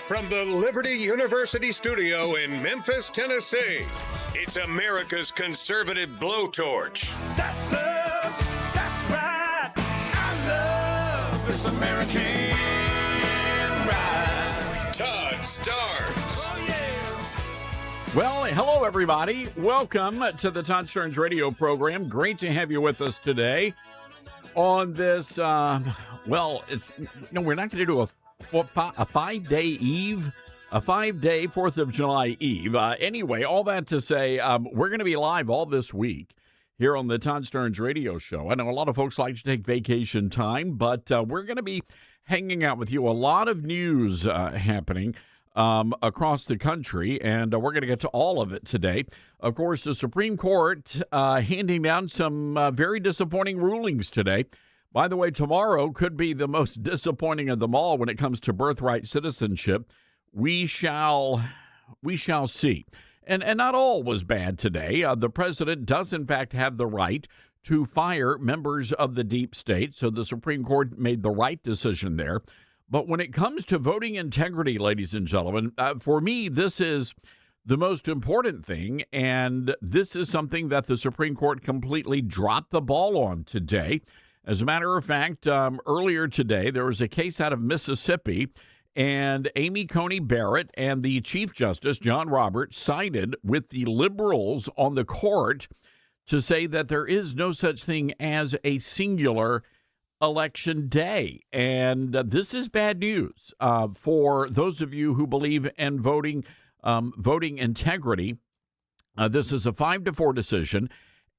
From the Liberty University studio in Memphis, Tennessee, it's America's conservative blowtorch. That's us. That's right. I love this American ride. Todd Starnes. Oh, yeah. Well, hello, everybody. Welcome to the Todd Starnes radio program. Great to have you with us today on this, we're not going to do a 5-day eve, a 5-day 4th of July eve. Anyway, all that to say, we're going to be live all this week here on the Todd Starnes radio show. I know a lot of folks like to take vacation time, but we're going to be hanging out with you. A lot of news happening across the country, and we're going to get to all of it today. Of course, the Supreme Court handing down some very disappointing rulings today. By the way, tomorrow could be the most disappointing of them all when it comes to birthright citizenship. We shall see. And not all was bad today. The president does, in fact, have the right to fire members of the deep state, so the Supreme Court made the right decision there. But when it comes to voting integrity, ladies and gentlemen, for me, this is the most important thing, and this is something that the Supreme Court completely dropped the ball on today. As a matter of fact, earlier today, there was a case out of Mississippi, and Amy Coney Barrett and the Chief Justice, John Roberts, sided with the liberals on the court to say that there is no such thing as a singular election day. And this is bad news for those of you who believe in voting integrity. This is a 5-4 decision.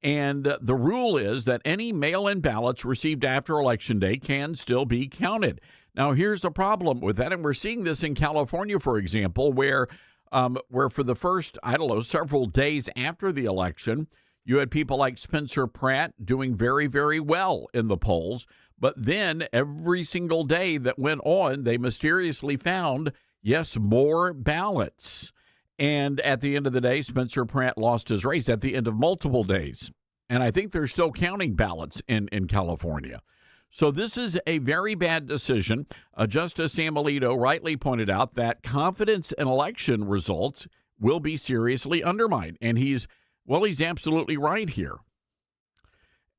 And the rule is that any mail-in ballots received after Election Day can still be counted. Now, here's the problem with that, and we're seeing this in California, for example, where for the first, several days after the election, you had people like Spencer Pratt doing very, very well in the polls. But then every single day that went on, they mysteriously found, yes, more ballots. And at the end of the day, Spencer Pratt lost his race at the end of multiple days. And I think they're still counting ballots in California. So this is a very bad decision. Justice Sam Alito rightly pointed out that confidence in election results will be seriously undermined. And he's absolutely right here.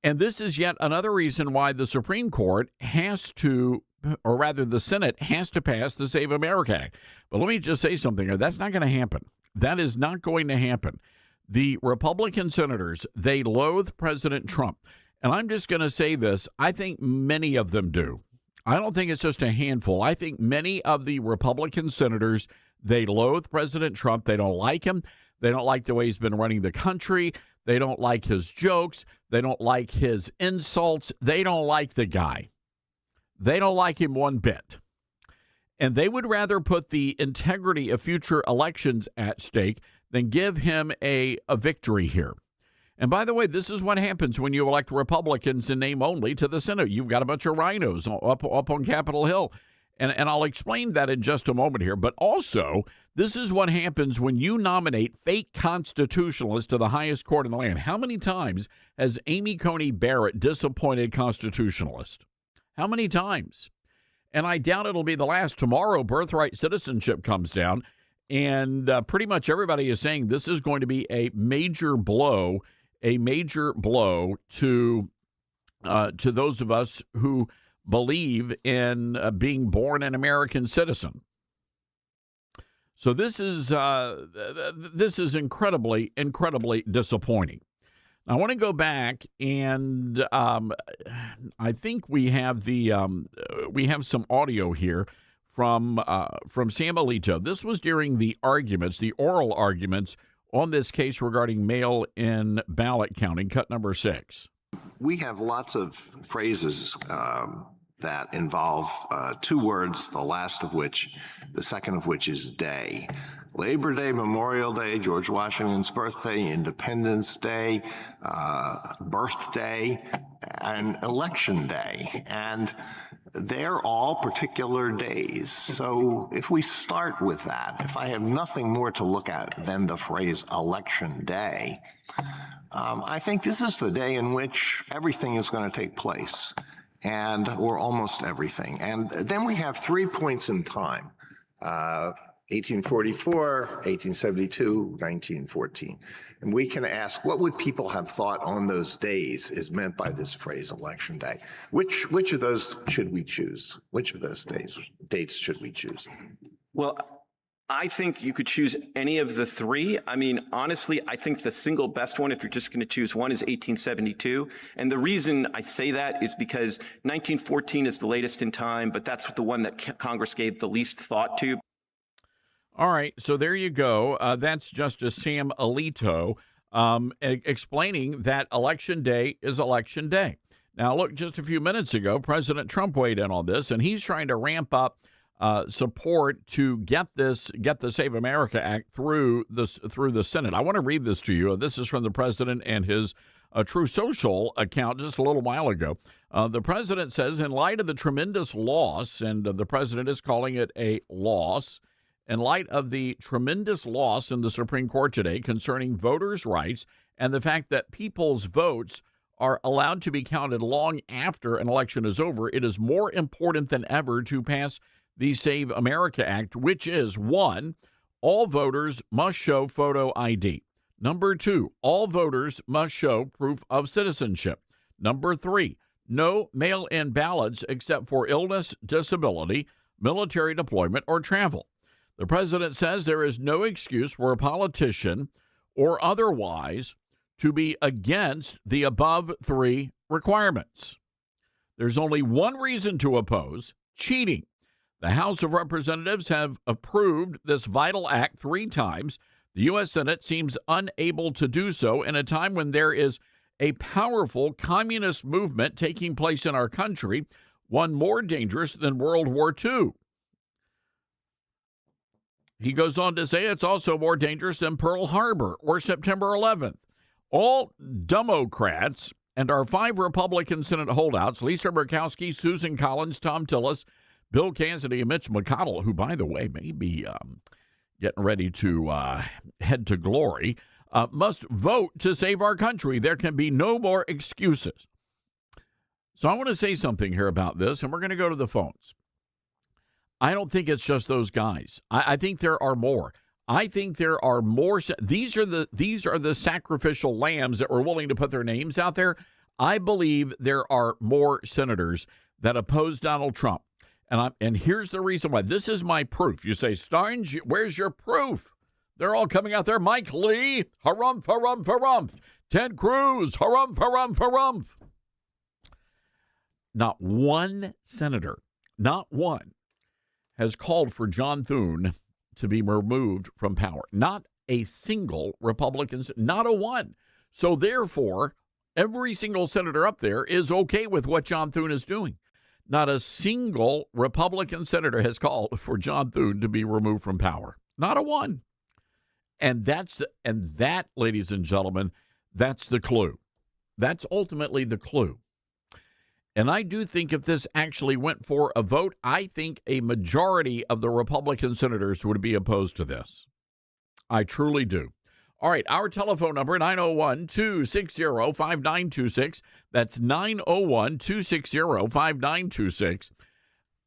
And this is yet another reason why the Supreme Court has to, or rather the Senate has to pass the Save America Act. But let me just say something. That's not going to happen. That is not going to happen. The Republican senators, they loathe President Trump. And I'm just going to say this. I think many of them do. I don't think it's just a handful. I think many of the Republican senators, they loathe President Trump. They don't like him. They don't like the way he's been running the country. They don't like his jokes. They don't like his insults. They don't like the guy. They don't like him one bit. And they would rather put the integrity of future elections at stake than give him a victory here. And by the way, this is what happens when you elect Republicans in name only to the Senate. You've got a bunch of rhinos up on Capitol Hill. And I'll explain that in just a moment here. But also, this is what happens when you nominate fake constitutionalists to the highest court in the land. How many times has Amy Coney Barrett disappointed constitutionalists? How many times? And I doubt it'll be the last. Tomorrow, birthright citizenship comes down, and pretty much everybody is saying this is going to be a major blow to those of us who believe in being born an American citizen. So this is incredibly, incredibly disappointing. I want to go back, and I think we have some audio here from Sam Alito. This was during the oral arguments on this case regarding mail-in ballot counting, cut number 6. We have lots of phrases that involve 2 words, the second of which is day. Labor Day, Memorial Day, George Washington's birthday, Independence Day, birthday, and Election Day. And they're all particular days. So if we start with that, if I have nothing more to look at than the phrase Election Day, I think this is the day in which everything is going to take place, or almost everything. And then we have 3 points in time. 1844, 1872, 1914. And we can ask, what would people have thought on those days is meant by this phrase election day? Which of those should we choose? Which of those dates should we choose? Well, I think you could choose any of the three. I mean, honestly, I think the single best one, if you're just going to choose one, is 1872. And the reason I say that is because 1914 is the latest in time, but that's the one that Congress gave the least thought to. All right, so there you go. That's Justice Sam Alito explaining that Election Day is Election Day. Now, look, just a few minutes ago, President Trump weighed in on this, and he's trying to ramp up support to get the Save America Act through the Senate. I want to read this to you. This is from the president and his True Social account just a little while ago. The president says, in light of the tremendous loss, and the president is calling it a loss, in light of the tremendous loss in the Supreme Court today concerning voters' rights and the fact that people's votes are allowed to be counted long after an election is over, it is more important than ever to pass the Save America Act, which is, 1, all voters must show photo ID. Number 2, all voters must show proof of citizenship. Number 3, no mail-in ballots except for illness, disability, military deployment, or travel. The president says there is no excuse for a politician or otherwise to be against the above 3 requirements. There's only one reason to oppose: cheating. The House of Representatives have approved this vital act 3 times. The U.S. Senate seems unable to do so in a time when there is a powerful communist movement taking place in our country, one more dangerous than World War II. He goes on to say it's also more dangerous than Pearl Harbor or September 11th. All Democrats and our 5 Republican Senate holdouts, Lisa Murkowski, Susan Collins, Tom Tillis, Bill Cassidy, and Mitch McConnell, who, by the way, may be getting ready to head to glory, must vote to save our country. There can be no more excuses. So I want to say something here about this, and we're going to go to the phones. I don't think it's just those guys. I think there are more. I think there are more. These are the sacrificial lambs that were willing to put their names out there. I believe there are more senators that oppose Donald Trump. And here's the reason why. This is my proof. You say, Steins, where's your proof? They're all coming out there. Mike Lee, harumph, harumph, harumph. Ted Cruz, harumph, harumph, harumph. Not one senator, not one, has called for John Thune to be removed from power. Not a single Republican, not a one. So therefore, every single senator up there is okay with what John Thune is doing. Not a single Republican senator has called for John Thune to be removed from power. Not a one. And that, ladies and gentlemen, that's the clue. That's ultimately the clue. And I do think if this actually went for a vote, I think a majority of the Republican senators would be opposed to this. I truly do. All right, our telephone number, 901-260-5926. That's 901-260-5926.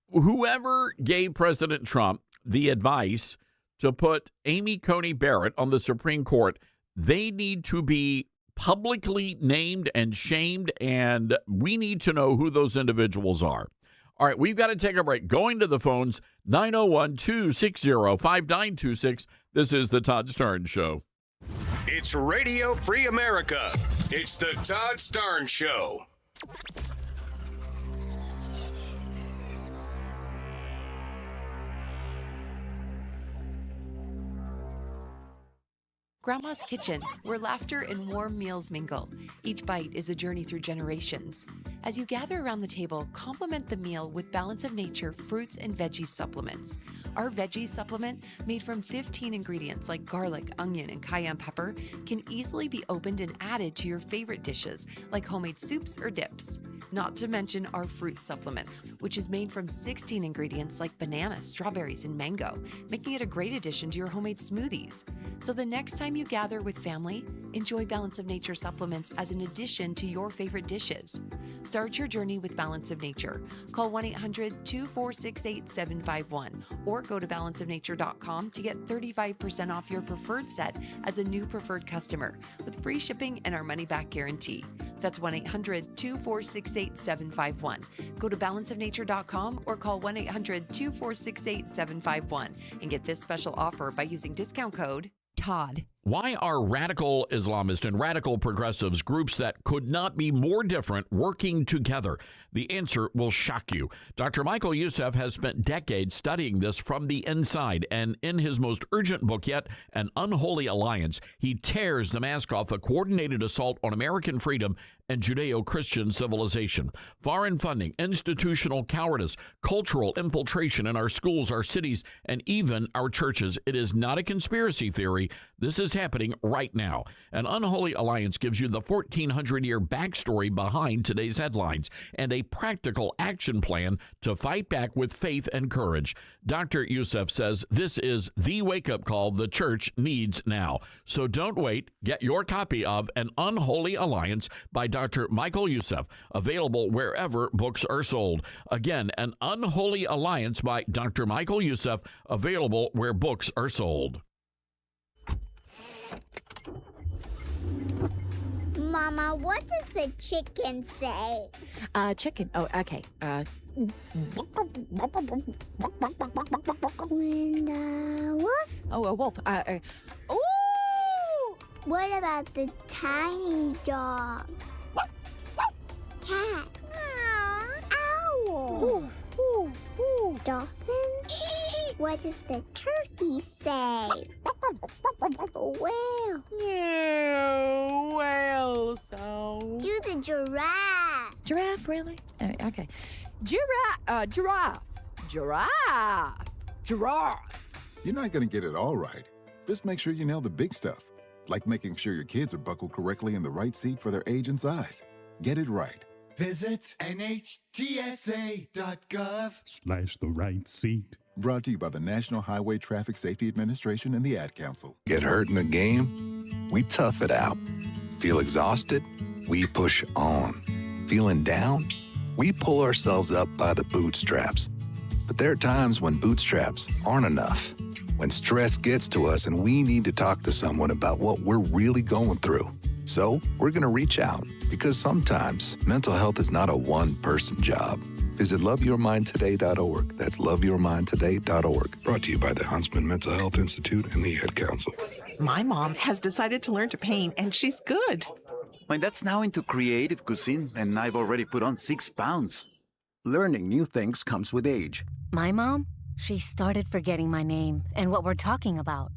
Whoever gave President Trump the advice to put Amy Coney Barrett on the Supreme Court, they need to be publicly named and shamed, and we need to know who those individuals are. All right, we've got to take a break. Going to the phones, 901-260-5926. This is the Todd Starnes Show. It's Radio Free America. It's the Todd Starnes Show. Grandma's Kitchen, where laughter and warm meals mingle. Each bite is a journey through generations. As you gather around the table, complement the meal with Balance of Nature fruits and veggies supplements. Our veggies supplement, made from 15 ingredients like garlic, onion, and cayenne pepper, can easily be opened and added to your favorite dishes like homemade soups or dips. not to mention our fruit supplement, which is made from 16 ingredients like banana, strawberries, and mango, making it a great addition to your homemade smoothies. So the next time you gather with family, enjoy Balance of Nature supplements as an addition to your favorite dishes. Start your journey with Balance of Nature. Call 1-800-246-8751 or go to balanceofnature.com to get 35% off your preferred set as a new preferred customer with free shipping and our money-back guarantee. That's 1-800-246-8751. Go to balanceofnature.com or call 1-800-246-8751 and get this special offer by using discount code TODD. Why are radical Islamists and radical progressives, groups that could not be more different, working together? The answer will shock you. Dr. Michael Youssef has spent decades studying this from the inside, and in his most urgent book yet, An Unholy Alliance, he tears the mask off a coordinated assault on American freedom and Judeo-Christian civilization. Foreign funding, institutional cowardice, cultural infiltration in our schools, our cities, and even our churches. It is not a conspiracy theory. This is happening right now. An Unholy Alliance gives you the 1,400-year backstory behind today's headlines and a practical action plan to fight back with faith and courage. Dr. Youssef says this is the wake-up call the church needs now. So don't wait. Get your copy of An Unholy Alliance by Dr. Michael Youssef, available wherever books are sold. Again, An Unholy Alliance by Dr. Michael Youssef, available where books are sold. Mama, what does the chicken say? Chicken. Oh, okay. When the wolf? Oh, a wolf. Ooh! What about the tiny dog? Cat? Owl? Ooh, ooh, ooh. Dolphin? What does the turkey say? Whale? Yeah, whale sound. Do the giraffe? Giraffe, really? Okay. Giraffe. Giraffe. You're not going to get it all right. Just make sure you nail the big stuff, like making sure your kids are buckled correctly in the right seat for their age and size. Get it right. Visit NHTSA.gov/the right seat. Brought to you by the National Highway Traffic Safety Administration and the Ad Council. Get hurt in a game? We tough it out. Feel exhausted? We push on. Feeling down? We pull ourselves up by the bootstraps. But there are times when bootstraps aren't enough. When stress gets to us and we need to talk to someone about what we're really going through. So we're going to reach out because sometimes mental health is not a one-person job. Visit loveyourmindtoday.org. That's loveyourmindtoday.org. Brought to you by the Huntsman Mental Health Institute and the Ad Council. My mom has decided to learn to paint, and she's good. My dad's now into creative cuisine, and I've already put on 6 pounds. Learning new things comes with age. My mom, she started forgetting my name and what we're talking about.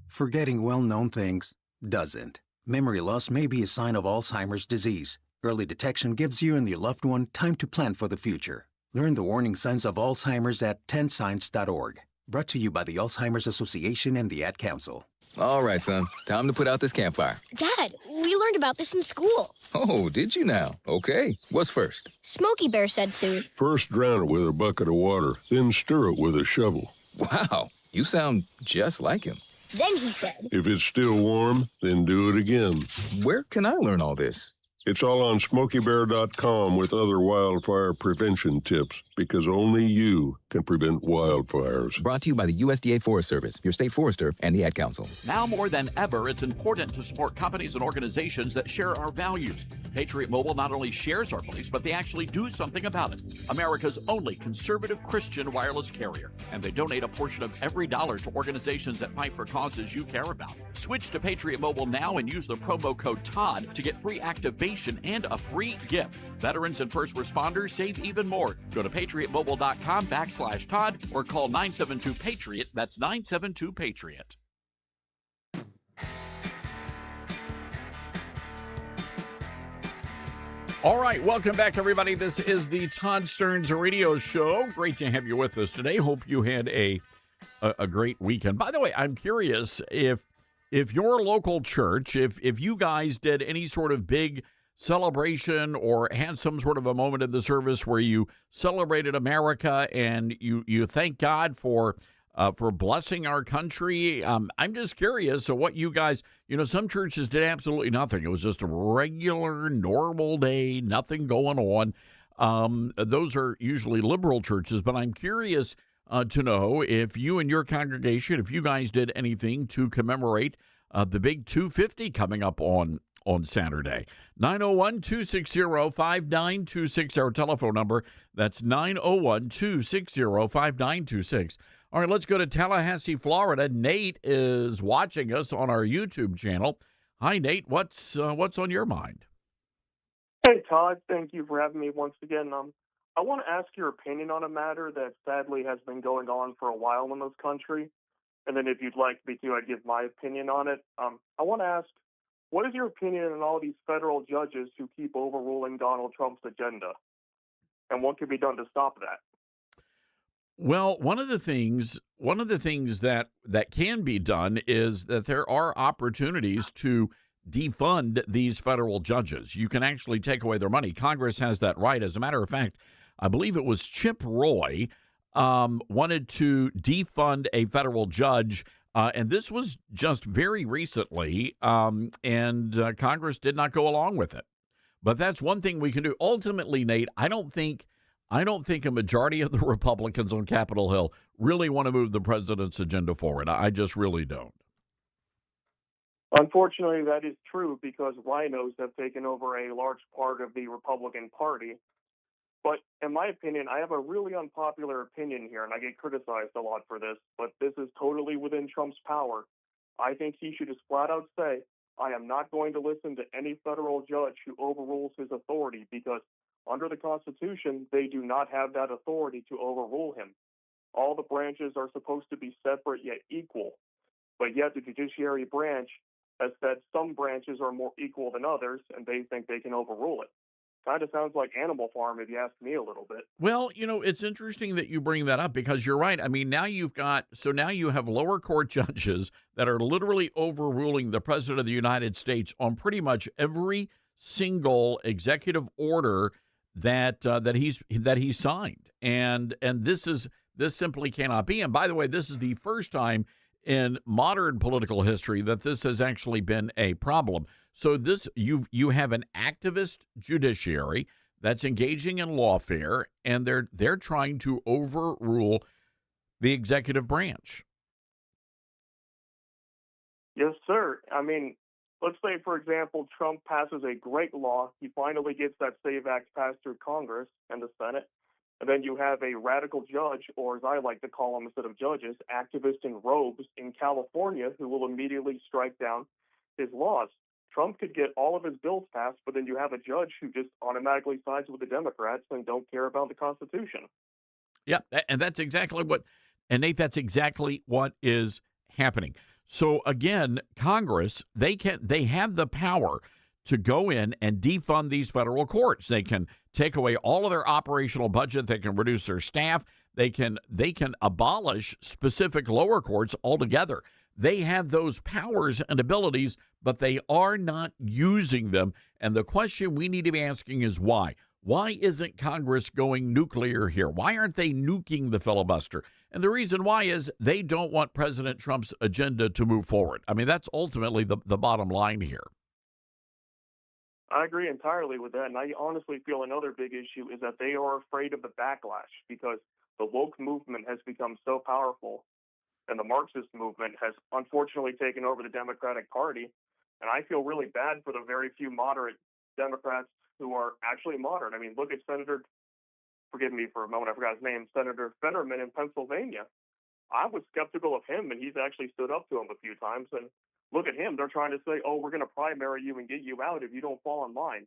Forgetting well-known things doesn't. Memory loss may be a sign of Alzheimer's disease. Early detection gives you and your loved one time to plan for the future. Learn the warning signs of Alzheimer's at 10signs.org. Brought to you by the Alzheimer's Association and the Ad Council. All right, son. Time to put out this campfire. Dad, we learned about this in school. Oh, did you now? Okay. What's first? Smokey Bear said to. First drown it with a bucket of water, then stir it with a shovel. Wow, you sound just like him. Then he said. If it's still warm, then do it again. Where can I learn all this? It's all on SmokeyBear.com with other wildfire prevention tips, because only you can prevent wildfires. Brought to you by the USDA Forest Service, your state forester, and the Ad Council. Now more than ever, it's important to support companies and organizations that share our values. Patriot Mobile not only shares our beliefs, but they actually do something about it. America's only conservative Christian wireless carrier. And they donate a portion of every dollar to organizations that fight for causes you care about. Switch to Patriot Mobile now and use the promo code TODD to get free activation and a free gift. Veterans and first responders save even more. Go to patriotmobile.com/Todd or call 972-PATRIOT. That's 972-PATRIOT. All right, welcome back, everybody. This is the Todd Stearns Radio Show. Great to have you with us today. Hope you had a great weekend. By the way, I'm curious if your local church, if you guys did any sort of big celebration or had some sort of a moment in the service where you celebrated America and you thank God for blessing our country? I'm just curious. So what you guys, some churches did absolutely nothing. It was just a regular, normal day, nothing going on. Those are usually liberal churches, but I'm curious to know if you and your congregation, if you guys did anything to commemorate the big 250 coming up on Saturday. 901-260-5926, our telephone number. That's 901-260-5926. All right, let's go to Tallahassee, Florida. Nate is watching us on our YouTube channel. Hi, Nate. What's on your mind? Hey, Todd. Thank you for having me once again. I want to ask your opinion on a matter that sadly has been going on for a while in this country. And then if you'd like me to, I'd give my opinion on it. I want to ask, what is your opinion on all these federal judges who keep overruling Donald Trump's agenda? And what can be done to stop that? Well, one of the things that can be done is that there are opportunities to defund these federal judges. You can actually take away their money. Congress has that right. As a matter of fact, I believe it was Chip Roy wanted to defund a federal judge, and this was just very recently, and Congress did not go along with it. But that's one thing we can do. Ultimately, Nate, I don't think a majority of the Republicans on Capitol Hill really want to move the president's agenda forward. I just really don't. Unfortunately, that is true because rhinos have taken over a large part of the Republican Party. But in my opinion, I have a really unpopular opinion here, and I get criticized a lot for this, but this is totally within Trump's power. I think he should just flat out say, I am not going to listen to any federal judge who overrules his authority because under the Constitution, they do not have that authority to overrule him. All the branches are supposed to be separate yet equal, but yet the judiciary branch has said some branches are more equal than others, and they think they can overrule it. Kind of sounds like Animal Farm, if you ask me a little bit. Well, it's interesting that you bring that up because you're right. I mean, now you have lower court judges that are literally overruling the president of the United States on pretty much every single executive order that he's signed, and this simply cannot be. And by the way, this is the first time in modern political history that this has actually been a problem. So you have an activist judiciary that's engaging in lawfare, and they're trying to overrule the executive branch. Yes, sir. I mean, let's say, for example, Trump passes a great law. He finally gets that SAVE Act passed through Congress and the Senate. And then you have a radical judge, or as I like to call them instead of judges, activists in robes in California who will immediately strike down his laws. Trump could get all of his bills passed, but then you have a judge who just automatically sides with the Democrats and don't care about the Constitution. Yeah, and that's exactly Nate, that's exactly what is happening. So again, Congress, they have the power to go in and defund these federal courts. They can take away all of their operational budget. They can reduce their staff. They can abolish specific lower courts altogether. They have those powers and abilities, but they are not using them. And the question we need to be asking is why? Why isn't Congress going nuclear here? Why aren't they nuking the filibuster? And the reason why is they don't want President Trump's agenda to move forward. I mean, that's ultimately the bottom line here. I agree entirely with that, and I honestly feel another big issue is that they are afraid of the backlash because the woke movement has become so powerful, and the Marxist movement has unfortunately taken over the Democratic Party, and I feel really bad for the very few moderate Democrats who are actually moderate. I mean, look at Senator, forgive me for a moment, I forgot his name, Senator Fetterman in Pennsylvania. I was skeptical of him, and he's actually stood up to him a few times, and look at him. They're trying to say, oh, we're going to primary you and get you out if you don't fall in line.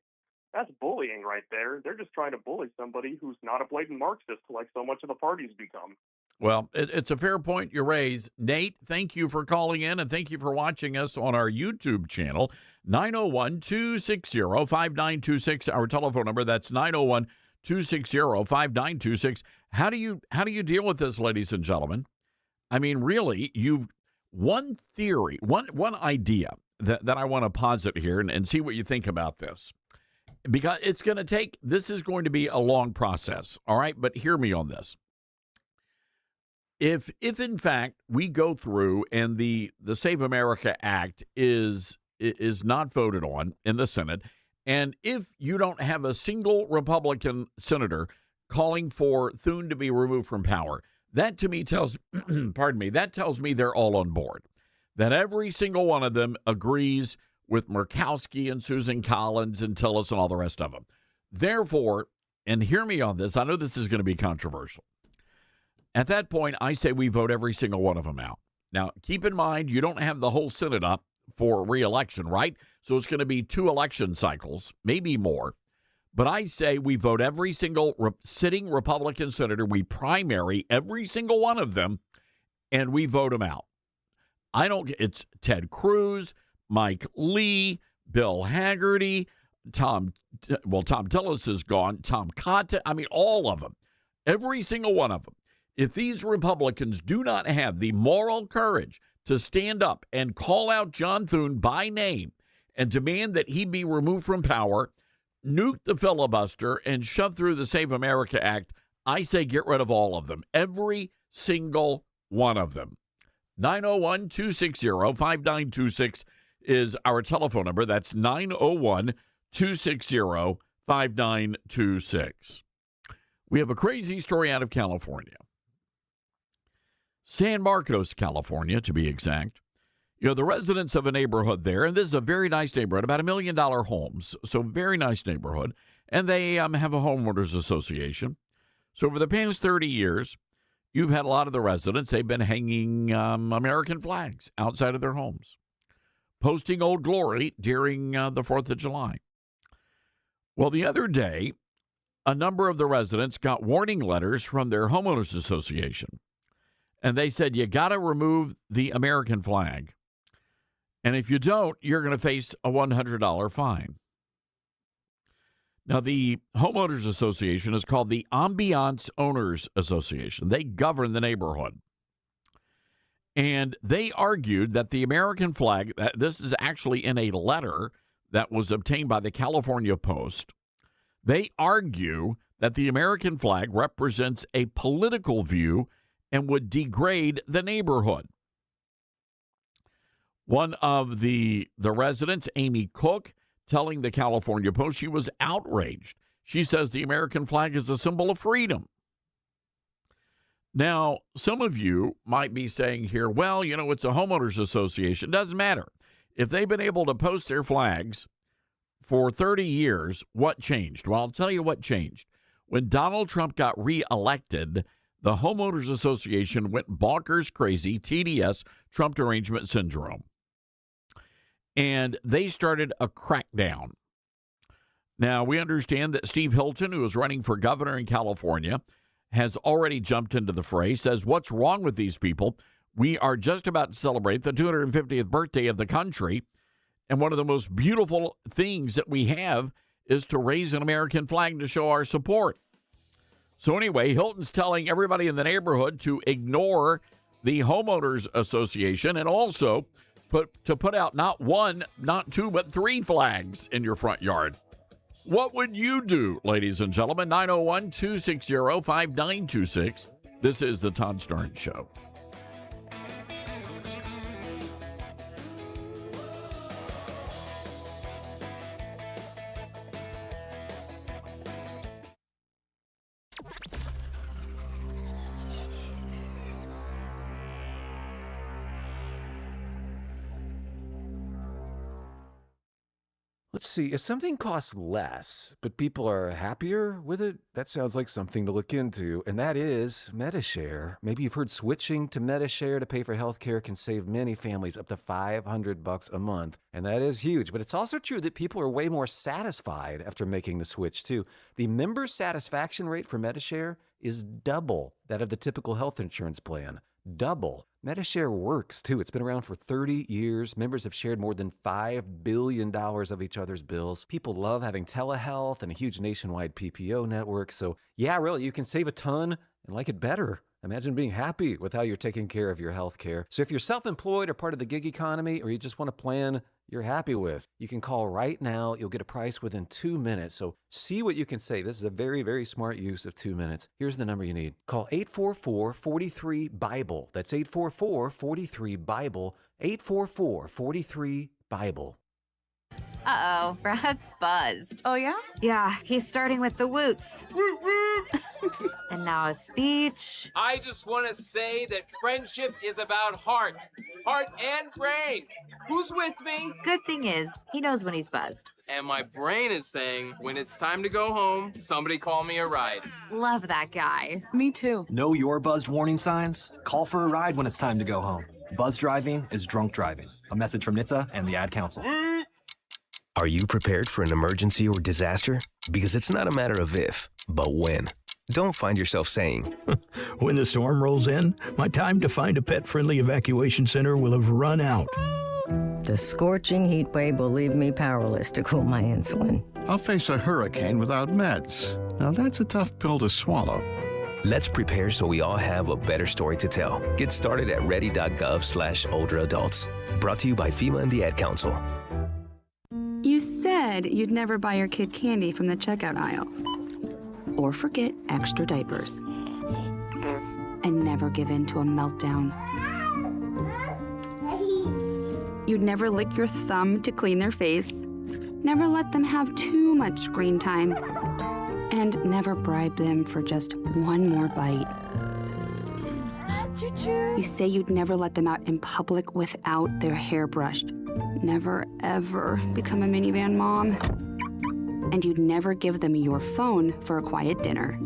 That's bullying right there. They're just trying to bully somebody who's not a blatant Marxist like so much of the party's become. Well, it's a fair point you raise. Nate, thank you for calling in, and thank you for watching us on our YouTube channel, 901-260-5926, our telephone number. That's 901-260-5926. How do you deal with this, ladies and gentlemen? I mean, really, one theory, one idea that I want to posit here and see what you think about this because it's going to take, this is going to be a long process, all right? But hear me on this. If in fact we go through and the Save America Act is not voted on in the Senate, and if you don't have a single Republican senator calling for Thune to be removed from power, that to me tells, pardon me, that tells me they're all on board. That every single one of them agrees with Murkowski and Susan Collins and Tillis and all the rest of them. Therefore, and hear me on this, I know this is going to be controversial. At that point, I say we vote every single one of them out. Now, keep in mind, you don't have the whole Senate up for re-election, right? So it's going to be 2 election cycles, maybe more. But I say we vote every single sitting Republican senator, we primary every single one of them, and we vote them out. It's Ted Cruz, Mike Lee, Bill Haggerty, Tom Tillis is gone, Tom Cotton, all of them, every single one of them. If these Republicans do not have the moral courage to stand up and call out John Thune by name and demand that he be removed from power, nuke the filibuster, and shove through the Save America Act, I say get rid of all of them, every single one of them. 901-260-5926 is our telephone number. That's 901-260-5926. We have a crazy story out of California. San Marcos, California, to be exact. The residents of a neighborhood there, and this is a very nice neighborhood, about $1 million homes, so very nice neighborhood, and they have a homeowners association. So for the past 30 years, you've had a lot of the residents, they've been hanging American flags outside of their homes, posting Old Glory during the 4th of July. Well, the other day, a number of the residents got warning letters from their homeowners association. And they said, you got to remove the American flag. And if you don't, you're going to face a $100 fine. Now, the homeowners association is called the Ambiance Owners Association. They govern the neighborhood. And they argued that the American flag, this is actually in a letter that was obtained by the California Post. They argue that the American flag represents a political view and would degrade the neighborhood. One of the residents, Amy Cook, telling the California Post she was outraged. She says the American flag is a symbol of freedom. Now, some of you might be saying here, well, it's a homeowners association. Doesn't matter. If they've been able to post their flags for 30 years, what changed? Well, I'll tell you what changed. When Donald Trump got reelected, the Homeowners Association went bonkers crazy, TDS, Trump derangement syndrome. And they started a crackdown. Now, we understand that Steve Hilton, who is running for governor in California, has already jumped into the fray, says, what's wrong with these people? We are just about to celebrate the 250th birthday of the country, and one of the most beautiful things that we have is to raise an American flag to show our support. So anyway, Hilton's telling everybody in the neighborhood to ignore the Homeowners Association and also put out not 1, not 2, but 3 flags in your front yard. What would you do, ladies and gentlemen? 901-260-5926. This is the Todd Starnes Show. Let's see, if something costs less, but people are happier with it, that sounds like something to look into, and that is MediShare. Maybe you've heard switching to MediShare to pay for healthcare can save many families up to $500 a month, and that is huge. But it's also true that people are way more satisfied after making the switch, too. The member satisfaction rate for MediShare is double that of the typical health insurance plan. Double. MediShare works, too. It's been around for 30 years. Members have shared more than $5 billion of each other's bills. People love having telehealth and a huge nationwide PPO network. So, yeah, really, you can save a ton and like it better. Imagine being happy with how you're taking care of your health care. So if you're self-employed or part of the gig economy, or you just want to plan you're happy with. You can call right now. You'll get a price within 2 minutes. So see what you can say. This is a very, very smart use of 2 minutes. Here's the number you need. Call 844-43-BIBLE. That's 844-43-BIBLE. 844-43-BIBLE. Uh-oh, Brad's buzzed. Oh, yeah? Yeah, he's starting with the woots. And now a speech. I just want to say that friendship is about heart and brain. Who's with me? Good thing is, he knows when he's buzzed. And my brain is saying, when it's time to go home, somebody call me a ride. Love that guy. Me too. Know your buzzed warning signs? Call for a ride when it's time to go home. Buzz driving is drunk driving. A message from NHTSA and the Ad Council. Are you prepared for an emergency or disaster? Because it's not a matter of if, but when. Don't find yourself saying, when the storm rolls in, my time to find a pet-friendly evacuation center will have run out. The scorching heat wave will leave me powerless to cool my insulin. I'll face a hurricane without meds. Now that's a tough pill to swallow. Let's prepare so we all have a better story to tell. Get started at ready.gov/older adults. Brought to you by FEMA and the Ad Council. You said you'd never buy your kid candy from the checkout aisle. Or forget extra diapers. And never give in to a meltdown. You'd never lick your thumb to clean their face. Never let them have too much screen time. And never bribe them for just one more bite. You say you'd never let them out in public without their hair brushed. Never, ever become a minivan mom. And you'd never give them your phone for a quiet dinner.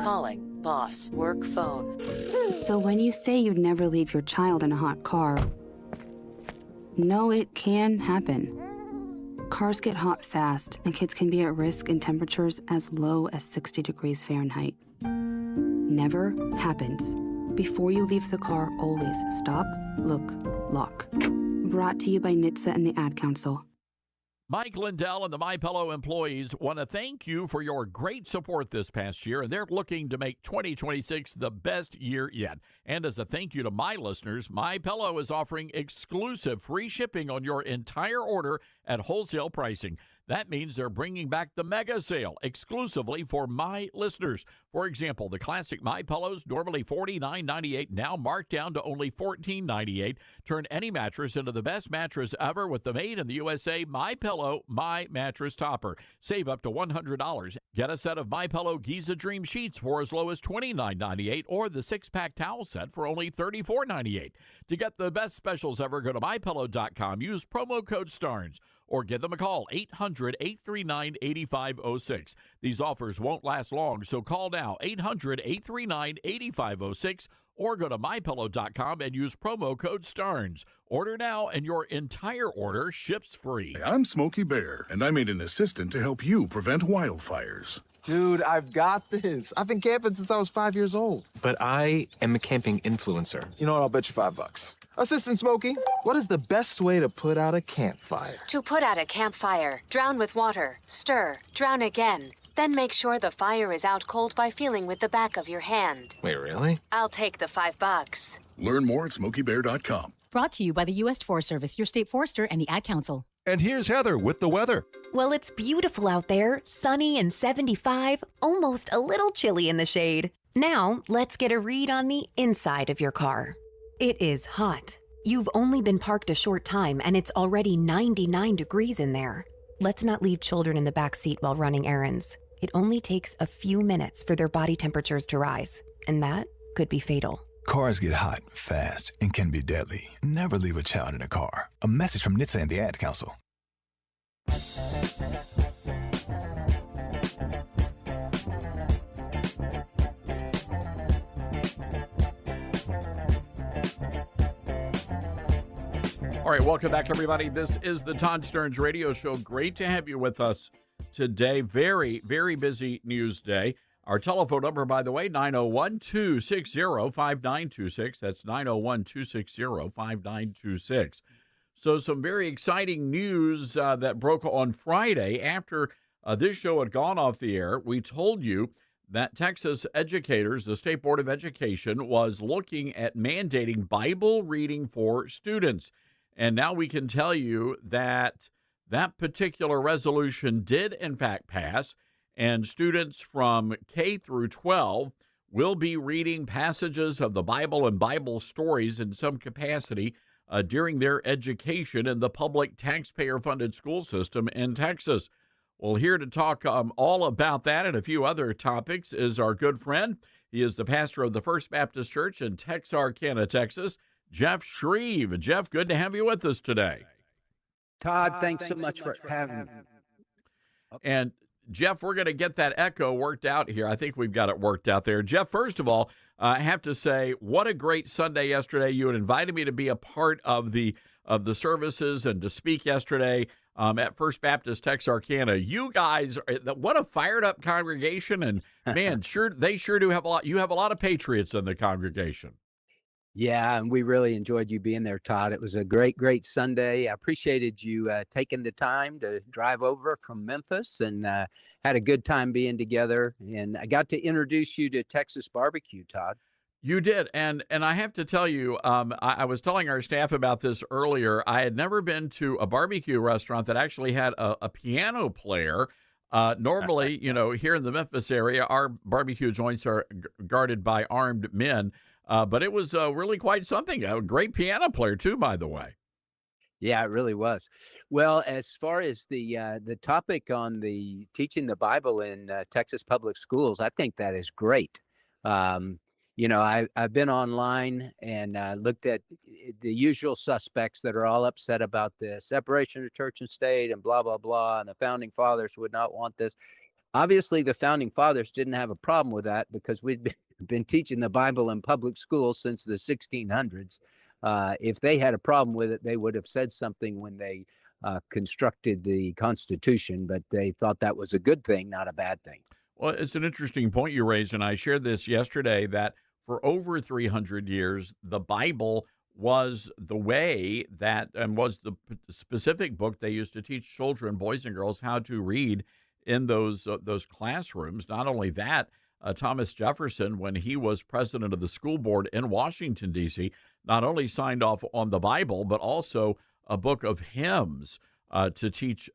Calling boss work phone. So when you say you'd never leave your child in a hot car, no, it can happen. Cars get hot fast, and kids can be at risk in temperatures as low as 60 degrees Fahrenheit. Never happens. Before you leave the car, always stop, look, lock. Brought to you by NHTSA and the Ad Council. Mike Lindell and the MyPillow employees want to thank you for your great support this past year, and they're looking to make 2026 the best year yet. And as a thank you to my listeners, MyPillow is offering exclusive free shipping on your entire order at wholesale pricing. That means they're bringing back the mega sale exclusively for my listeners. For example, the classic My Pillows, normally $49.98, now marked down to only $14.98. Turn any mattress into the best mattress ever with the made in the USA My Pillow My Mattress Topper. Save up to $100. Get a set of My Pillow Giza Dream Sheets for as low as $29.98 or the 6-pack towel set for only $34.98. To get the best specials ever, go to MyPillow.com. Use promo code STARNS. Or give them a call, 800-839-8506. These offers won't last long, so call now, 800-839-8506, or go to MyPillow.com and use promo code STARNS. Order now, and your entire order ships free. I'm Smokey Bear, and I made an assistant to help you prevent wildfires. Dude, I've got this. I've been camping since I was 5 years old. But I am a camping influencer. You know what? I'll bet you $5. Assistant Smokey, what is the best way to put out a campfire? To put out a campfire, drown with water, stir, drown again. Then make sure the fire is out cold by feeling with the back of your hand. Wait, really? I'll take the $5. Learn more at SmokeyBear.com. Brought to you by the U.S. Forest Service, your state forester, and the Ad Council. And here's Heather with the weather. Well, it's beautiful out there, sunny and 75, almost a little chilly in the shade. Now, let's get a read on the inside of your car. It is hot. You've only been parked a short time, and it's already 99 degrees in there. Let's not leave children in the back seat while running errands. It only takes a few minutes for their body temperatures to rise, and that could be fatal. Cars get hot, fast, and can be deadly. Never leave a child in a car. A message from NHTSA and the Ad Council. All right, welcome back, everybody. This is the Todd Stearns Radio Show. Great to have you with us today. Very, very busy news day. Our telephone number, by the way, 901-260-5926. That's 901-260-5926. So some very exciting news that broke on Friday after this show had gone off the air. We told you that Texas educators, the State Board of Education, was looking at mandating Bible reading for students. And now we can tell you that that particular resolution did, in fact, pass. And students from K through 12 will be reading passages of the Bible and Bible stories in some capacity during their education in the public taxpayer-funded school system in Texas. Well, here to talk all about that and a few other topics is our good friend. He is the pastor of the First Baptist Church in Texarkana, Texas, Jeff Shreve. Jeff, good to have you with us today. Todd, thanks so much for having me. And Jeff, we're going to get that echo worked out here. I think we've got it worked out there. Jeff, first of all, I have to say, what a great Sunday yesterday. You had invited me to be a part of the services and to speak yesterday at First Baptist Texarkana. You guys, what a fired up congregation, and man, they sure do have a lot. You have a lot of patriots in the congregation. Yeah, and we really enjoyed you being there, Todd. It was a great, great Sunday. I appreciated you taking the time to drive over from Memphis, and had a good time being together. And I got to introduce you to Texas barbecue, Todd. You did, and I have to tell you, I was telling our staff about this earlier. I had never been to a barbecue restaurant that actually had a piano player. Normally, here in the Memphis area, our barbecue joints are guarded by armed men. But it was really quite something. A great piano player, too, by the way. Yeah, it really was. Well, as far as the topic on the teaching the Bible in Texas public schools, I think that is great. I've been online and looked at the usual suspects that are all upset about the separation of church and state and blah, blah, blah, and the founding fathers would not want this. Obviously, the founding fathers didn't have a problem with that because we'd been teaching the Bible in public schools since the 1600s. If they had a problem with it, they would have said something when they constructed the Constitution, but they thought that was a good thing, not a bad thing. Well, it's an interesting point you raised, and I shared this yesterday, that for over 300 years, the Bible was the way that, and was the specific book they used to teach children, boys and girls, how to read in those classrooms. Not only that, Thomas Jefferson, when he was president of the school board in Washington, D.C., not only signed off on the Bible, but also a book of hymns to teach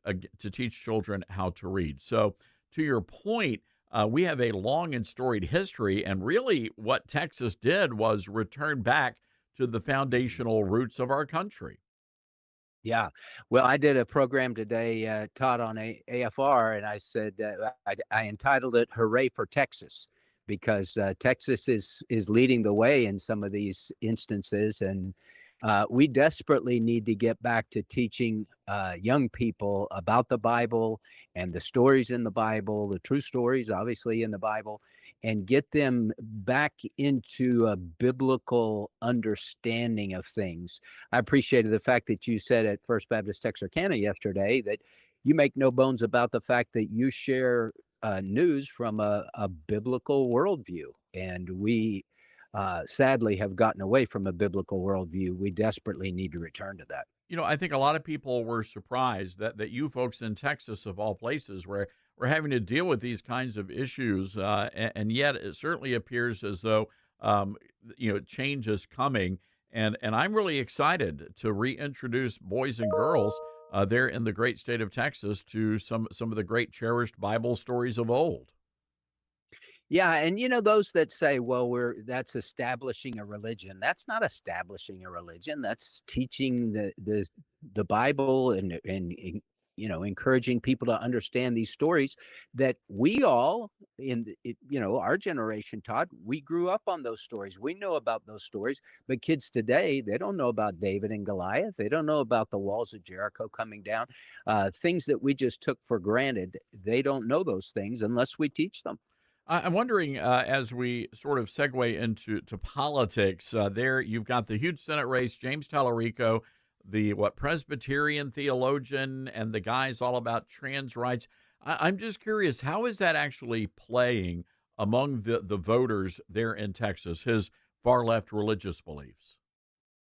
children how to read. So to your point, we have a long and storied history, and really what Texas did was return back to the foundational roots of our country. Yeah. Well, I did a program today, Todd, on AFR, and I said, I entitled it Hooray for Texas, because Texas is leading the way in some of these instances. And we desperately need to get back to teaching young people about the Bible and the stories in the Bible, the true stories, obviously, in the Bible, and get them back into a biblical understanding of things. I appreciated the fact that you said at First Baptist Texarkana yesterday that you make no bones about the fact that you share news from a biblical worldview. And we sadly have gotten away from a biblical worldview. We desperately need to return to that. I think a lot of people were surprised that you folks in Texas, of all places, were having to deal with these kinds of issues, and yet it certainly appears as though change is coming, and I'm really excited to reintroduce boys and girls there in the great state of Texas to some of the great cherished Bible stories of old. Yeah, and those that say, well, that's establishing a religion. That's not establishing a religion. That's teaching the Bible and encouraging people to understand these stories that we all our generation, Todd, we grew up on those stories. We know about those stories, but kids today, they don't know about David and Goliath. They don't know about the walls of Jericho coming down, things that we just took for granted. They don't know those things unless we teach them. I'm wondering, as we sort of segue into politics, there you've got the huge Senate race, James Tallarico, the Presbyterian theologian, and the guys all about trans rights. I'm just curious, how is that actually playing among the voters there in Texas, his far left religious beliefs?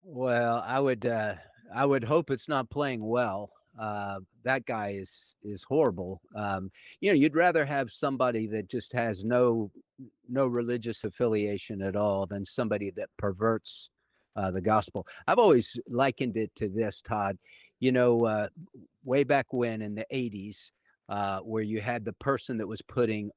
Well, I would hope it's not playing well. That guy is horrible. You'd rather have somebody that just has no religious affiliation at all than somebody that perverts the gospel. I've always likened it to this, Todd. You know, way back when in the 80s, where you had the person that was putting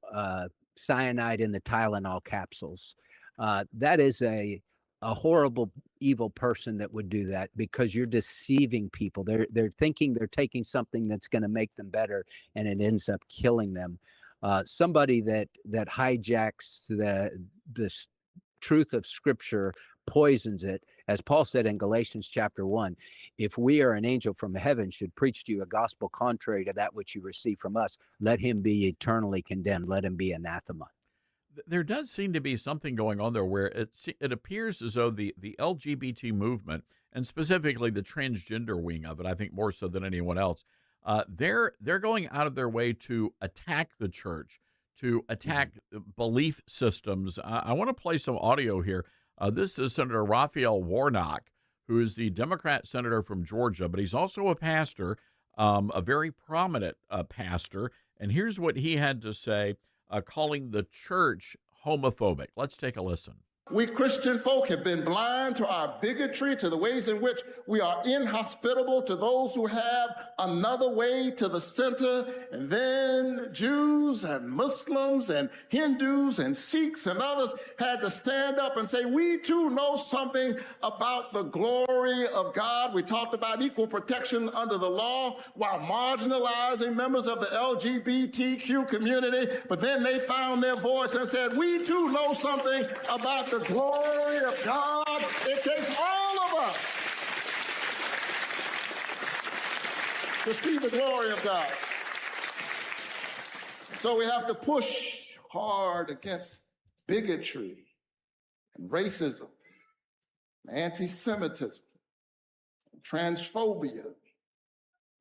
cyanide in the Tylenol capsules. That is a horrible, evil person that would do that, because you're deceiving people. They're thinking they're taking something that's going to make them better, and it ends up killing them. Somebody that hijacks the truth of Scripture, poisons it, as Paul said in Galatians chapter 1. If we or an angel from heaven should preach to you a gospel contrary to that which you receive from us, let him be eternally condemned. Let him be anathema. There does seem to be something going on there where it appears as though the LGBT movement, and specifically the transgender wing of it, I think more so than anyone else, they're going out of their way to attack the church, to attack belief systems. I want to play some audio here. This is Senator Raphael Warnock, who is the Democrat senator from Georgia, but he's also a pastor, a very prominent pastor. And here's what he had to say, calling the church homophobic. Let's take a listen. We Christian folk have been blind to our bigotry, to the ways in which we are inhospitable to those who have another way to the center. And then Jews and Muslims and Hindus and Sikhs and others had to stand up and say, we too know something about the glory of God. We talked about equal protection under the law while marginalizing members of the LGBTQ community. But then they found their voice and said, we too know something about the glory of God. It takes all of us to see the glory of God. So we have to push hard against bigotry and racism, and anti-Semitism, and transphobia,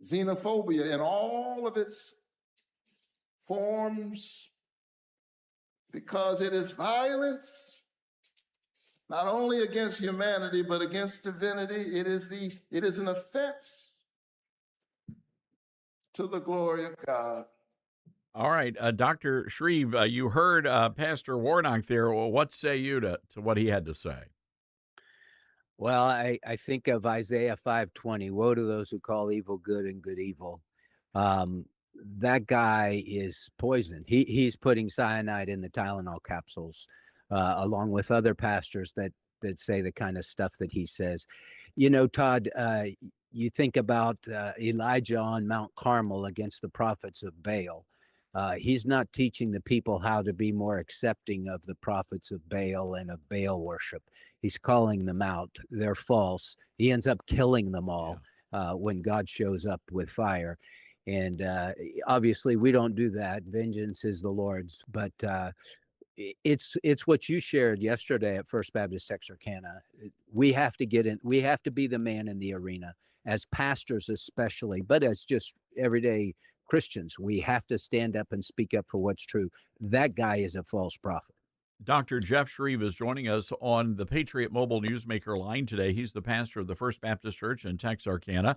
xenophobia in all of its forms, because it is violence not only against humanity, but against divinity. It is an offense to the glory of God. All right, Dr. Shreve, you heard Pastor Warnock there. Well, what say you to what he had to say? Well, I think of Isaiah 5:20. Woe to those who call evil good and good evil. That guy is poison. He's putting cyanide in the Tylenol capsules, along with other pastors that say the kind of stuff that he says. You know, Todd, you think about Elijah on Mount Carmel against the prophets of Baal. He's not teaching the people how to be more accepting of the prophets of Baal and of Baal worship. He's calling them out. They're false. He ends up killing them all when God shows up with fire. And obviously, we don't do that. Vengeance is the Lord's. But it's what you shared yesterday at First Baptist Texarkana. We have to get in. We have to be the man in the arena, as pastors especially, but as just everyday Christians. We have to stand up and speak up for what's true. That guy is a false prophet. Dr. Jeff Shreve is joining us on the Patriot Mobile Newsmaker line today. He's the pastor of the First Baptist Church in Texarkana.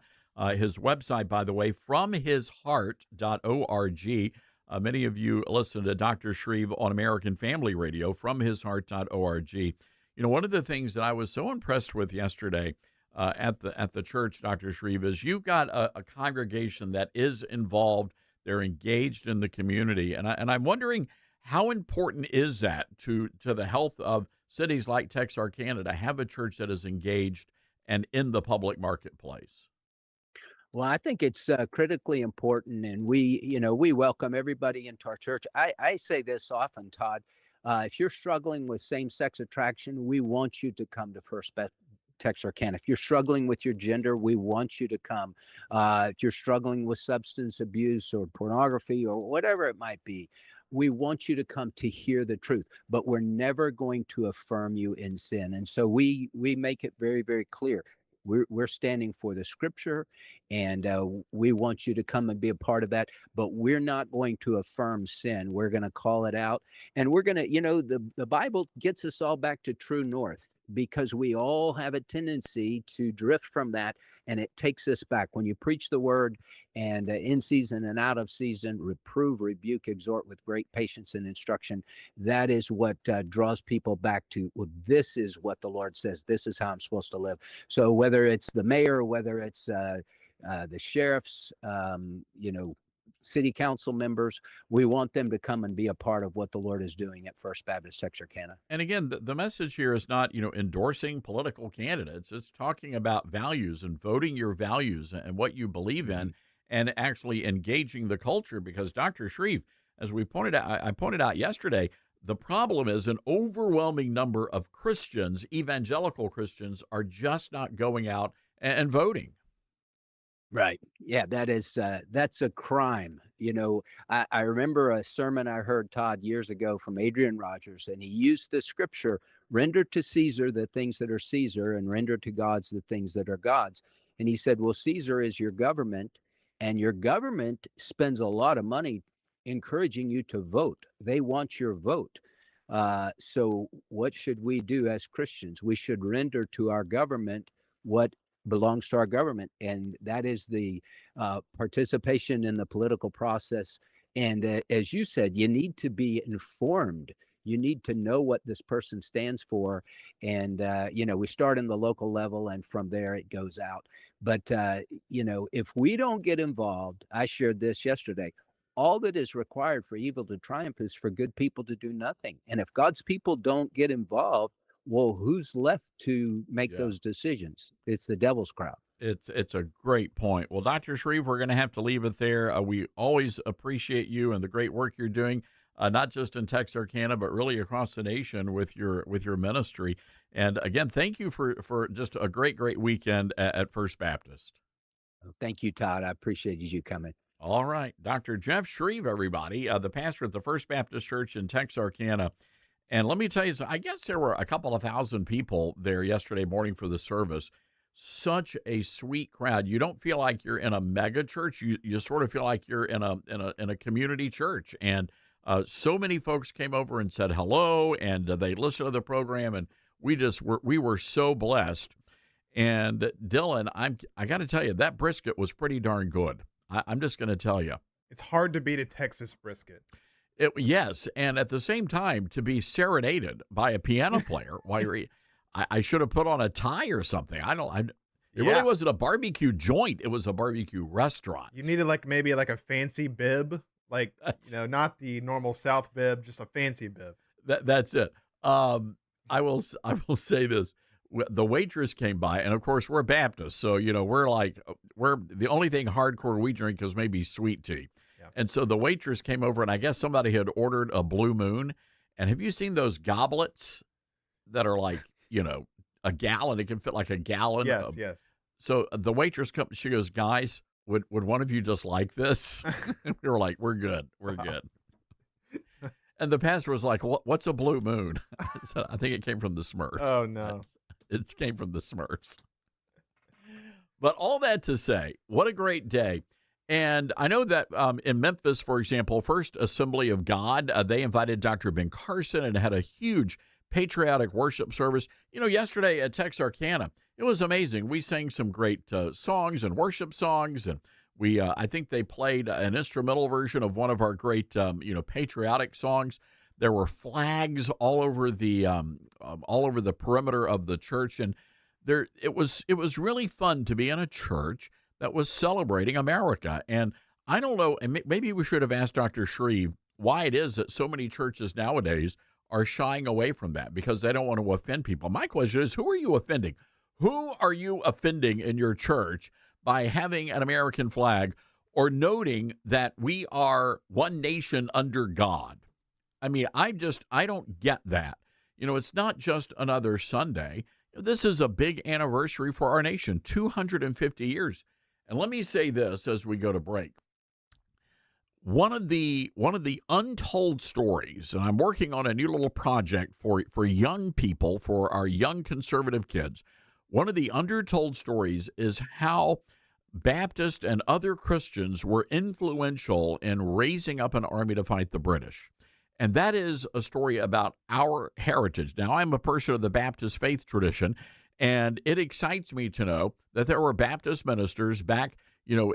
His website, by the way, fromhisheart.org. Many of you listen to Dr. Shreve on American Family Radio, fromhisheart.org. You know, one of the things that I was so impressed with yesterday at the church, Dr. Shreve, is you've got a congregation that is involved. They're engaged in the community. And I'm wondering, how important is that to the health of cities like Texarkana to have a church that is engaged and in the public marketplace? Well, I think it's critically important, and we welcome everybody into our church. I say this often, Todd. If you're struggling with same-sex attraction, we want you to come to First Texarkana. If you're struggling with your gender, we want you to come. If you're struggling with substance abuse or pornography or whatever it might be, we want you to come to hear the truth. But we're never going to affirm you in sin. And so we make it very, very clear. We're standing for the Scripture, and we want you to come and be a part of that. But we're not going to affirm sin. We're going to call it out, and we're going to, the Bible gets us all back to true north. because we all have a tendency to drift from that, and it takes us back. When you preach the word and in season and out of season, reprove, rebuke, exhort with great patience and instruction, that is what draws people back to, well, this is what the Lord says. This is how I'm supposed to live. So whether it's the mayor, whether it's the sheriffs, city council members, we want them to come and be a part of what the Lord is doing at First Baptist Texarkana. And again, the message here is not, endorsing political candidates. It's talking about values and voting your values and what you believe in and actually engaging the culture. Because Dr. Shreve, as we pointed out, I pointed out yesterday, the problem is an overwhelming number of Christians, evangelical Christians, are just not going out and voting. Right. Yeah, that's a crime. I remember a sermon I heard, Todd, years ago from Adrian Rogers, and he used the scripture, render to Caesar the things that are Caesar and render to God's the things that are God's. And he said, well, Caesar is your government, and your government spends a lot of money encouraging you to vote. They want your vote. So what should we do as Christians? We should render to our government what belongs to our government, and that is the participation in the political process. And as you said, you need to be informed. You need to know what this person stands for, and we start in the local level, and from there it goes out. But if we don't get involved, I shared this yesterday. All that is required for evil to triumph is for good people to do nothing. And if God's people don't get involved, well, who's left to make those decisions? It's the devil's crowd. It's a great point. Well, Dr. Shreve, we're going to have to leave it there. We always appreciate you and the great work you're doing, not just in Texarkana, but really across the nation with your ministry. And again, thank you for just a great weekend at First Baptist. Thank you, Todd. I appreciated you coming. All right. Dr. Jeff Shreve, everybody, the pastor at the First Baptist Church in Texarkana. And let me tell you, I guess there were a couple of thousand people there yesterday morning for the service. Such a sweet crowd. You don't feel like you're in a mega church. You sort of feel like you're in a community church. And so many folks came over and said hello, and they listened to the program, and we were so blessed. And Dylan, I got to tell you, that brisket was pretty darn good. I'm just going to tell you, it's hard to beat a Texas brisket. Yes, and at the same time, to be serenaded by a piano player while you're eating, I should have put on a tie or something. It really wasn't a barbecue joint; it was a barbecue restaurant. You needed maybe a fancy bib, not the normal South bib, just a fancy bib. That's it. I will say this: the waitress came by, and of course we're Baptists, so we're the only thing hardcore we drink is maybe sweet tea. And so the waitress came over, and I guess somebody had ordered a Blue Moon. And have you seen those goblets that are a gallon? It can fit like a gallon. Yes. So the waitress comes, she goes, guys, would one of you just like this? And we were like, we're good. And the pastor was like, what's a Blue Moon? So I think it came from the Smurfs. Oh, no. It came from the Smurfs. But all that to say, what a great day. And I know that in Memphis, for example, First Assembly of God, they invited Dr. Ben Carson and had a huge patriotic worship service. Yesterday at Texarkana, it was amazing. We sang some great songs and worship songs, and I think they played an instrumental version of one of our great, patriotic songs. There were flags all over the perimeter of the church, and it was really fun to be in a church that was celebrating America. And I don't know, and maybe we should have asked Dr. Shreve why it is that so many churches nowadays are shying away from that because they don't want to offend people. My question is, who are you offending? Who are you offending in your church by having an American flag or noting that we are one nation under God? I mean, I don't get that. It's not just another Sunday. This is a big anniversary for our nation, 250 years. And let me say this as we go to break. One of the untold stories, and I'm working on a new little project for young people, for our young conservative kids. One of the undertold stories is how Baptists and other Christians were influential in raising up an army to fight the British. And that is a story about our heritage. Now, I'm a person of the Baptist faith tradition, and it excites me to know that there were Baptist ministers back,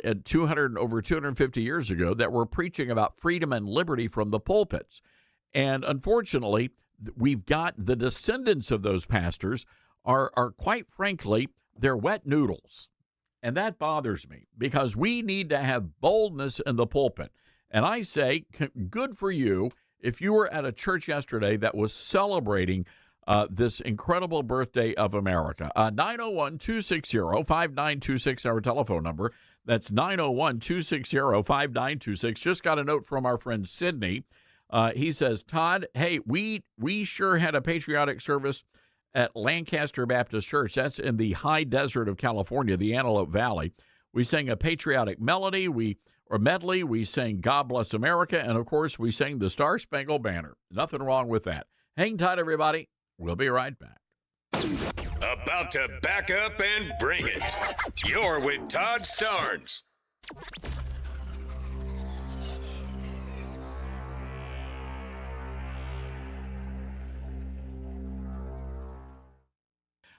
at 250 years ago that were preaching about freedom and liberty from the pulpits. And unfortunately, we've got the descendants of those pastors are quite frankly, they're wet noodles. And that bothers me because we need to have boldness in the pulpit. And I say, good for you if you were at a church yesterday that was celebrating this incredible birthday of America. 901-260-5926, our telephone number. That's 901-260-5926. Just got a note from our friend Sydney. He says, Todd, hey, we sure had a patriotic service at Lancaster Baptist Church. That's in the high desert of California, the Antelope Valley. We sang a patriotic medley. We sang God Bless America, and of course, we sang the Star Spangled Banner. Nothing wrong with that. Hang tight, everybody. We'll be right back. About to back up and bring it. You're with Todd Starnes.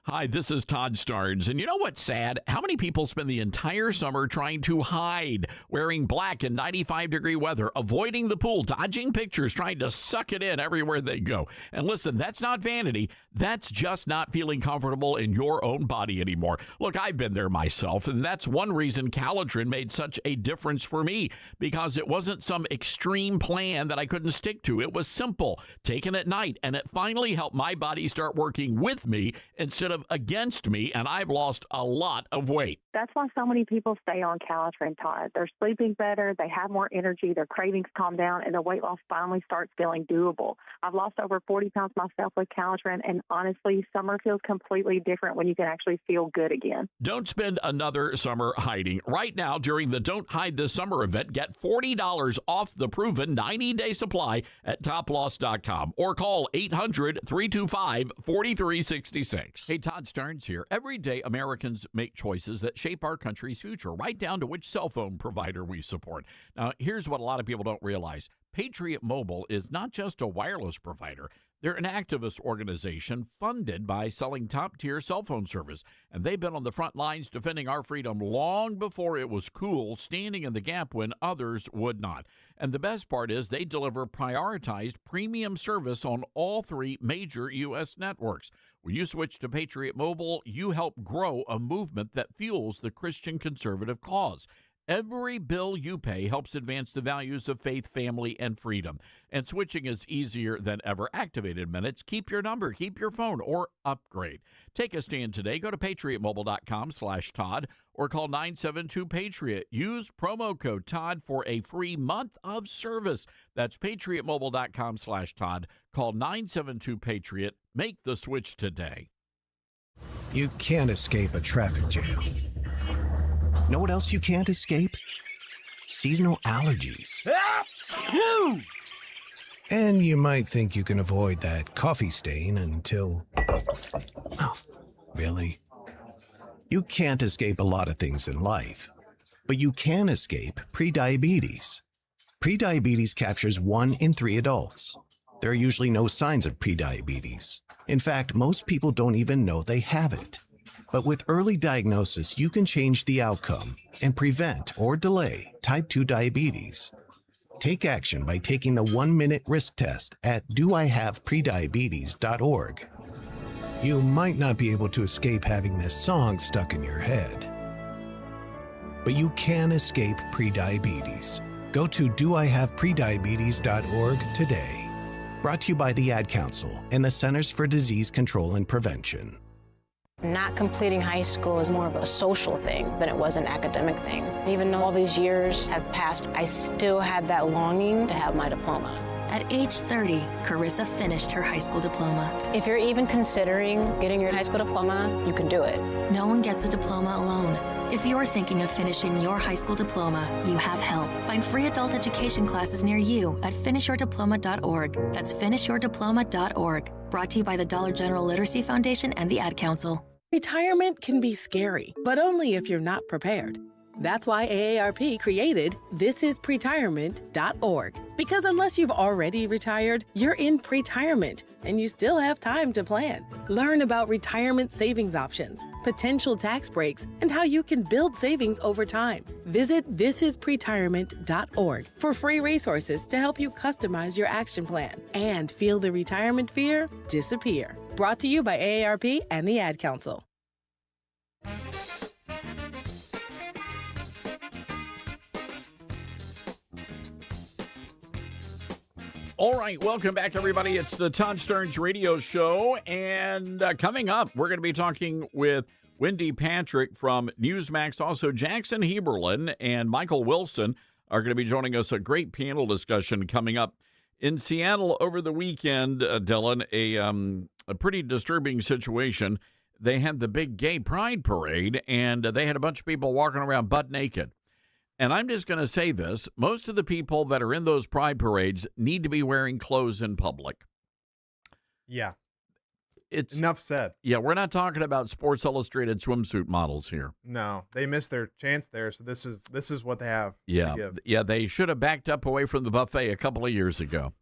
Hi, this is Todd Starnes, and you know what's sad? How many people spend the entire summer trying to hide, wearing black in 95-degree weather, avoiding the pool, dodging pictures, trying to suck it in everywhere they go? And listen, that's not vanity. That's just not feeling comfortable in your own body anymore. Look, I've been there myself, and that's one reason Calotren made such a difference for me, because it wasn't some extreme plan that I couldn't stick to. It was simple, taken at night, and it finally helped my body start working with me instead of against me, and I've lost a lot of weight. That's why so many people stay on Calotren, Todd. They're sleeping better, they have more energy, their cravings calm down, and their weight loss finally starts feeling doable. I've lost over 40 pounds myself with Calotren, and honestly, summer feels completely different when you can actually feel good again. Don't spend another summer hiding. Right now, during the Don't Hide This Summer event, get $40 off the proven 90-day supply at toploss.com or call 800-325-4366. Hey, Todd Starnes here. Every day, Americans make choices that shape our country's future, right down to which cell phone provider we support. Now, here's what a lot of people don't realize. Patriot Mobile is not just a wireless provider. They're an activist organization funded by selling top-tier cell phone service, and they've been on the front lines defending our freedom long before it was cool, standing in the gap when others would not. And the best part is they deliver prioritized premium service on all three major U.S. networks. When you switch to Patriot Mobile, you help grow a movement that fuels the Christian conservative cause. Every bill you pay helps advance the values of faith, family, and freedom. And switching is easier than ever. Activated minutes. Keep your number, keep your phone, or upgrade. Take a stand today. Go to patriotmobile.com/Todd or call 972-PATRIOT. Use promo code Todd for a free month of service. That's patriotmobile.com/Todd. Call 972-PATRIOT. Make the switch today. You can't escape a traffic jam. Know what else you can't escape? Seasonal allergies. And you might think you can avoid that coffee stain until... Oh, really? You can't escape a lot of things in life, but you can escape prediabetes. Prediabetes captures 1 in 3 adults. There are usually no signs of prediabetes. In fact, most people don't even know they have it. But with early diagnosis, you can change the outcome and prevent or delay type 2 diabetes. Take action by taking the 1-minute risk test at doihaveprediabetes.org. You might not be able to escape having this song stuck in your head, but you can escape prediabetes. Go to doihaveprediabetes.org today. Brought to you by the Ad Council and the Centers for Disease Control and Prevention. Not completing high school is more of a social thing than it was an academic thing. Even though all these years have passed, I still had that longing to have my diploma. At age 30, Carissa finished her high school diploma. If you're even considering getting your high school diploma, you can do it. No one gets a diploma alone. If you're thinking of finishing your high school diploma, you have help. Find free adult education classes near you at finishyourdiploma.org. That's finishyourdiploma.org. Brought to you by the Dollar General Literacy Foundation and the Ad Council. Retirement can be scary, but only if you're not prepared. That's why AARP created thisispretirement.org. Because unless you've already retired, you're in pretirement, and you still have time to plan. Learn about retirement savings options, potential tax breaks, and how you can build savings over time. Visit thisispretirement.org for free resources to help you customize your action plan and feel the retirement fear disappear. Brought to you by AARP and the Ad Council. All right, welcome back, everybody. It's the Todd Stearns Radio Show, and coming up, we're going to be talking with Wendy Patrick from Newsmax. Also, Jackson Heberlin and Michael Wilson are going to be joining us. A great panel discussion coming up. In Seattle over the weekend, Dylan, a pretty disturbing situation. They had the big gay pride parade, and they had a bunch of people walking around butt naked. And I'm just going to say this. Most of the people that are in those pride parades need to be wearing clothes in public. Yeah. It's enough said. Yeah, we're not talking about Sports Illustrated swimsuit models here. No, they missed their chance there, so this is what they have to give. Yeah, they should have backed up away from the buffet a couple of years ago.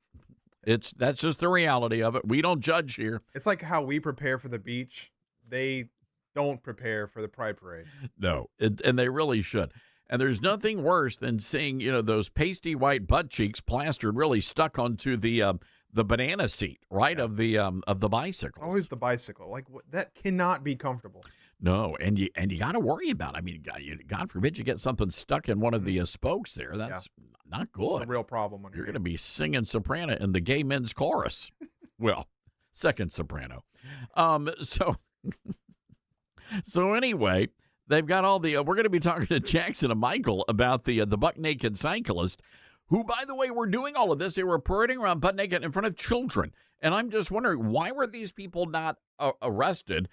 That's just the reality of it. We don't judge here. It's like how we prepare for the beach. They don't prepare for the pride parade. No, and they really should. And there's nothing worse than seeing, those pasty white butt cheeks plastered, really stuck onto the banana seat, right, of the bicycle. Always the bicycle. Like that cannot be comfortable. No, and you got to worry about it. I mean, God forbid you get something stuck in one of the spokes there. That's not good. It's a real problem. You're going to be singing soprano in the gay men's chorus. Well, second soprano. So anyway. They've got all the. We're going to be talking to Jackson and Michael about the buck naked cyclist, who, by the way, were doing all of this. They were parading around butt naked in front of children, and I'm just wondering, why were these people not arrested,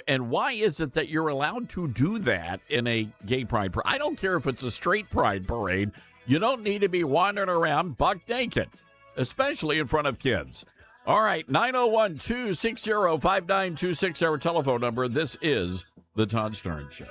and why is it that you're allowed to do that in a gay pride parade? I don't care if it's a straight pride parade. You don't need to be wandering around buck naked, especially in front of kids. All right, 901-260-5926, our telephone number. This is The Todd Stearns Show.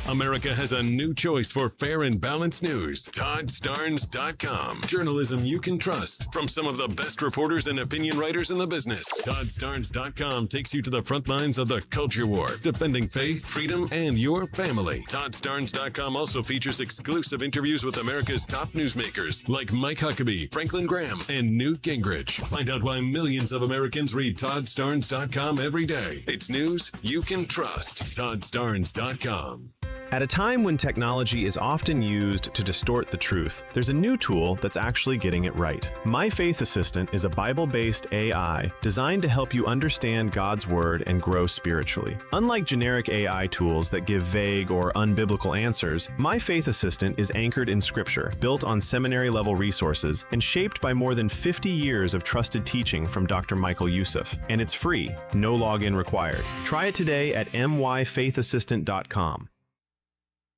America has a new choice for fair and balanced news. ToddStarnes.com. Journalism you can trust from some of the best reporters and opinion writers in the business. ToddStarnes.com takes you to the front lines of the culture war, defending faith, freedom, and your family. ToddStarnes.com also features exclusive interviews with America's top newsmakers like Mike Huckabee, Franklin Graham, and Newt Gingrich. Find out why millions of Americans read ToddStarnes.com every day. It's news you can trust. ToddStarnes.com. At a time when technology is often used to distort the truth, there's a new tool that's actually getting it right. My Faith Assistant is a Bible-based AI designed to help you understand God's Word and grow spiritually. Unlike generic AI tools that give vague or unbiblical answers, My Faith Assistant is anchored in Scripture, built on seminary-level resources, and shaped by more than 50 years of trusted teaching from Dr. Michael Youssef. And it's free, no login required. Try it today at myfaithassistant.com.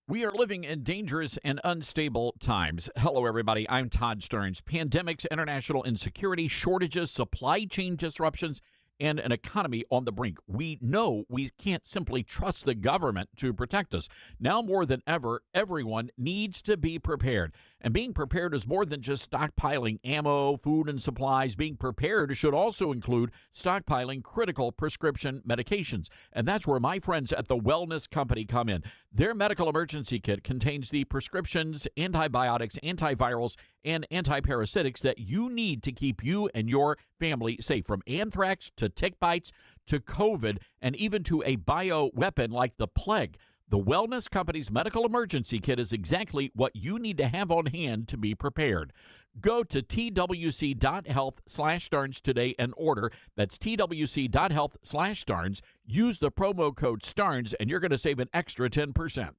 We are living in dangerous and unstable times. Hello, everybody. I'm Todd Stearns. Pandemics, international insecurity, shortages, supply chain disruptions, and an economy on the brink. We know we can't simply trust the government to protect us. Now more than ever, everyone needs to be prepared. And being prepared is more than just stockpiling ammo, food, and supplies. Being prepared should also include stockpiling critical prescription medications. And that's where my friends at the Wellness Company come in. Their medical emergency kit contains the prescriptions, antibiotics, antivirals, and antiparasitics that you need to keep you and your family safe, from anthrax to tick bites to COVID, and even to a bioweapon like the plague. The Wellness Company's medical emergency kit is exactly what you need to have on hand to be prepared. Go to twc.health/Stearns today and order. That's twc.health/Stearns. Use the promo code Stearns, and you're going to save an extra 10%.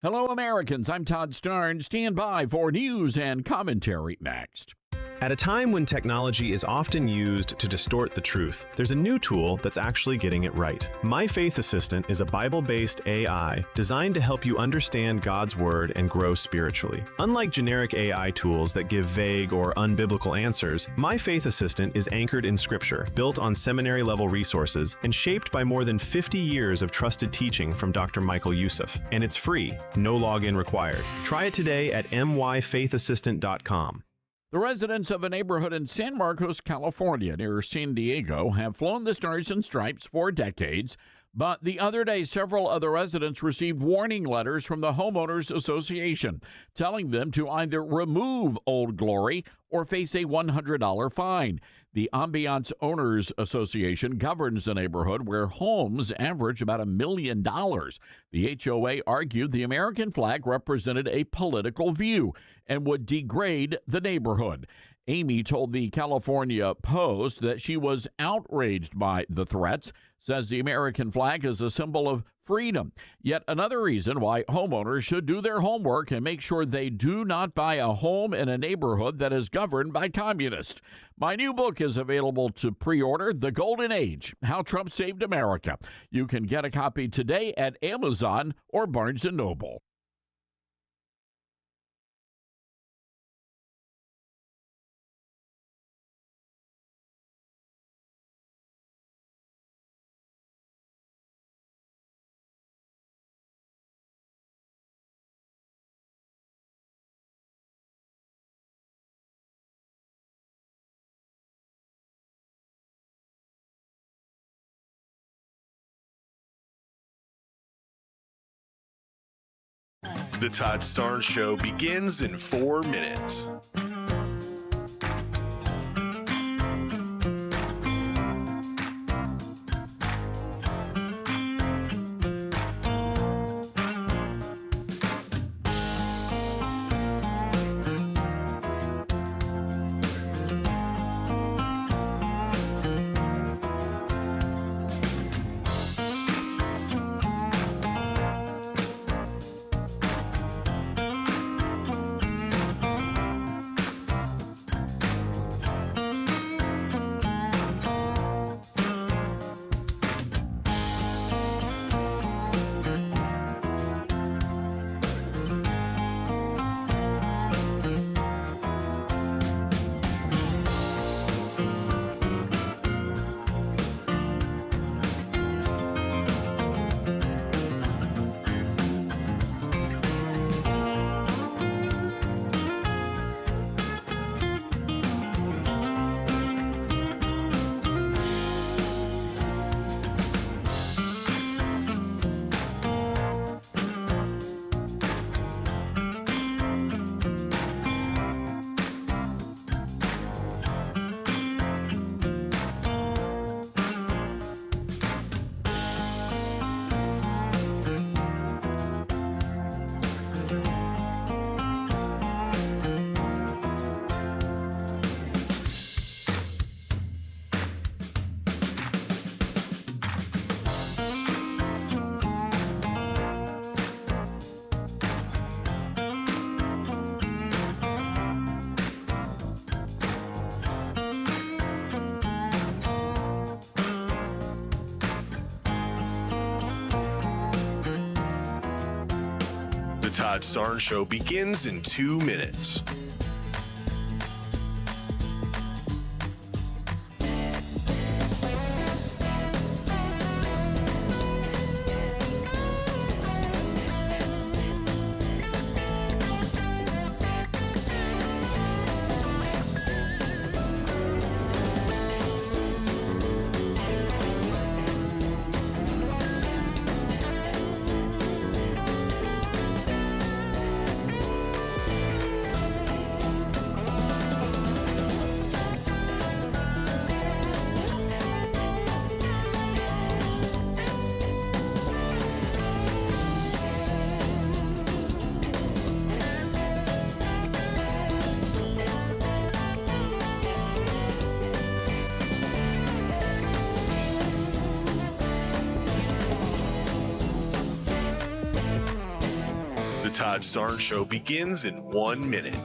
Hello, Americans. I'm Todd Stearns. Stand by for news and commentary next. At a time when technology is often used to distort the truth, there's a new tool that's actually getting it right. My Faith Assistant is a Bible-based AI designed to help you understand God's Word and grow spiritually. Unlike generic AI tools that give vague or unbiblical answers, My Faith Assistant is anchored in Scripture, built on seminary-level resources, and shaped by more than 50 years of trusted teaching from Dr. Michael Youssef. And it's free, no login required. Try it today at myfaithassistant.com. The residents of a neighborhood in San Marcos, California, near San Diego, have flown the Stars and Stripes for decades. But the other day, several other residents received warning letters from the Homeowners Association telling them to either remove Old Glory or face a $100 fine. The Ambiance Owners Association governs a neighborhood where homes average about $1 million. The HOA argued the American flag represented a political view and would degrade the neighborhood. Amy told the California Post that she was outraged by the threats, says the American flag is a symbol of freedom. Yet another reason why homeowners should do their homework and make sure they do not buy a home in a neighborhood that is governed by communists. My new book is available to pre-order, The Golden Age, How Trump Saved America. You can get a copy today at Amazon or Barnes & Noble. The Todd Starnes Show begins in 4 minutes. The Todd Starnes Show begins in 2 minutes. The Todd Starnes Show begins in 1 minute.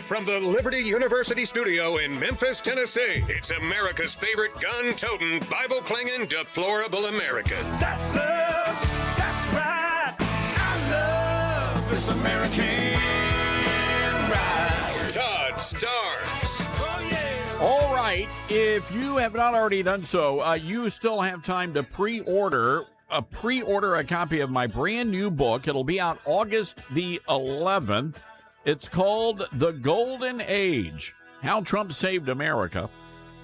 From the Liberty University studio in Memphis, Tennessee, it's America's favorite gun-toting, Bible-clinging, deplorable American. That's us. That's right. I love this American ride. Todd Starnes. Oh, yeah. All right. If you have not already done so, you still have time to pre-order a copy of my brand new book. It'll be out August the 11th. It's called The Golden Age, How Trump Saved America.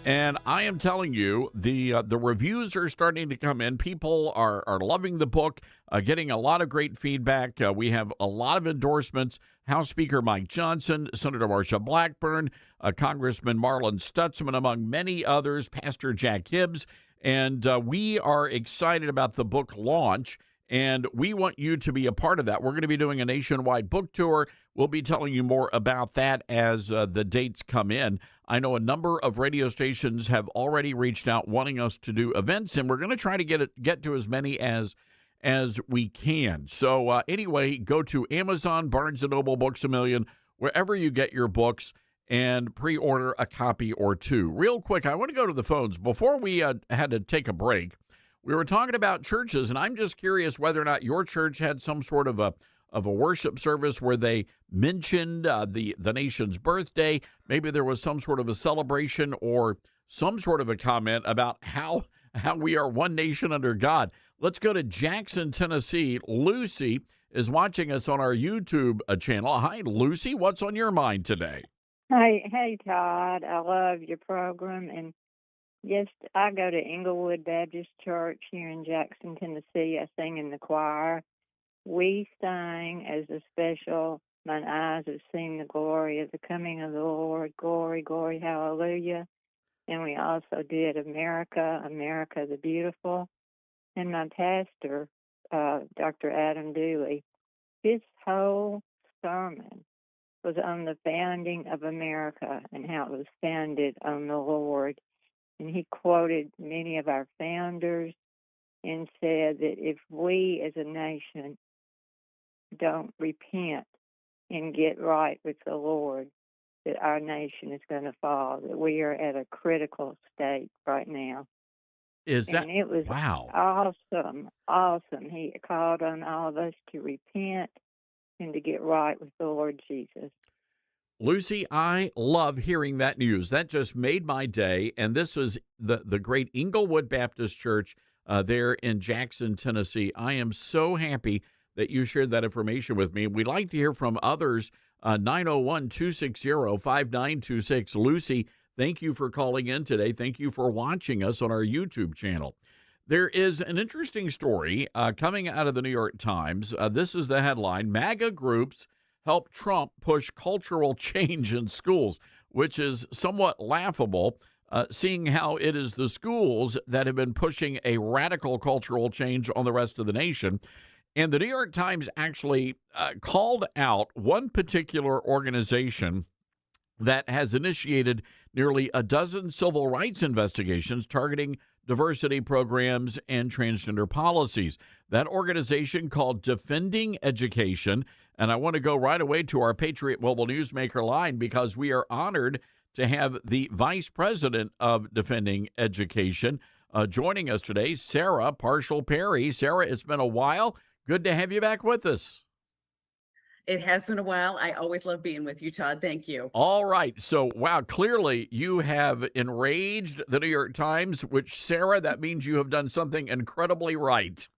And I am telling you, the reviews are starting to come in. People are loving the book, getting a lot of great feedback. We have a lot of endorsements. House Speaker Mike Johnson, Senator Marsha Blackburn, Congressman Marlon Stutzman, among many others, Pastor Jack Hibbs. And we are excited about the book launch, and we want you to be a part of that. We're going to be doing a nationwide book tour. We'll be telling you more about that as the dates come in. I know a number of radio stations have already reached out wanting us to do events, and we're going to try to get to as many as we can. So anyway, go to Amazon, Barnes & Noble, Books A Million, wherever you get your books, and pre-order a copy or two. Real quick, I want to go to the phones. Before we had to take a break, we were talking about churches, and I'm just curious whether or not your church had some sort of a worship service where they mentioned the nation's birthday. Maybe there was some sort of a celebration or some sort of a comment about how we are one nation under God. Let's go to Jackson, Tennessee. Lucy is watching us on our YouTube channel. Hi, Lucy. What's on your mind today? Hey, Todd. I love your program, and yes, I go to Inglewood Baptist Church here in Jackson, Tennessee. I sing in the choir. We sang as a special, "Mine eyes have seen the glory of the coming of the Lord, glory, glory, hallelujah." And we also did America, America the Beautiful. And my pastor, Dr. Adam Dooley, his whole sermon was on the founding of America and how it was founded on the Lord. And he quoted many of our founders and said that if we as a nation don't repent and get right with the Lord, that our nation is going to fall, that we are at a critical state right now. And it was wow. Awesome. He called on all of us to repent and to get right with the Lord Jesus. Lucy, I love hearing that news. That just made my day. And this was the great Inglewood Baptist Church there in Jackson, Tennessee. I am so happy that you shared that information with me. We'd like to hear from others. 901-260-5926. Lucy, thank you for calling in today. Thank you for watching us on our YouTube channel. There is an interesting story coming out of the New York Times. This is the headline: MAGA groups help Trump push cultural change in schools, which is somewhat laughable, seeing how it is the schools that have been pushing a radical cultural change on the rest of the nation. And the New York Times actually called out one particular organization that has initiated nearly a dozen civil rights investigations targeting diversity programs and transgender policies. That organization called Defending Education. And I want to go right away to our Patriot Mobile Newsmaker line because we are honored to have the Vice President of Defending Education joining us today, Sarah Parshall-Perry. Sarah, it's been a while. Good to have you back with us. It has been a while. I always love being with you, Todd. Thank you. All right. So, wow, clearly you have enraged the New York Times, which, Sarah, that means you have done something incredibly right.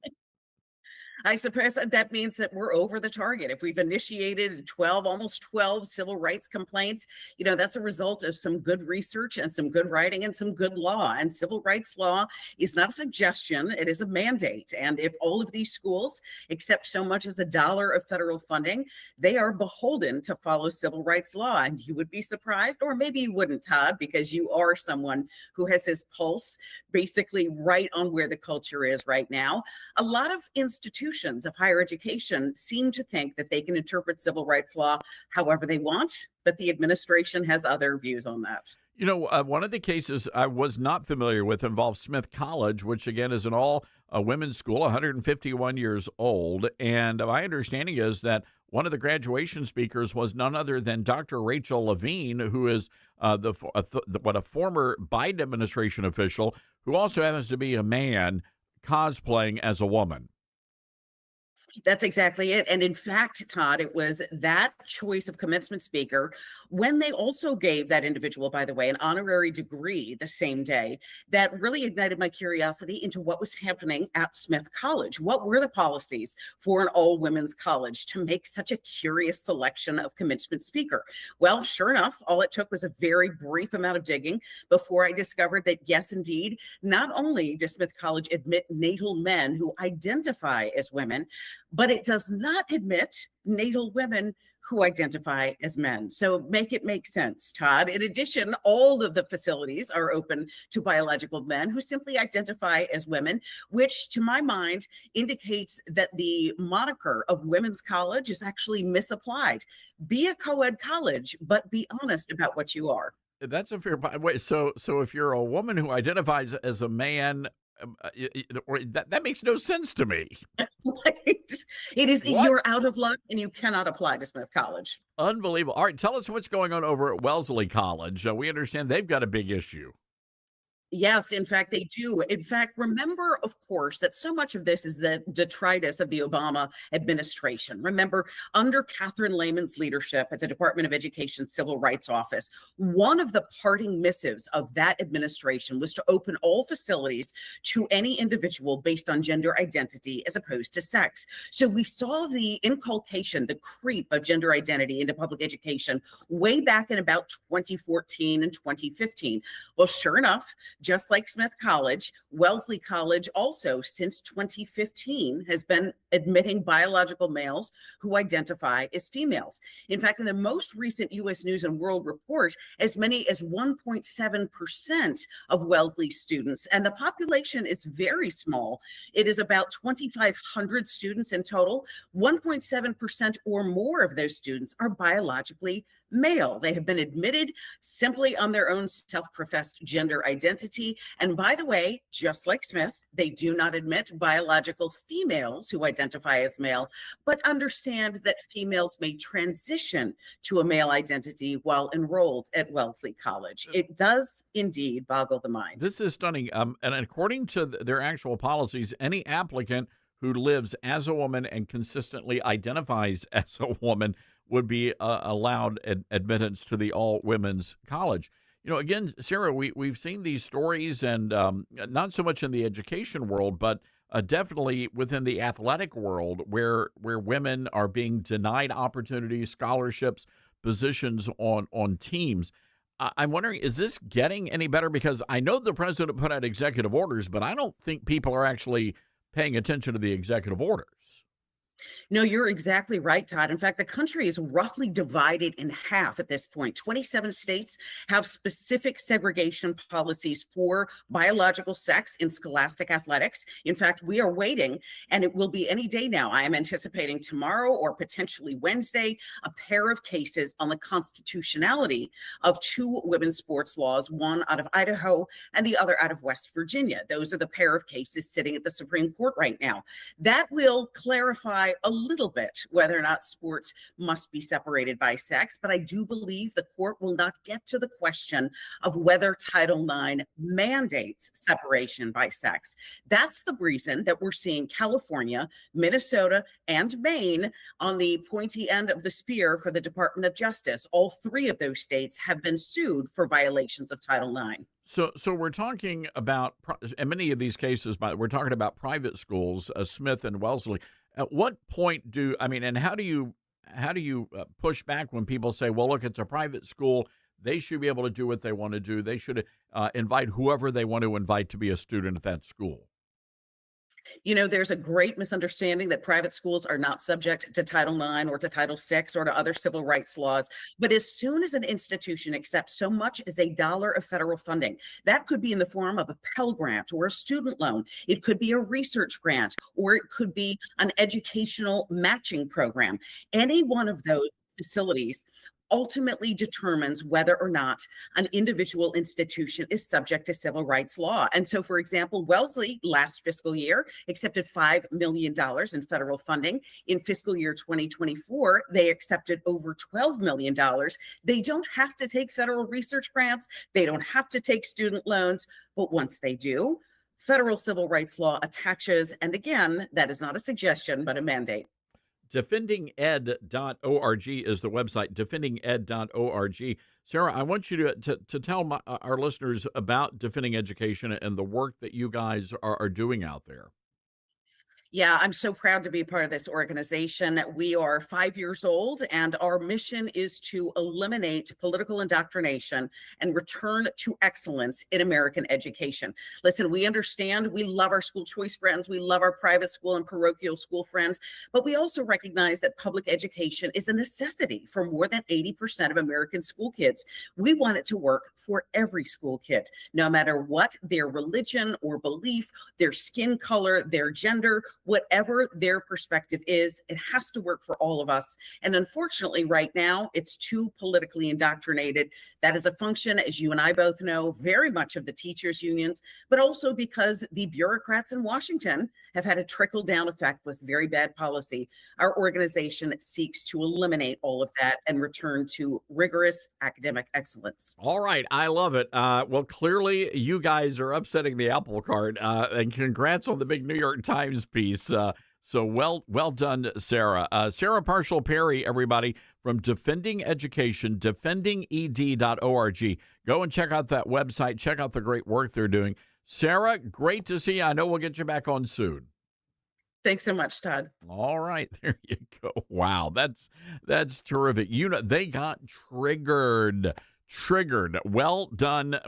I suppose that means that we're over the target. If we've initiated almost 12 civil rights complaints, that's a result of some good research and some good writing and some good law. And civil rights law is not a suggestion, it is a mandate. And if all of these schools accept so much as $1 of federal funding, they are beholden to follow civil rights law. And you would be surprised, or maybe you wouldn't, Todd, because you are someone who has his pulse basically right on where the culture is right now. A lot of institutions of higher education seem to think that they can interpret civil rights law however they want, but the administration has other views on that. One of the cases I was not familiar with involved Smith College, which again is an all women's school, 151 years old. And my understanding is that One of the graduation speakers was none other than Dr. Rachel Levine, who is a former Biden administration official who also happens to be a man cosplaying as a woman. That's exactly it. And in fact, Todd, it was that choice of commencement speaker when they also gave that individual, by the way, an honorary degree the same day that really ignited my curiosity into what was happening at Smith College. What were the policies for an all women's college to make such a curious selection of commencement speaker? Well, sure enough, all it took was a very brief amount of digging before I discovered that, yes, indeed, not only does Smith College admit natal men who identify as women, but it does not admit natal women who identify as men. So make it make sense, Todd. In addition, all of the facilities are open to biological men who simply identify as women, which to my mind indicates that the moniker of women's college is actually misapplied. Be a co-ed college, but be honest about what you are. That's a fair point. Wait, so if you're a woman who identifies as a man, that makes no sense to me. Right? It is, What? you're out of luck and you cannot apply to Smith College. Unbelievable. All right, tell us what's going on over at Wellesley College. We understand they've got a big issue. Yes, in fact, they do. In fact, remember, of course, that so much of this is the detritus of the Obama administration. Remember, under Catherine Lehman's leadership at the Department of Education Civil Rights Office, one of the parting missives of that administration was to open all facilities to any individual based on gender identity as opposed to sex. So we saw the inculcation, the creep of gender identity into public education way back in about 2014 and 2015. Well, sure enough, just like Smith College, Wellesley College also since 2015 has been admitting biological males who identify as females. In fact, in the most recent U.S. News and World Report, as many as 1.7% of Wellesley students, and the population is very small. It is about 2,500 students in total. 1.7% or more of those students are biologically male. They have been admitted simply on their own self-professed gender identity. And by the way, just like Smith, they do not admit biological females who identify as male, but understand that females may transition to a male identity while enrolled at Wellesley College. It does indeed boggle the mind. This is stunning. And according to their actual policies, any applicant who lives as a woman and consistently identifies as a woman would be allowed admittance to the all women's college. You know, again, Sarah, we've seen these stories, and not so much in the education world, but definitely within the athletic world, where women are being denied opportunities, scholarships, positions on teams. I'm wondering, is this getting any better? Because I know the president put out executive orders, but I don't think people are actually paying attention to the executive orders. No, you're exactly right, Todd. In fact, the country is roughly divided in half at this point. 27 states have specific segregation policies for biological sex in scholastic athletics. In fact, we are waiting, and it will be any day now. I am anticipating tomorrow or potentially Wednesday, a pair of cases on the constitutionality of two women's sports laws, one out of Idaho and the other out of West Virginia. Those are the pair of cases sitting at the Supreme Court right now. That will clarify a little bit whether or not sports must be separated by sex, but I do believe the court will not get to the question of whether Title IX mandates separation by sex. That's the reason that we're seeing California, Minnesota, and Maine on the pointy end of the spear for the Department of Justice. All three of those states have been sued for violations of Title IX. So we're talking about, in many of these cases, we're talking about private schools, Smith and Wellesley. At what point and how do you push back when people say, well, look, it's a private school, they should be able to do what they want to do, they should invite whoever they want to invite to be a student at that school? You know, there's a great misunderstanding that private schools are not subject to Title IX or to Title VI or to other civil rights laws. But as soon as an institution accepts so much as $1 of federal funding, that could be in the form of a Pell Grant or a student loan. It could be a research grant, or it could be an educational matching program. Any one of those facilities ultimately determines whether or not an individual institution is subject to civil rights law. And so, for example, Wellesley last fiscal year accepted $5 million in federal funding. In fiscal year 2024, they accepted over $12 million. They don't have to take federal research grants. They don't have to take student loans. But once they do, federal civil rights law attaches. And again, that is not a suggestion, but a mandate. Defendinged.org is the website, defendinged.org. Sarah, I want you to tell our listeners about Defending Education and the work that you guys are doing out there. Yeah, I'm so proud to be a part of this organization. We are 5 years old, and our mission is to eliminate political indoctrination and return to excellence in American education. Listen, we understand we love our school choice friends, we love our private school and parochial school friends, but we also recognize that public education is a necessity for more than 80% of American school kids. We want it to work for every school kid, no matter what their religion or belief, their skin color, their gender, whatever their perspective is, it has to work for all of us. And unfortunately, right now, it's too politically indoctrinated. That is a function, as you and I both know, very much of the teachers' unions, but also because the bureaucrats in Washington have had a trickle-down effect with very bad policy. Our organization seeks to eliminate all of that and return to rigorous academic excellence. All right. I love it. Well, clearly, you guys are upsetting the apple cart, and congrats on the big New York Times piece. So well done, Sarah. Sarah Parshall-Perry, everybody, from Defending Education, defendinged.org. Go and check out that website. Check out the great work they're doing. Sarah, great to see you. I know we'll get you back on soon. Thanks so much, Todd. All right, there you go. Wow, that's terrific. You know, they got triggered. Well done,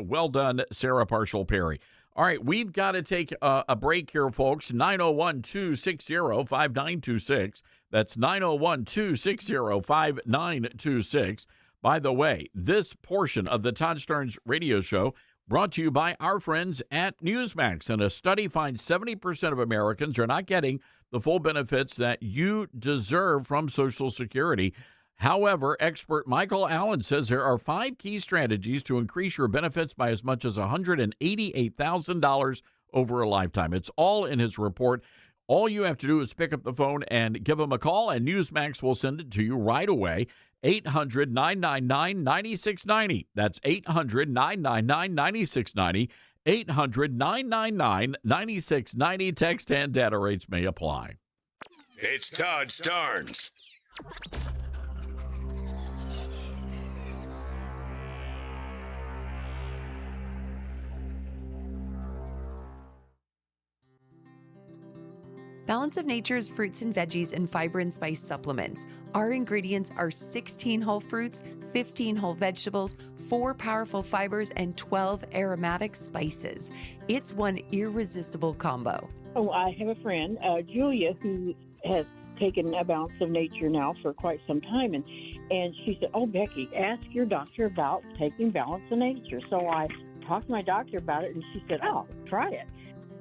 Sarah Parshall-Perry. All right, we've got to take a break here, folks. 901-260-5926. That's 901-260-5926. By the way, this portion of the Todd Starnes radio show brought to you by our friends at Newsmax. And a study finds 70% of Americans are not getting the full benefits that you deserve from Social Security. However, expert Michael Allen says there are 5 key strategies to increase your benefits by as much as $188,000 over a lifetime. It's all in his report. All you have to do is pick up the phone and give him a call, and Newsmax will send it to you right away. 800-999-9690. That's 800-999-9690. 800-999-9690. Text and data rates may apply. It's Todd Starnes. Balance of Nature's fruits and veggies and fiber and spice supplements. Our ingredients are 16 whole fruits, 15 whole vegetables, 4 powerful fibers, and 12 aromatic spices. It's one irresistible combo. Oh, I have a friend, Julia, who has taken a Balance of Nature now for quite some time, and she said, "Oh, Becky, ask your doctor about taking Balance of Nature." So I talked to my doctor about it, and she said, "Oh, try it."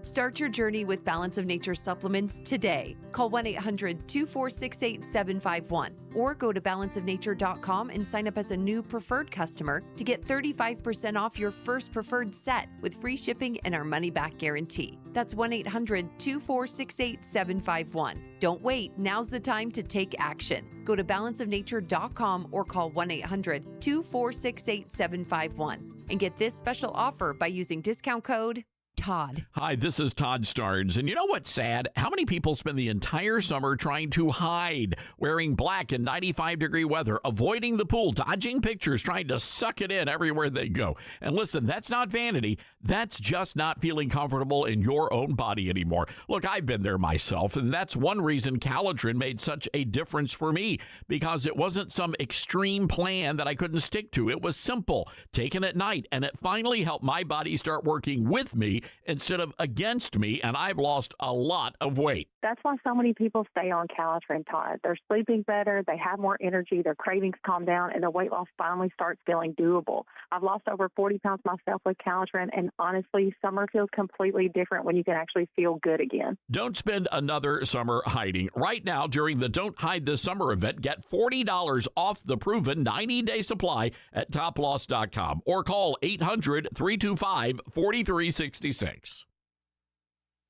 Start your journey with Balance of Nature supplements today. Call 1-800-246-8751 or go to balanceofnature.com and sign up as a new preferred customer to get 35% off your first preferred set with free shipping and our money-back guarantee. That's 1-800-246-8751. Don't wait. Now's the time to take action. Go to balanceofnature.com or call 1-800-246-8751 and get this special offer by using discount code Todd. Hi, this is Todd Starnes. And you know what's sad? How many people spend the entire summer trying to hide, wearing black in 95-degree weather, avoiding the pool, dodging pictures, trying to suck it in everywhere they go? And listen, that's not vanity. That's just not feeling comfortable in your own body anymore. Look, I've been there myself, and that's one reason Calotren made such a difference for me, because it wasn't some extreme plan that I couldn't stick to. It was simple, taken at night, and it finally helped my body start working with me instead of against me, and I've lost a lot of weight. That's why so many people stay on Calotren, Todd. They're sleeping better, they have more energy, their cravings calm down, and their weight loss finally starts feeling doable. I've lost over 40 pounds myself with Calotren, and honestly, summer feels completely different when you can actually feel good again. Don't spend another summer hiding. Right now, during the Don't Hide This Summer event, get $40 off the proven 90-day supply at toploss.com or call 800-325-4366.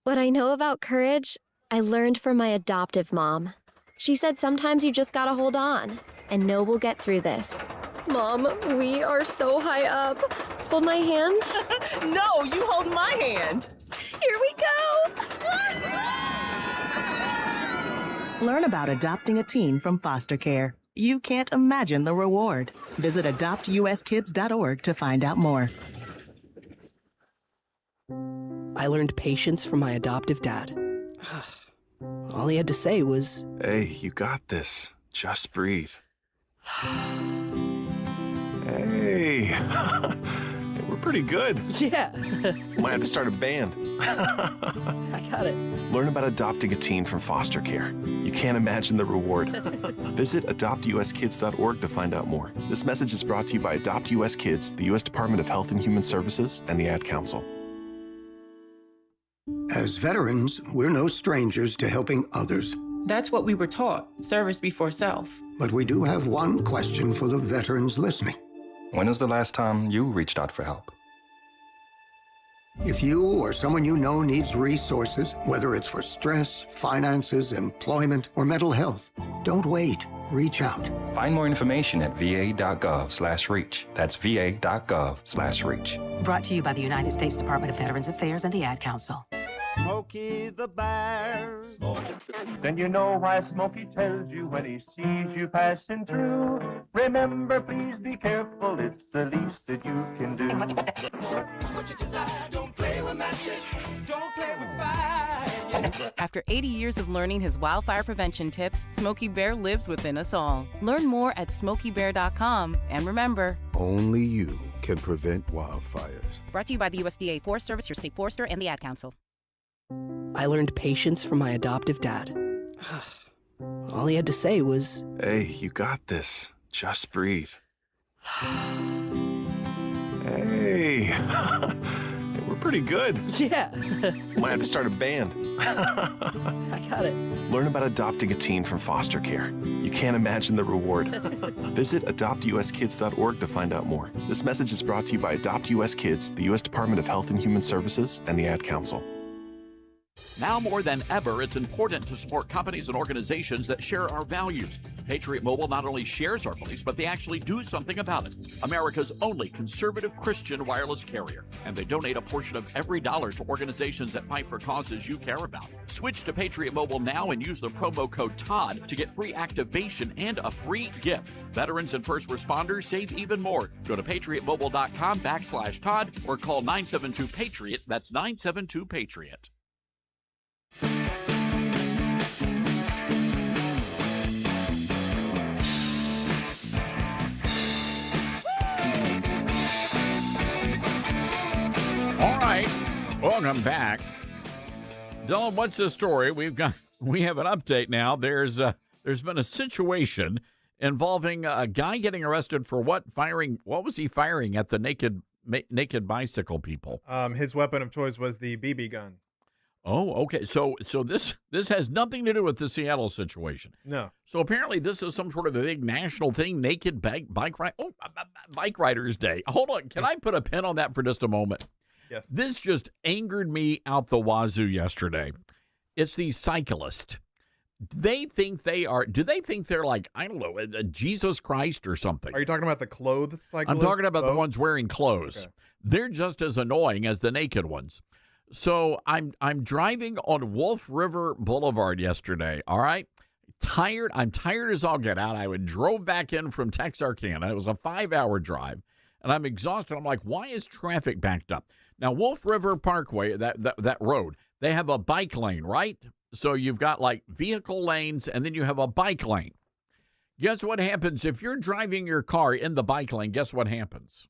What I know about courage, I learned from my adoptive mom. She said sometimes you just gotta hold on and know we'll get through this. Mom, we are so high up. Hold my hand. No, you hold my hand. Here we go. Learn about adopting a teen from foster care. You can't imagine the reward. Visit adoptuskids.org to find out more. I learned patience from my adoptive dad. All he had to say was, Hey, you got this. Just breathe. Hey. We're pretty good. Yeah. Might have to start a band. I got it. Learn about adopting a teen from foster care. You can't imagine the reward. Visit adoptuskids.org to find out more. This message is brought to you by Adopt US Kids, the U.S. Department of Health and Human Services, and the Ad Council. As veterans, we're no strangers to helping others. That's what we were taught, service before self. But we do have one question for the veterans listening. When was the last time you reached out for help? If you or someone you know needs resources, whether it's for stress, finances, employment, or mental health, don't wait. Reach out. Find more information at va.gov/reach. That's va.gov/reach. Brought to you by the United States Department of Veterans Affairs and the Ad Council. Smokey the Bear. Then you know why Smokey tells you when he sees you passing through. Remember, please be careful, it's the least that you can do. What you desire, don't play with matches, don't play with fire. After 80 years of learning his wildfire prevention tips, Smokey Bear lives within us all. Learn more at SmokeyBear.com. And remember, only you can prevent wildfires. Brought to you by the USDA Forest Service, your state forester, and the Ad Council. I learned patience from my adoptive dad. All he had to say was, Hey, you got this. Just breathe. Hey. We're pretty good. Yeah. Might have to start a band. I got it. Learn about adopting a teen from foster care. You can't imagine the reward. Visit adoptuskids.org to find out more. This message is brought to you by Adopt US Kids, the U.S. Department of Health and Human Services, and the Ad Council. Now more than ever, it's important to support companies and organizations that share our values. Patriot Mobile not only shares our beliefs, but they actually do something about it. America's only conservative Christian wireless carrier. And they donate a portion of every dollar to organizations that fight for causes you care about. Switch to Patriot Mobile now and use the promo code TODD to get free activation and a free gift. Veterans and first responders save even more. Go to patriotmobile.com/Todd or call 972-PATRIOT. That's 972-PATRIOT. All right, welcome back. Dylan, what's the story? We have an update now. There's been a situation involving a guy getting arrested for what was he firing at the naked bicycle people? His weapon of choice was the BB gun. Oh, okay. So this has nothing to do with the Seattle situation. No. So apparently this is some sort of a big national thing, naked bike riders day. Hold on. Can I put a pin on that for just a moment? Yes. This just angered me out the wazoo yesterday. It's these cyclists. Do they think they're like, I don't know, Jesus Christ or something? Are you talking about the clothes cyclists? I'm talking about the ones wearing clothes. Okay. They're just as annoying as the naked ones. So I'm driving on Wolf River Boulevard yesterday, all right? I'm tired as all get out. I drove back in from Texarkana. It was a 5-hour drive, and I'm exhausted. I'm like, why is traffic backed up? Now, Wolf River Parkway, that road, they have a bike lane, right? So you've got like vehicle lanes, and then you have a bike lane. Guess what happens if you're driving your car in the bike lane? Guess what happens?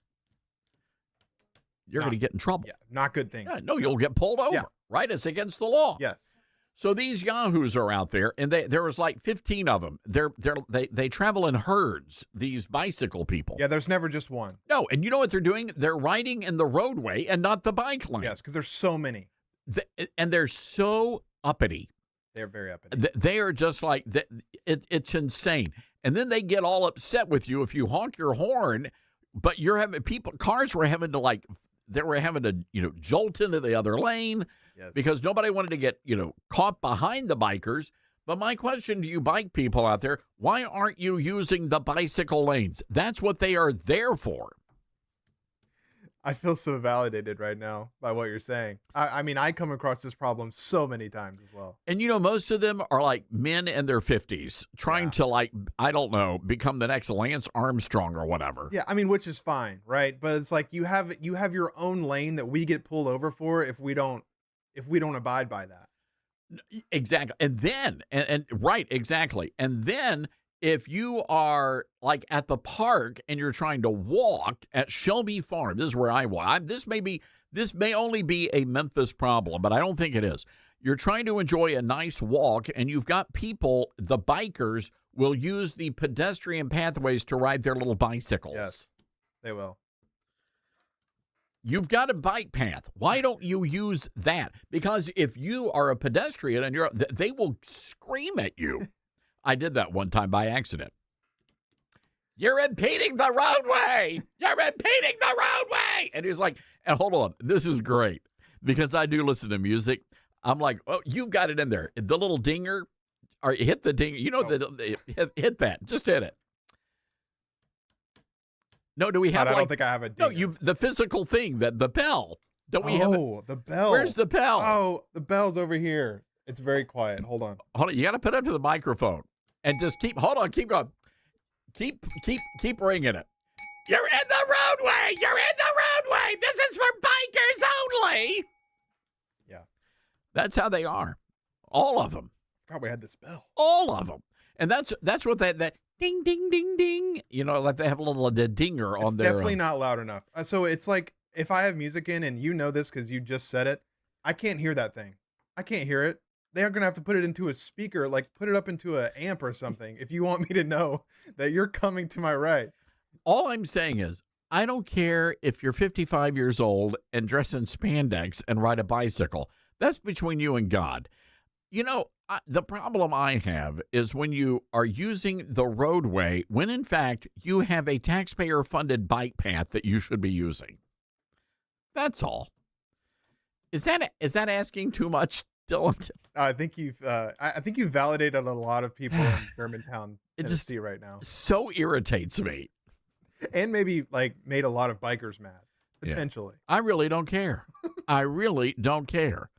you're going to get in trouble. Yeah, not good things. Yeah, no, you'll get pulled over, right? It's against the law. Yes. So these yahoos are out there, and there was like 15 of them. They travel in herds, these bicycle people. Yeah, there's never just one. No, and you know what they're doing? They're riding in the roadway and not the bike lane. Yes, because there's so many. And they're so uppity. They're very uppity. They are just like, it's insane. And then they get all upset with you if you honk your horn, but cars were having to jolt into the other lane because nobody wanted to get, caught behind the bikers. But my question to you bike people out there, why aren't you using the bicycle lanes? That's what they are there for. I feel so validated right now by what you're saying. I mean, I come across this problem so many times as well. And, most of them are like men in their 50s trying to, I don't know, become the next Lance Armstrong or whatever. Yeah, I mean, which is fine, right? But it's like you have your own lane that we get pulled over for if we don't abide by that. Exactly. And then, right, exactly. And then if you are like at the park and you're trying to walk at Shelby Farm, this is where I walk. This may only be a Memphis problem, but I don't think it is. You're trying to enjoy a nice walk, and you've got people, the bikers, will use the pedestrian pathways to ride their little bicycles. Yes, they will. You've got a bike path. Why don't you use that? Because if you are a pedestrian and they will scream at you. I did that one time by accident. You're impeding the roadway. You're impeding the roadway. And he's like, and hold on, this is great because I do listen to music. I'm like, oh, you've got it in there. The little dinger, or hit the dinger. Hit that. Just hit it. No, do we have? I don't think I have a dinger. No, the physical thing, the bell. Don't we have? Oh, the bell. Where's the bell? Oh, the bell's over here. It's very quiet. Hold on. You got to put it up to the microphone and just keep going. Keep ringing it. You're in the roadway. You're in the roadway. This is for bikers only. Yeah. That's how they are. All of them. Probably had this bell. All of them. And that's what that ding, ding, ding, ding. Like they have a little dinger on there. It's definitely not loud enough. So it's like if I have music in and you know this because you just said it, I can't hear that thing. I can't hear it. They're going to have to put it into a speaker, like put it up into an amp or something if you want me to know that you're coming to my right. All I'm saying is I don't care if you're 55 years old and dress in spandex and ride a bicycle. That's between you and God. The problem I have is when you are using the roadway when, in fact, you have a taxpayer-funded bike path that you should be using. That's all. Is that asking too much, Dylan? I think you've validated a lot of people in Germantown, Tennessee right now. So irritates me. And maybe made a lot of bikers mad, potentially. Yeah. I really don't care. I really don't care.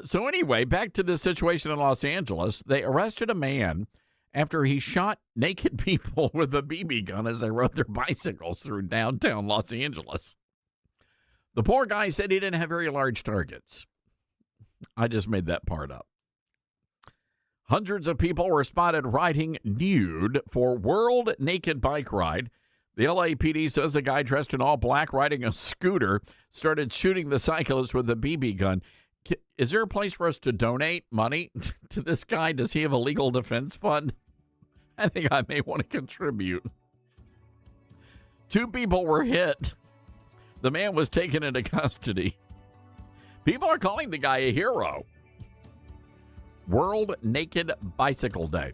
So anyway, back to this situation in Los Angeles. They arrested a man after he shot naked people with a BB gun as they rode their bicycles through downtown Los Angeles. The poor guy said he didn't have very large targets. I just made that part up. Hundreds of people were spotted riding nude for World Naked Bike Ride. The LAPD says a guy dressed in all black riding a scooter started shooting the cyclist with a BB gun. Is there a place for us to donate money to this guy? Does he have a legal defense fund? I think I may want to contribute. 2 people were hit. The man was taken into custody. People are calling the guy a hero. World Naked Bicycle Day.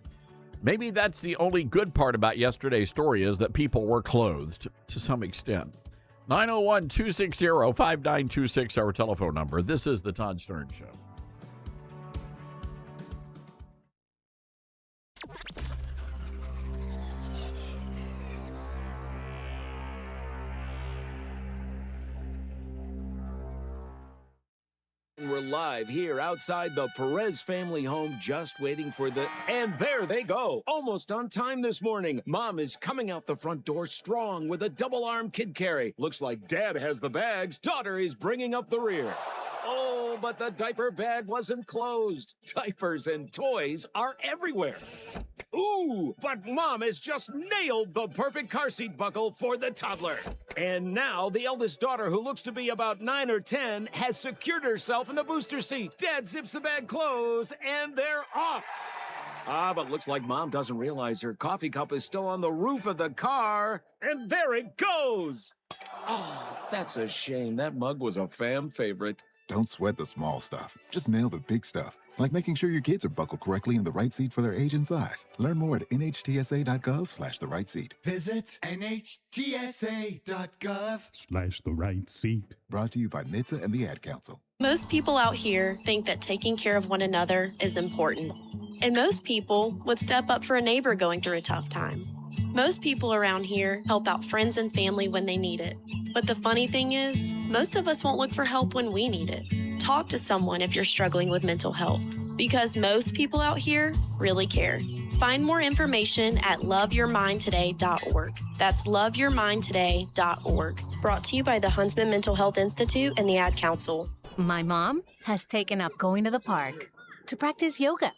Maybe that's the only good part about yesterday's story is that people were clothed to some extent. 901-260-5926, our telephone number. This is the Todd Stern Show. We're live here outside the Perez family home, just waiting for and there they go. Almost on time this morning. Mom is coming out the front door strong with a double-arm kid carry. Looks like Dad has the bags. Daughter is bringing up the rear. Oh, but the diaper bag wasn't closed. Diapers and toys are everywhere. Ooh, but Mom has just nailed the perfect car seat buckle for the toddler. And now the eldest daughter, who looks to be about 9 or 10, has secured herself in the booster seat. Dad zips the bag closed, and they're off. But looks like Mom doesn't realize her coffee cup is still on the roof of the car. And there it goes. Oh, that's a shame. That mug was a fam favorite. Don't sweat the small stuff. Just nail the big stuff, like making sure your kids are buckled correctly in the right seat for their age and size. Learn more at nhtsa.gov/the right seat. Visit nhtsa.gov/the right seat. Brought to you by NHTSA and the Ad Council. Most people out here think that taking care of one another is important. And most people would step up for a neighbor going through a tough time. Most people around here help out friends and family when they need it. But the funny thing is, most of us won't look for help when we need it. Talk to someone if you're struggling with mental health, because most people out here really care. Find more information at loveyourmindtoday.org. That's loveyourmindtoday.org. Brought to you by the Huntsman Mental Health Institute and the Ad Council. My mom has taken up going to the park to practice yoga.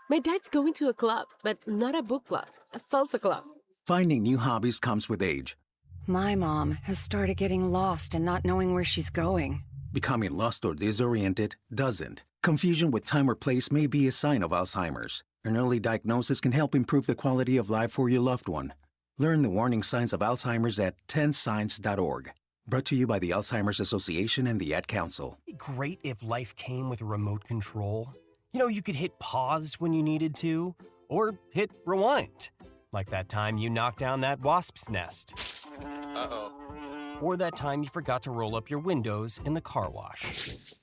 My dad's going to a club, but not a book club, a salsa club. Finding new hobbies comes with age. My mom has started getting lost and not knowing where she's going. Becoming lost or disoriented doesn't. Confusion with time or place may be a sign of Alzheimer's. An early diagnosis can help improve the quality of life for your loved one. Learn the warning signs of Alzheimer's at 10signs.org. Brought to you by the Alzheimer's Association and the Ad Council. It'd be great if life came with a remote control. You know, you could hit pause when you needed to, or hit rewind. Like that time you knocked down that wasp's nest. Uh-oh. Or that time you forgot to roll up your windows in the car wash.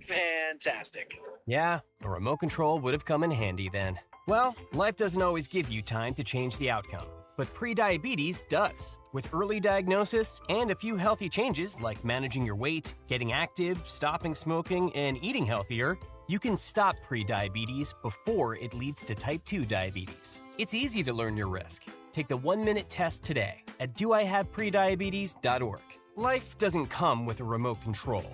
Fantastic. Yeah, a remote control would have come in handy then. Well, life doesn't always give you time to change the outcome, but prediabetes does. With early diagnosis and a few healthy changes like managing your weight, getting active, stopping smoking, and eating healthier, you can stop prediabetes before it leads to type 2 diabetes. It's easy to learn your risk. Take the 1-minute test today at doihaveprediabetes.org. Life doesn't come with a remote control.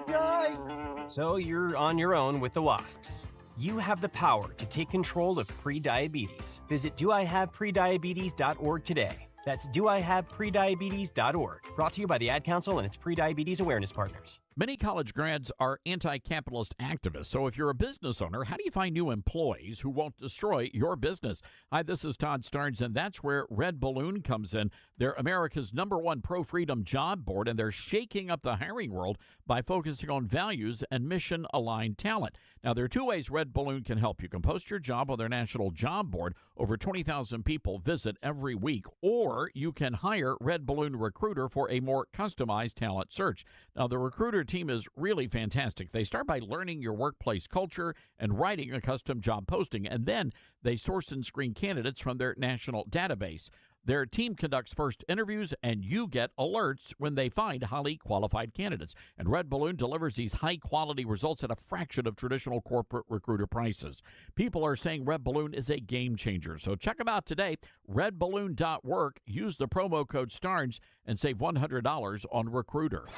Yikes! So you're on your own with the wasps. You have the power to take control of prediabetes. Visit doihaveprediabetes.org today. That's doihaveprediabetes.org. Brought to you by the Ad Council and its prediabetes awareness partners. Many college grads are anti-capitalist activists, so if you're a business owner, how do you find new employees who won't destroy your business? Hi, this is Todd Starnes, and that's where Red Balloon comes in. They're America's #1 pro-freedom job board, and they're shaking up the hiring world by focusing on values and mission-aligned talent. Now, there are two ways Red Balloon can help. You can post your job on their national job board. Over 20,000 people visit every week, or you can hire Red Balloon Recruiter for a more customized talent search. Now, the Recruiter team is really fantastic. They start by learning your workplace culture and writing a custom job posting, and then they source and screen candidates from their national database. Their team conducts first interviews, and you get alerts when they find highly qualified candidates. And Red Balloon delivers these high-quality results at a fraction of traditional corporate recruiter prices. People are saying Red Balloon is a game changer. So check them out today, redballoon.work. Use the promo code STARNS and save $100 on Recruiter.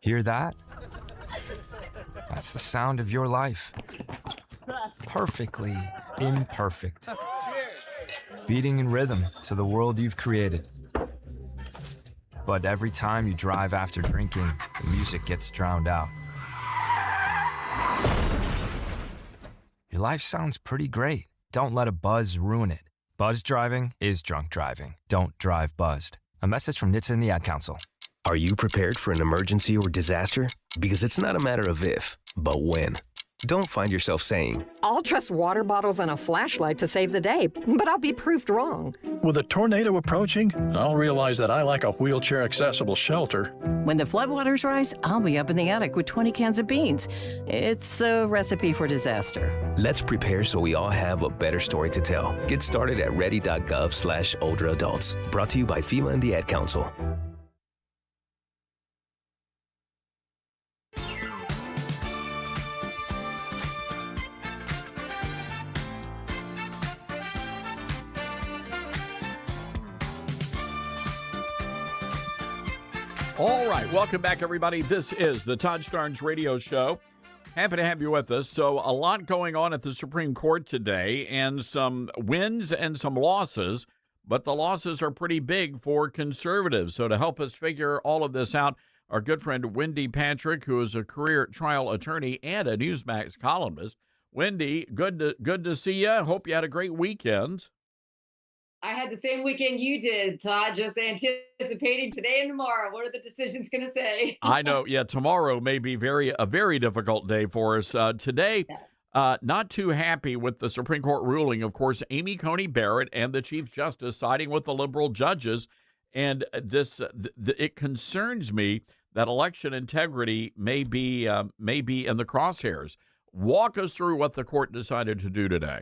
Hear that? That's the sound of your life. Perfectly imperfect. Beating in rhythm to the world you've created. But every time you drive after drinking, the music gets drowned out. Your life sounds pretty great. Don't let a buzz ruin it. Buzz driving is drunk driving. Don't drive buzzed. A message from NHTSA and the Ad Council. Are you prepared for an emergency or disaster? Because it's not a matter of if, but when. Don't find yourself saying, I'll trust water bottles and a flashlight to save the day, but I'll be proved wrong. With a tornado approaching, I'll realize that I lack a wheelchair-accessible shelter. When the floodwaters rise, I'll be up in the attic with 20 cans of beans. It's a recipe for disaster. let's prepare so we all have a better story to tell. Get started at ready.gov/older adults. Brought to you by FEMA and the Ad Council. All right, welcome back, everybody. This is the Todd Starnes Radio Show. Happy to have you with us. So, a lot going on at the Supreme Court today, and some wins and some losses, but the losses are pretty big for conservatives. So, to help us figure all of this out, our good friend Wendy Patrick, who is a career trial attorney and a Newsmax columnist. Wendy, good to see you. Hope you had a great weekend. I had the same weekend you did, Todd, just anticipating today and tomorrow. What are the decisions going to say? I know. Yeah, tomorrow may be a very difficult day for us. Today, not too happy with the Supreme Court ruling. Of course, Amy Coney Barrett and the Chief Justice siding with the liberal judges. And it concerns me that election integrity may be in the crosshairs. Walk us through what the court decided to do today.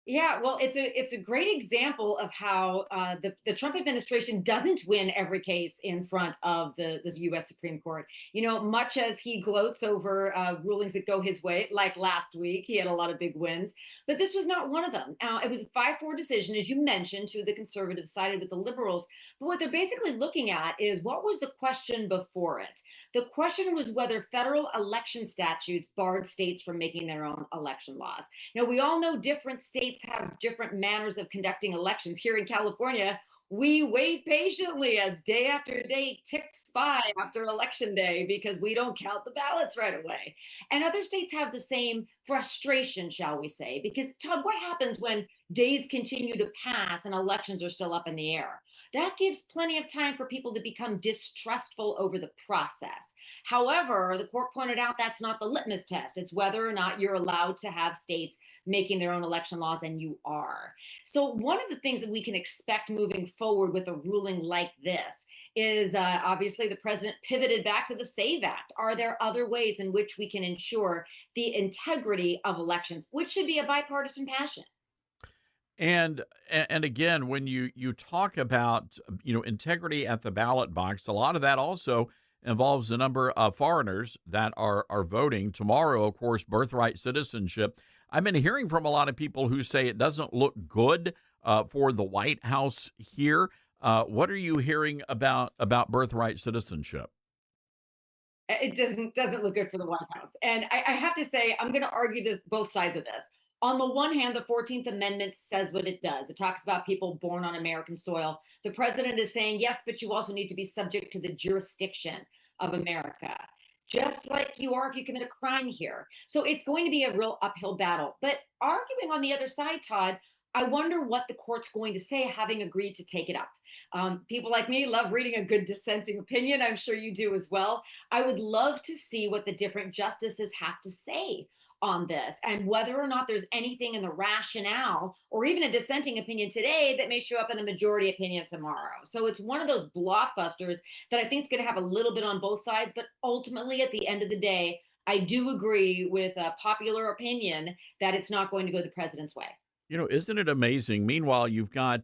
Yeah, well, it's a great example of how the Trump administration doesn't win every case in front of the U.S. Supreme Court. You know, much as he gloats over rulings that go his way, like last week, he had a lot of big wins, but this was not one of them. It was a 5-4 decision, as you mentioned, to the conservatives sided with the liberals. But what they're basically looking at is what was the question before it? The question was whether federal election statutes barred states from making their own election laws. Now, we all know different states have different manners of conducting elections. Here in California, we wait patiently as day after day ticks by after election day because we don't count the ballots right away. And other states have the same frustration, shall we say, because Todd, what happens when days continue to pass and elections are still up in the air? That gives plenty of time for people to become distrustful over the process. However, the court pointed out that's not the litmus test. It's whether or not you're allowed to have states making their own election laws, and you are. So one of the things that we can expect moving forward with a ruling like this is obviously the president pivoted back to the SAVE Act. Are there other ways in which we can ensure the integrity of elections, which should be a bipartisan passion? And again, when you talk about integrity at the ballot box, a lot of that also involves the number of foreigners that are voting tomorrow. Of course, birthright citizenship. I've been hearing from a lot of people who say it doesn't look good for the White House here. What are you hearing about birthright citizenship? It doesn't look good for the White House. And I have to say, I'm going to argue this both sides of this. On the one hand, the 14th Amendment says what it does. It talks about people born on American soil. The president is saying, yes, but you also need to be subject to the jurisdiction of America, just like you are if you commit a crime here. So it's going to be a real uphill battle. But arguing on the other side, Todd, I wonder what the court's going to say, having agreed to take it up. People like me love reading a good dissenting opinion. I'm sure you do as well. I would love to see what the different justices have to say on this and whether or not there's anything in the rationale or even a dissenting opinion today that may show up in a majority opinion tomorrow. So it's one of those blockbusters that I think is going to have a little bit on both sides. But ultimately, at the end of the day, I do agree with a popular opinion that it's not going to go the president's way. Isn't it amazing? Meanwhile, you've got,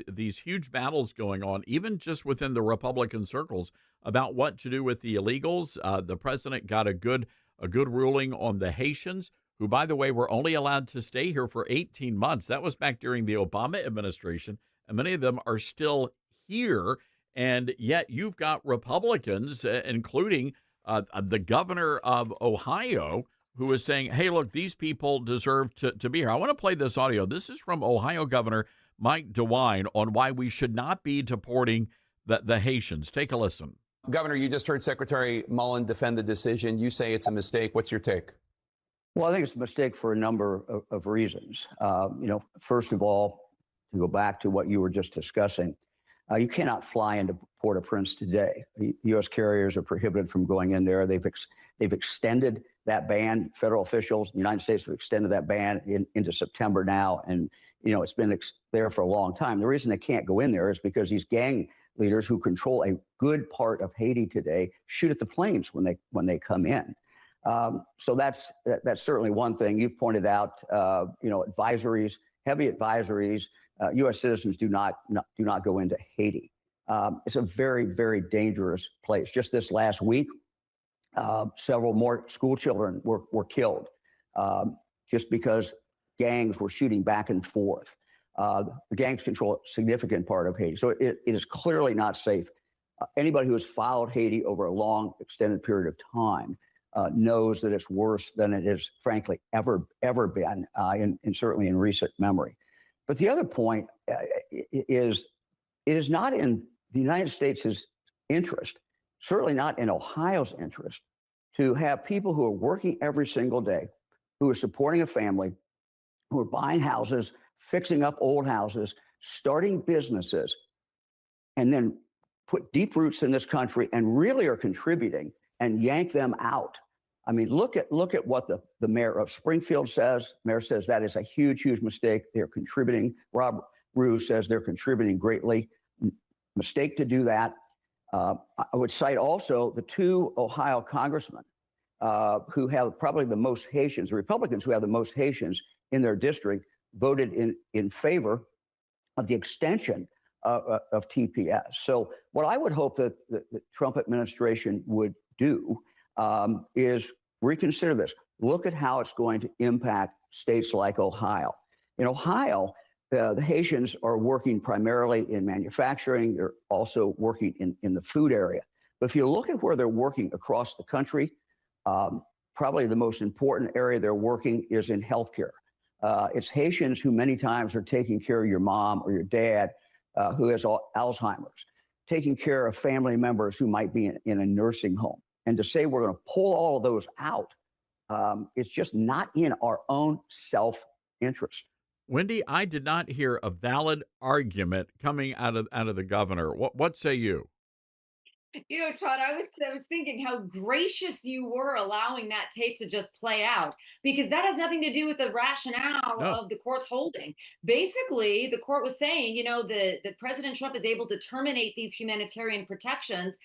these huge battles going on, even just within the Republican circles, about what to do with the illegals. The president got a good ruling on the Haitians, who, by the way, were only allowed to stay here for 18 months. That was back during the Obama administration, and many of them are still here. And yet you've got Republicans, including the governor of Ohio, who is saying, hey, look, these people deserve to be here. I want to play this audio. This is from Ohio Governor Mike DeWine on why we should not be deporting the Haitians. Take a listen. Governor, you just heard Secretary Mullen defend the decision. You say it's a mistake. What's your take? Well, I think it's a mistake for a number of reasons. First of all, to go back to what you were just discussing, you cannot fly into Port-au-Prince today. U.S. carriers are prohibited from going in there. They've extended that ban. Federal officials in the United States have extended that ban into September now, and it's been there for a long time. The reason they can't go in there is because these gang leaders who control a good part of Haiti today shoot at the planes when they come in. So that's certainly one thing. You've pointed out, advisories, heavy advisories. U.S. citizens do not go into Haiti. It's a very, very dangerous place. Just this last week, several more school children were killed just because gangs were shooting back and forth. The gangs control a significant part of Haiti. So it is clearly not safe. Anybody who has followed Haiti over a long, extended period of time knows that it's worse than it is, frankly, ever been, certainly in recent memory. But the other point is, it is not in the United States' interest, certainly not in Ohio's interest, to have people who are working every single day, who are supporting a family, who are buying houses, fixing up old houses, starting businesses, and then put deep roots in this country and really are contributing, and yank them out. I mean, look at what the mayor of Springfield says. Mayor says that is a huge, huge mistake. They're contributing. Rob Rue says they're contributing greatly. Mistake to do that. I would cite also the two Ohio congressmen who have probably the most Haitians, the Republicans who have the most Haitians in their district, voted in favor of the extension of TPS. So what I would hope that the Trump administration would do is reconsider this. Look at how it's going to impact states like Ohio. In Ohio, the Haitians are working primarily in manufacturing. They're also working in the food area. But if you look at where they're working across the country, probably the most important area they're working is in healthcare. It's Haitians who many times are taking care of your mom or your dad who has Alzheimer's, taking care of family members who might be in a nursing home. And to say we're going to pull all of those out, it's just not in our own self-interest. Wendy, I did not hear a valid argument coming out of the governor. What say you? You know, Todd, I was thinking how gracious you were allowing that tape to just play out, because that has nothing to do with the rationale of the court's holding. Basically, the court was saying, you know, that President Trump is able to terminate these humanitarian protections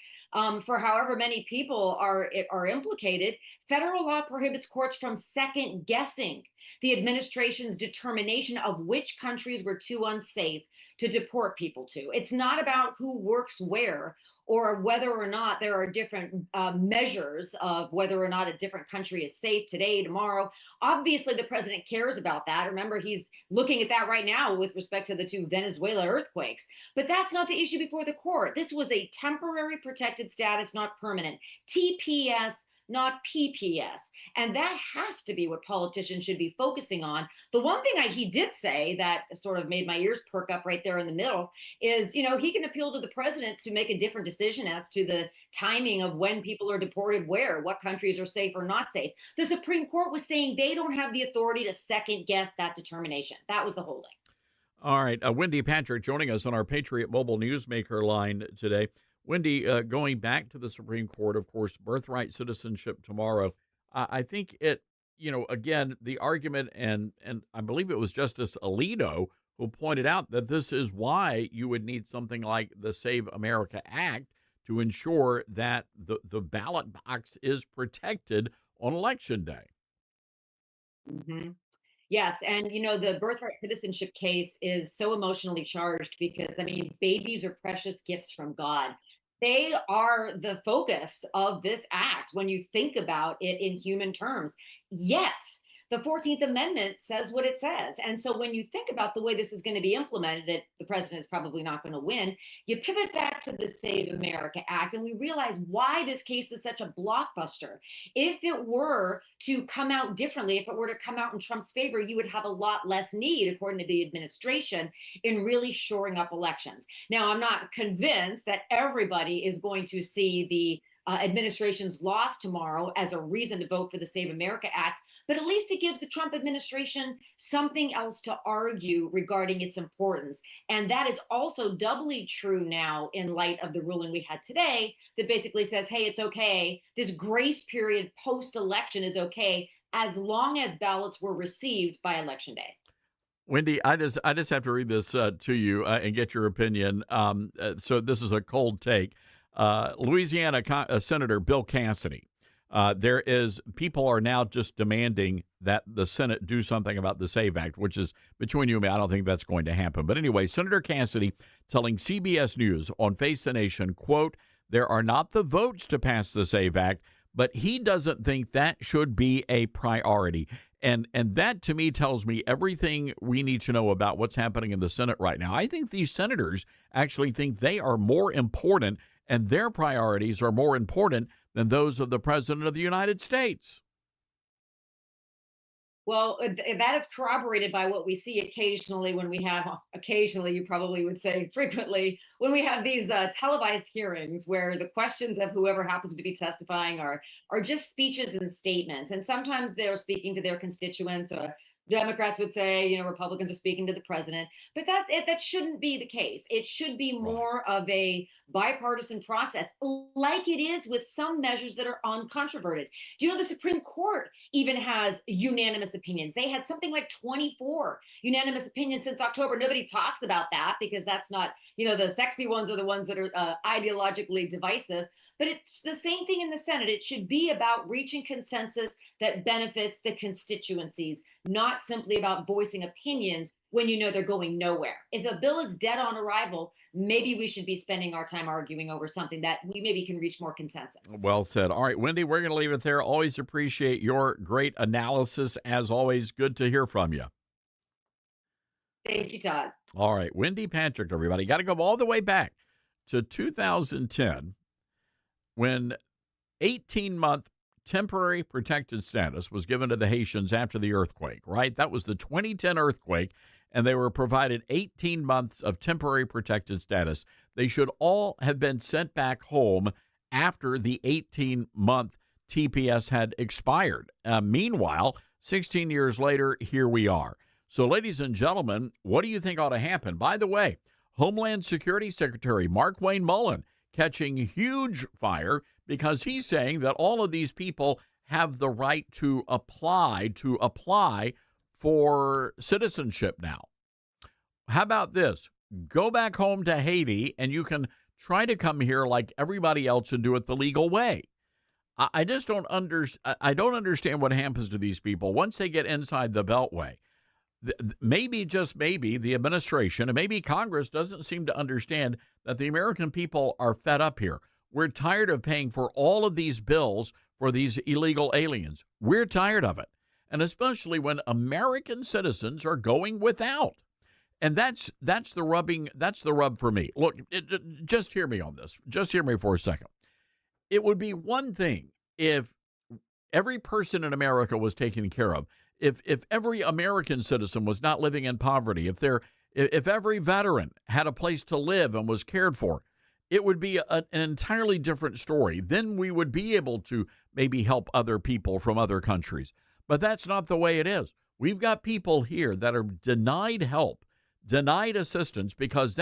for however many people are implicated. Federal law prohibits courts from second guessing the administration's determination of which countries were too unsafe to deport people to. It's not about who works where, or whether or not there are different measures of whether or not a different country is safe today, tomorrow. Obviously, the president cares about that. Remember, he's looking at that right now with respect to the two Venezuela earthquakes. But that's not the issue before the court. This was a temporary protected status, not permanent. TPS, not PPS. And that has to be what politicians should be focusing on. The one thing he did say that sort of made my ears perk up right there in the middle is, you know, he can appeal to the president to make a different decision as to the timing of when people are deported where, what countries are safe or not safe. The Supreme Court was saying they don't have the authority to second guess that determination. That was the holding. All right. Wendy Patrick joining us on our Patriot Mobile Newsmaker line today. Wendy, going back to the Supreme Court, of course, birthright citizenship tomorrow. I think it, you know, again, the argument, and I believe it was Justice Alito who pointed out that this is why you would need something like the Save America Act to ensure that the ballot box is protected on Election Day. Mm-hmm. Yes. And, you know, the birthright citizenship case is so emotionally charged because, I mean, babies are precious gifts from God. They are the focus of this act when you think about it in human terms. Yet, the 14th Amendment says what it says. And so when you think about the way this is going to be implemented, that the president is probably not going to win, you pivot back to the Save America Act, and we realize why this case is such a blockbuster. If it were to come out differently, if it were to come out in Trump's favor, you would have a lot less need, according to the administration, in really shoring up elections. Now, I'm not convinced that everybody is going to see the administration's loss tomorrow as a reason to vote for the Save America Act, but at least it gives the Trump administration something else to argue regarding its importance. And that is also doubly true now in light of the ruling we had today that basically says, hey, it's okay. This grace period post-election is okay as long as ballots were received by Election Day. Wendy, I just have to read this to you and get your opinion. So this is a cold take. Louisiana Senator Bill Cassidy. People are now just demanding that the Senate do something about the SAVE Act, which is between you and me. I don't think that's going to happen. But anyway, Senator Cassidy telling CBS News on Face the Nation, quote, there are not the votes to pass the SAVE Act, but he doesn't think that should be a priority. And that, to me, tells me everything we need to know about what's happening in the Senate right now. I think these senators actually think they are more important and their priorities are more important than those of the President of the United States. Well, that is corroborated by what we see occasionally when we have, occasionally, you probably would say frequently, when we have these televised hearings where the questions of whoever happens to be testifying are just speeches and statements. And sometimes they're speaking to their constituents. Democrats would say, Republicans are speaking to the president, but that shouldn't be the case. It should be more of a bipartisan process, like it is with some measures that are uncontroverted. Do you know the Supreme Court even has unanimous opinions? They had something like 24 unanimous opinions since October. Nobody talks about that because that's not, the sexy ones are the ones that are ideologically divisive. But it's the same thing in the Senate. It should be about reaching consensus that benefits the constituencies, not simply about voicing opinions when they're going nowhere. If a bill is dead on arrival, maybe we should be spending our time arguing over something that we maybe can reach more consensus. Well said. All right, Wendy, we're going to leave it there. Always appreciate your great analysis. As always, good to hear from you. Thank you, Todd. All right, Wendy Patrick, everybody. Got to go all the way back to 2010 when 18-month temporary protected status was given to the Haitians after the earthquake, right? That was the 2010 earthquake, and they were provided 18 months of temporary protected status. They should all have been sent back home after the 18-month TPS had expired. Meanwhile, 16 years later, here we are. So, ladies and gentlemen, what do you think ought to happen? By the way, Homeland Security Secretary Markwayne Mullin catching huge fire because he's saying that all of these people have the right to apply for citizenship now. How about this? Go back home to Haiti and you can try to come here like everybody else and do it the legal way. I just don't understand what happens to these people once they get inside the Beltway. Maybe, just maybe, the administration and maybe Congress doesn't seem to understand that the American people are fed up here. We're tired of paying for all of these bills for these illegal aliens. We're tired of it. And especially when American citizens are going without. And that's the rub for me. Look, just hear me on this. Just hear me for a second. It would be one thing if every person in America was taken care of. If every American citizen was not living in poverty, if every veteran had a place to live and was cared for, it would be an entirely different story. Then we would be able to maybe help other people from other countries. But that's not the way it is. We've got people here that are denied help, denied assistance because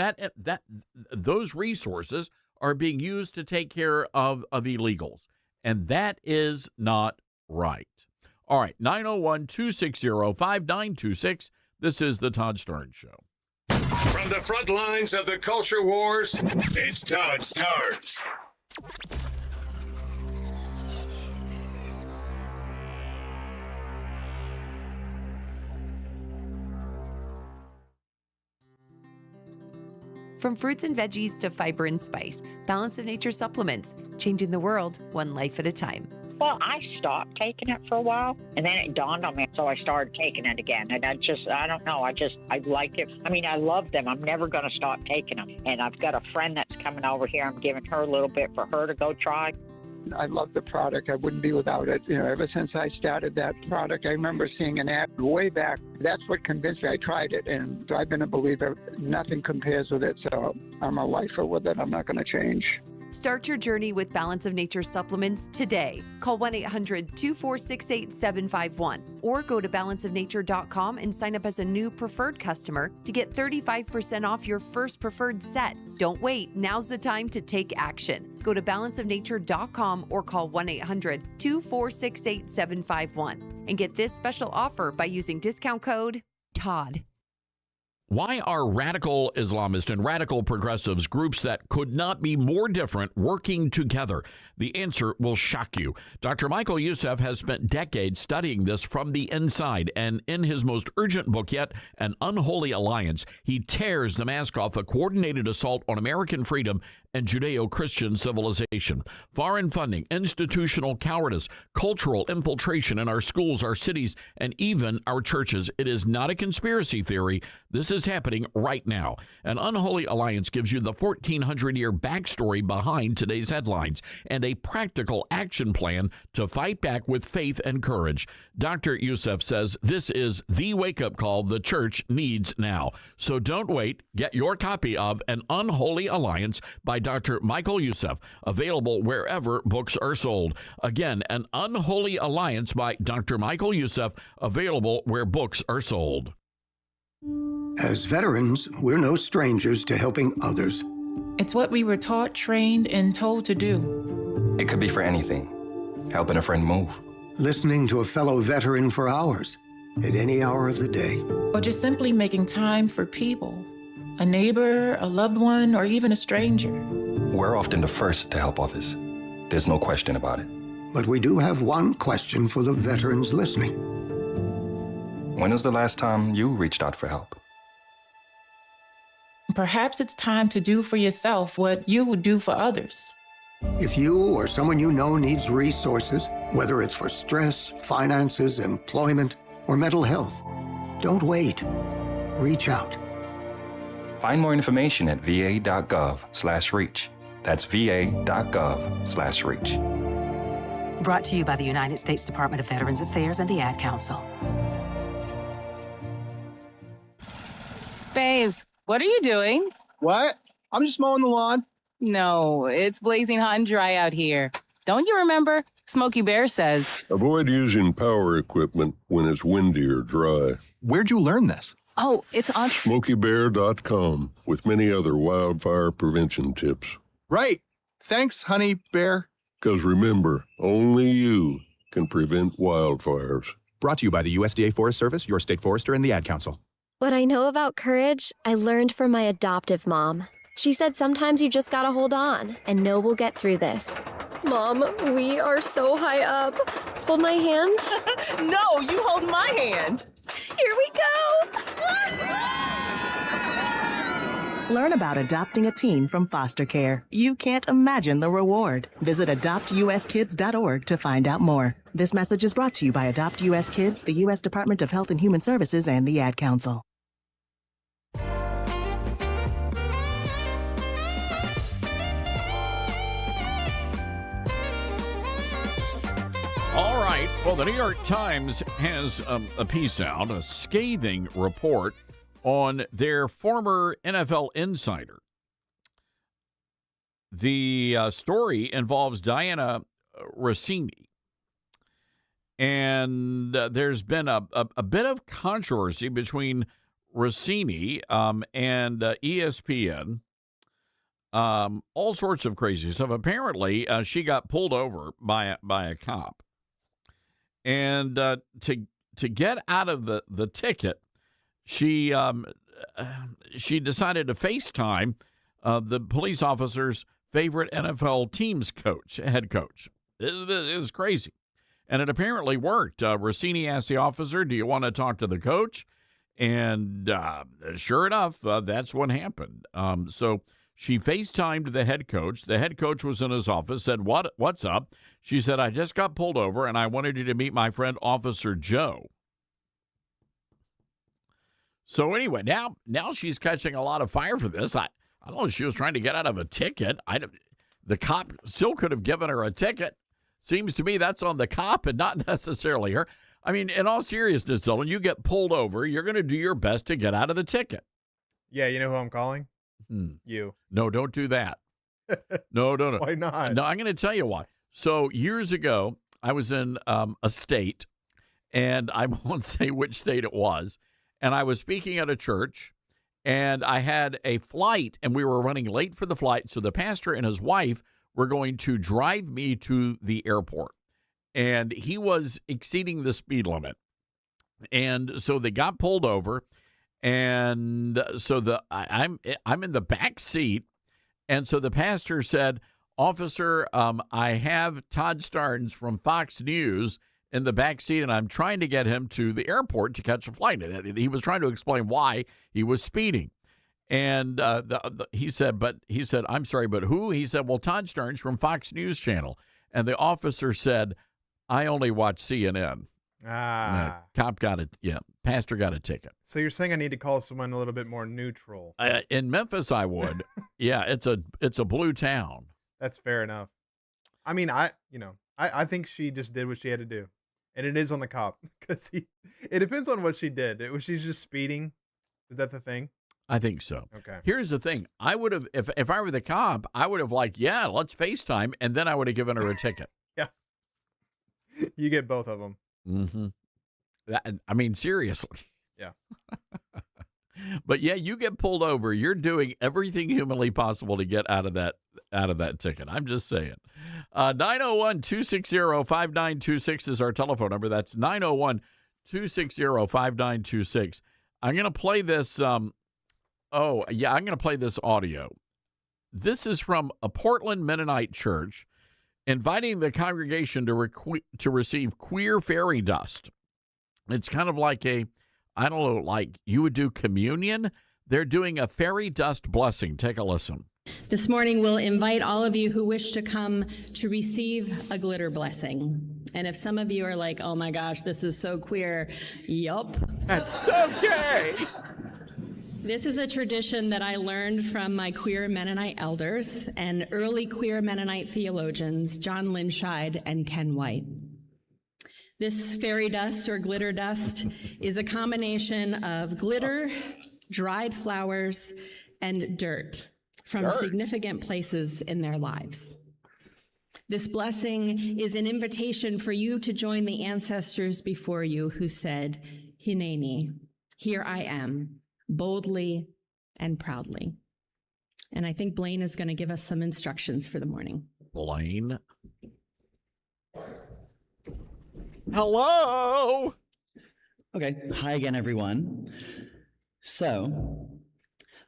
those resources are being used to take care of illegals. And that is not right. All right, 901-260-5926. This is the Todd Starnes Show. From the front lines of the culture wars, it's Todd Starnes. From fruits and veggies to fiber and spice, Balance of Nature supplements, changing the world one life at a time. Well, I stopped taking it for a while, and then it dawned on me, so I started taking it again. And I don't know, I like it. I mean, I love them. I'm never going to stop taking them. And I've got a friend that's coming over here. I'm giving her a little bit for her to go try. I love the product. I wouldn't be without it. Ever since I started that product, I remember seeing an ad way back. That's what convinced me. I tried it, and so I've been a believer. Nothing compares with it, so I'm a lifer with it. I'm not going to change. Start your journey with Balance of Nature supplements today. Call 1-800-246-8751 or go to balanceofnature.com and sign up as a new preferred customer to get 35% off your first preferred set. Don't wait. Now's the time to take action. Go to balanceofnature.com or call 1-800-246-8751 and get this special offer by using discount code TODD. Why are radical Islamists and radical progressives, groups that could not be more different, working together? The answer will shock you. Dr. Michael Youssef has spent decades studying this from the inside, and in his most urgent book yet, An Unholy Alliance, he tears the mask off a coordinated assault on American freedom and Judeo-Christian civilization. Foreign funding, institutional cowardice, cultural infiltration in our schools, our cities, and even our churches. It is not a conspiracy theory. This is happening right now. An unholy alliance gives you the 1,400-year backstory behind today's headlines and a practical action plan to fight back with faith and courage. Dr. Youssef says this is the wake-up call the church needs now. So don't wait. Get your copy of An Unholy Alliance by Dr. Michael Youssef, available wherever books are sold. Again, An Unholy Alliance by Dr. Michael Youssef, available where books are sold. As veterans, we're no strangers to helping others. It's what we were taught, trained, and told to do. It could be for anything. Helping a friend move. Listening to a fellow veteran for hours, at any hour of the day. Or just simply making time for people. A neighbor, a loved one, or even a stranger. We're often the first to help others. There's no question about it. But we do have one question for the veterans listening. When was the last time you reached out for help? Perhaps it's time to do for yourself what you would do for others. If you or someone you know needs resources, whether it's for stress, finances, employment, or mental health, don't wait. Reach out. Find more information at va.gov/reach. That's va.gov/reach. Brought to you by the United States Department of Veterans Affairs and the Ad Council. Babes, what are you doing? What? I'm just mowing the lawn. No, it's blazing hot and dry out here. Don't you remember? Smokey Bear says. Avoid using power equipment when it's windy or dry. Where'd you learn this? Oh, it's on SmokeyBear.com with many other wildfire prevention tips. Right. Thanks, honey bear. Because remember, only you can prevent wildfires. Brought to you by the USDA Forest Service, your state forester, and the Ad Council. What I know about courage, I learned from my adoptive mom. She said sometimes you just gotta hold on and know we'll get through this. Mom, we are so high up. Hold my hand. No, you hold my hand. Here we go. Learn about adopting a teen from foster care. You can't imagine the reward. Visit adoptuskids.org to find out more. This message is brought to you by Adopt US Kids, the U.S. Department of Health and Human Services, and the Ad Council. All right. Well, the New York Times has a piece out, a scathing report on their former NFL insider. The story involves Diana Rossini. And there's been a bit of controversy between Rossini and ESPN. All sorts of crazy stuff. Apparently, she got pulled over by a cop. And to get out of the ticket, she decided to FaceTime the police officer's favorite NFL team's head coach. It was crazy. And it apparently worked. Rossini asked the officer, "Do you want to talk to the coach?" And sure enough, that's what happened. So she FaceTimed the head coach. The head coach was in his office, said, What's up? She said, "I just got pulled over, and I wanted you to meet my friend, Officer Joe." So anyway, now she's catching a lot of fire for this. I don't know if she was trying to get out of a ticket. The cop still could have given her a ticket. Seems to me that's on the cop and not necessarily her. I mean, in all seriousness, Dylan, you get pulled over, you're going to do your best to get out of the ticket. Yeah, you know who I'm calling? You. No, don't do that. No. Why not? No, I'm going to tell you why. So years ago, I was in a state, and I won't say which state it was, and I was speaking at a church, and I had a flight, and we were running late for the flight, so the pastor and his wife were going to drive me to the airport, and he was exceeding the speed limit. And so they got pulled over, and so I'm in the back seat, and so the pastor said, "Officer, I have Todd Starnes from Fox News in the back seat, and I'm trying to get him to the airport to catch a flight." And he was trying to explain why he was speeding. And he said, "I'm sorry, but who?" He said, "Well, Todd Starnes from Fox News Channel." And the officer said, "I only watch CNN." Cop got it. Yeah, pastor got a ticket. So you're saying I need to call someone a little bit more neutral? In Memphis, I would. Yeah, it's a blue town. That's fair enough. I mean, I think she just did what she had to do, and it is on the cop because it depends on what she did. She's just speeding. Is that the thing? I think so. Okay. Here's the thing. I would have, if I were the cop, I would have yeah, let's FaceTime, and then I would have given her a ticket. Yeah. You get both of them. Mm-hmm. I mean, seriously. Yeah. But yeah, you get pulled over. You're doing everything humanly possible to get out of that ticket. I'm just saying. 901-260-5926 is our telephone number. That's 901-260-5926. I'm going to play this. I'm going to play this audio. This is from a Portland Mennonite church inviting the congregation to receive queer fairy dust. It's kind of like like you would do communion. They're doing a fairy dust blessing. Take a listen. This morning, we'll invite all of you who wish to come to receive a glitter blessing. And if some of you are like, oh my gosh, this is so queer, yup. That's so gay. This is a tradition that I learned from my queer Mennonite elders and early queer Mennonite theologians, John Linscheid and Ken White. This fairy dust or glitter dust is a combination of glitter, dried flowers, and dirt from significant places in their lives. This blessing is an invitation for you to join the ancestors before you who said, Hineni, here I am, boldly and proudly. And I think Blaine is going to give us some instructions for the morning. Blaine? Hello. Okay. Hi again, everyone. So,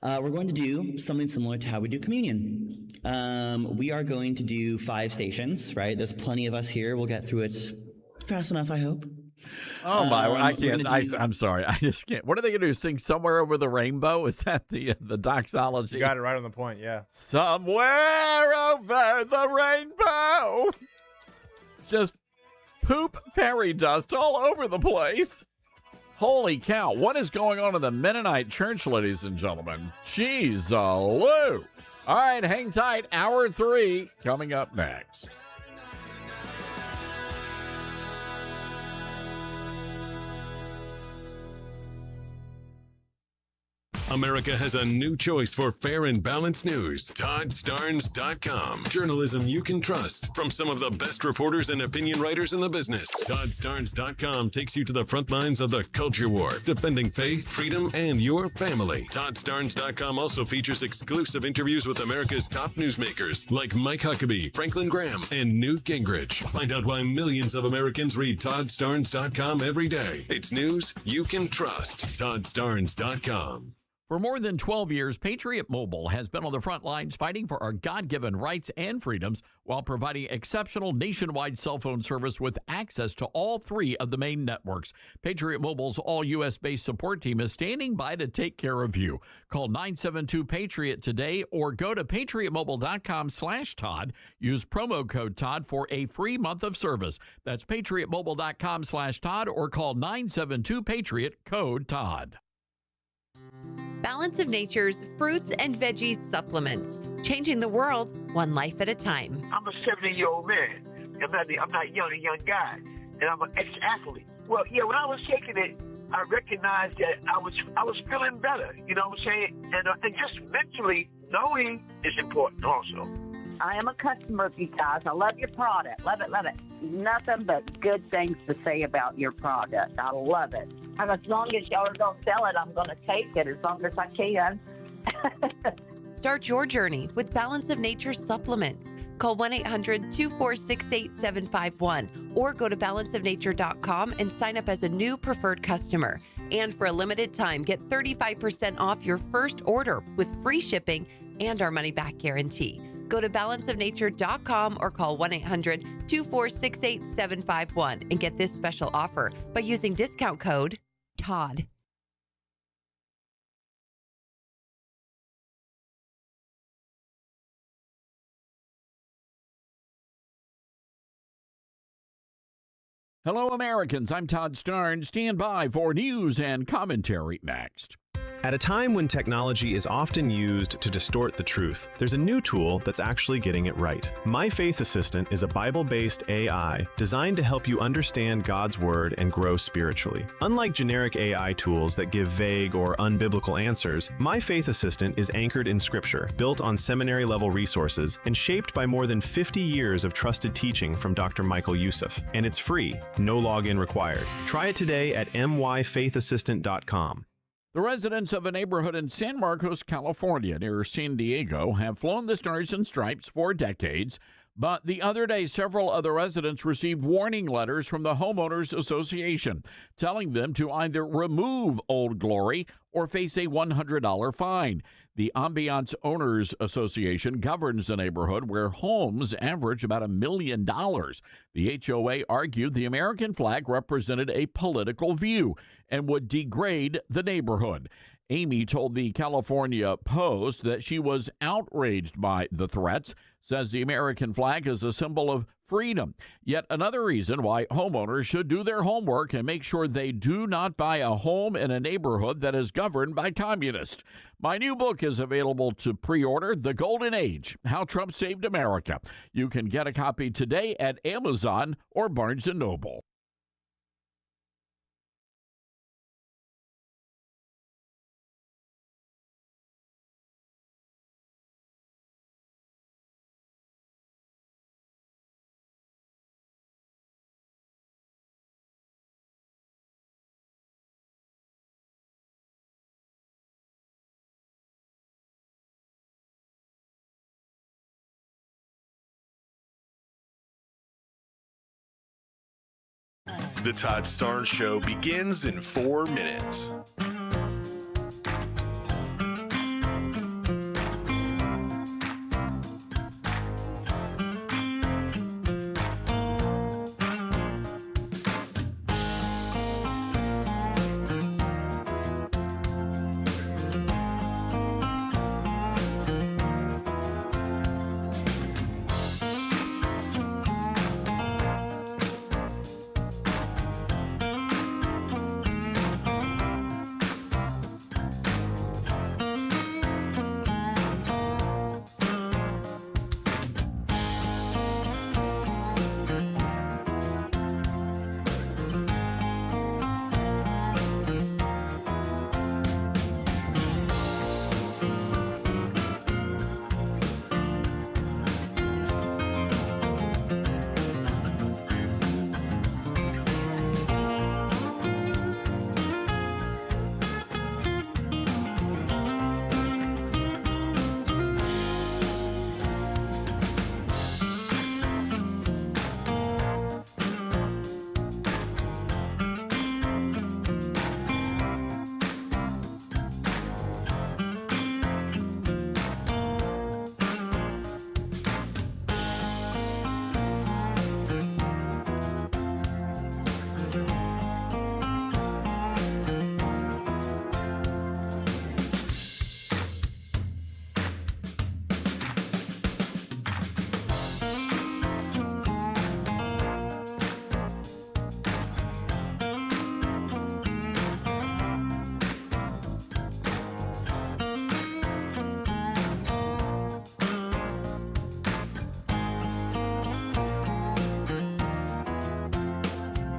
we're going to do something similar to how we do communion. We are going to do 5 stations, right? There's plenty of us here. We'll get through it fast enough, I hope. Oh my! I can't. I'm sorry. I just can't. What are they going to do? Sing "Somewhere Over the Rainbow"? Is that the doxology? You got it right on the point. Yeah. Somewhere over the rainbow. Just poop fairy dust all over the place. Holy cow. What is going on in the Mennonite church, ladies and gentlemen? Jeez, Lou. All right, hang tight. Hour 3 coming up next. America has a new choice for fair and balanced news. ToddStarnes.com. Journalism you can trust from some of the best reporters and opinion writers in the business. ToddStarnes.com takes you to the front lines of the culture war, defending faith, freedom, and your family. ToddStarnes.com also features exclusive interviews with America's top newsmakers like Mike Huckabee, Franklin Graham, and Newt Gingrich. Find out why millions of Americans read ToddStarnes.com every day. It's news you can trust. ToddStarnes.com. For more than 12 years, Patriot Mobile has been on the front lines fighting for our God-given rights and freedoms while providing exceptional nationwide cell phone service with access to all 3 of the main networks. Patriot Mobile's all-U.S.-based support team is standing by to take care of you. Call 972-PATRIOT today or go to patriotmobile.com/Todd. Use promo code Todd for a free month of service. That's patriotmobile.com/Todd or call 972-PATRIOT, code Todd. Balance of Nature's fruits and veggies supplements, changing the world one life at a time. I'm a 70-year-old man. I'm not a young guy, and I'm an ex-athlete. Well, yeah, when I was taking it, I recognized that I was feeling better. You know what I'm saying? And just mentally, knowing is important also. I am a customer of you guys. I love your product. Love it, love it. Nothing but good things to say about your product. I love it. And as long as y'all don't sell it, I'm going to take it as long as I can. Start your journey with Balance of Nature supplements. Call 1-800-246-8751 or go to balanceofnature.com and sign up as a new preferred customer. And for a limited time, get 35% off your first order with free shipping and our money-back guarantee. Go to balanceofnature.com or call 1-800-246-8751 and get this special offer by using discount code Todd. Hello, Americans. I'm Todd Starn. Stand by for news and commentary next. At a time when technology is often used to distort the truth, there's a new tool that's actually getting it right. My Faith Assistant is a Bible-based AI designed to help you understand God's Word and grow spiritually. Unlike generic AI tools that give vague or unbiblical answers, My Faith Assistant is anchored in Scripture, built on seminary-level resources, and shaped by more than 50 years of trusted teaching from Dr. Michael Youssef. And it's free, no login required. Try it today at myfaithassistant.com. The residents of a neighborhood in San Marcos, California, near San Diego, have flown the Stars and Stripes for decades. But the other day, several other residents received warning letters from the Homeowners Association telling them to either remove Old Glory or face a $100 fine. The Ambiance Owners Association governs the neighborhood where homes average about $1 million. The HOA argued the American flag represented a political view and would degrade the neighborhood. Amy told the California Post that she was outraged by the threats, says the American flag is a symbol of freedom. Yet another reason why homeowners should do their homework and make sure they do not buy a home in a neighborhood that is governed by communists. My new book is available to pre-order, The Golden Age, How Trump Saved America. You can get a copy today at Amazon or Barnes & Noble. The Todd Starn Show begins in 4 minutes.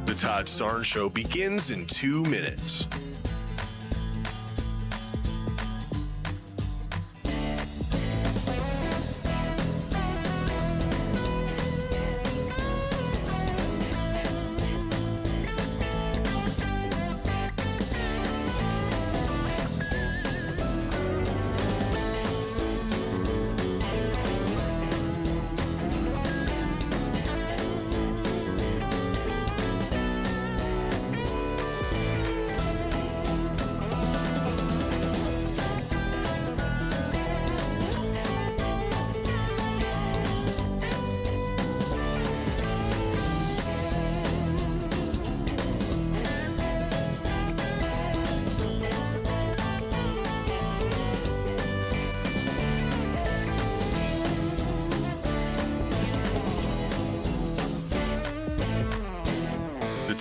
The Todd Starn Show begins in 2 minutes.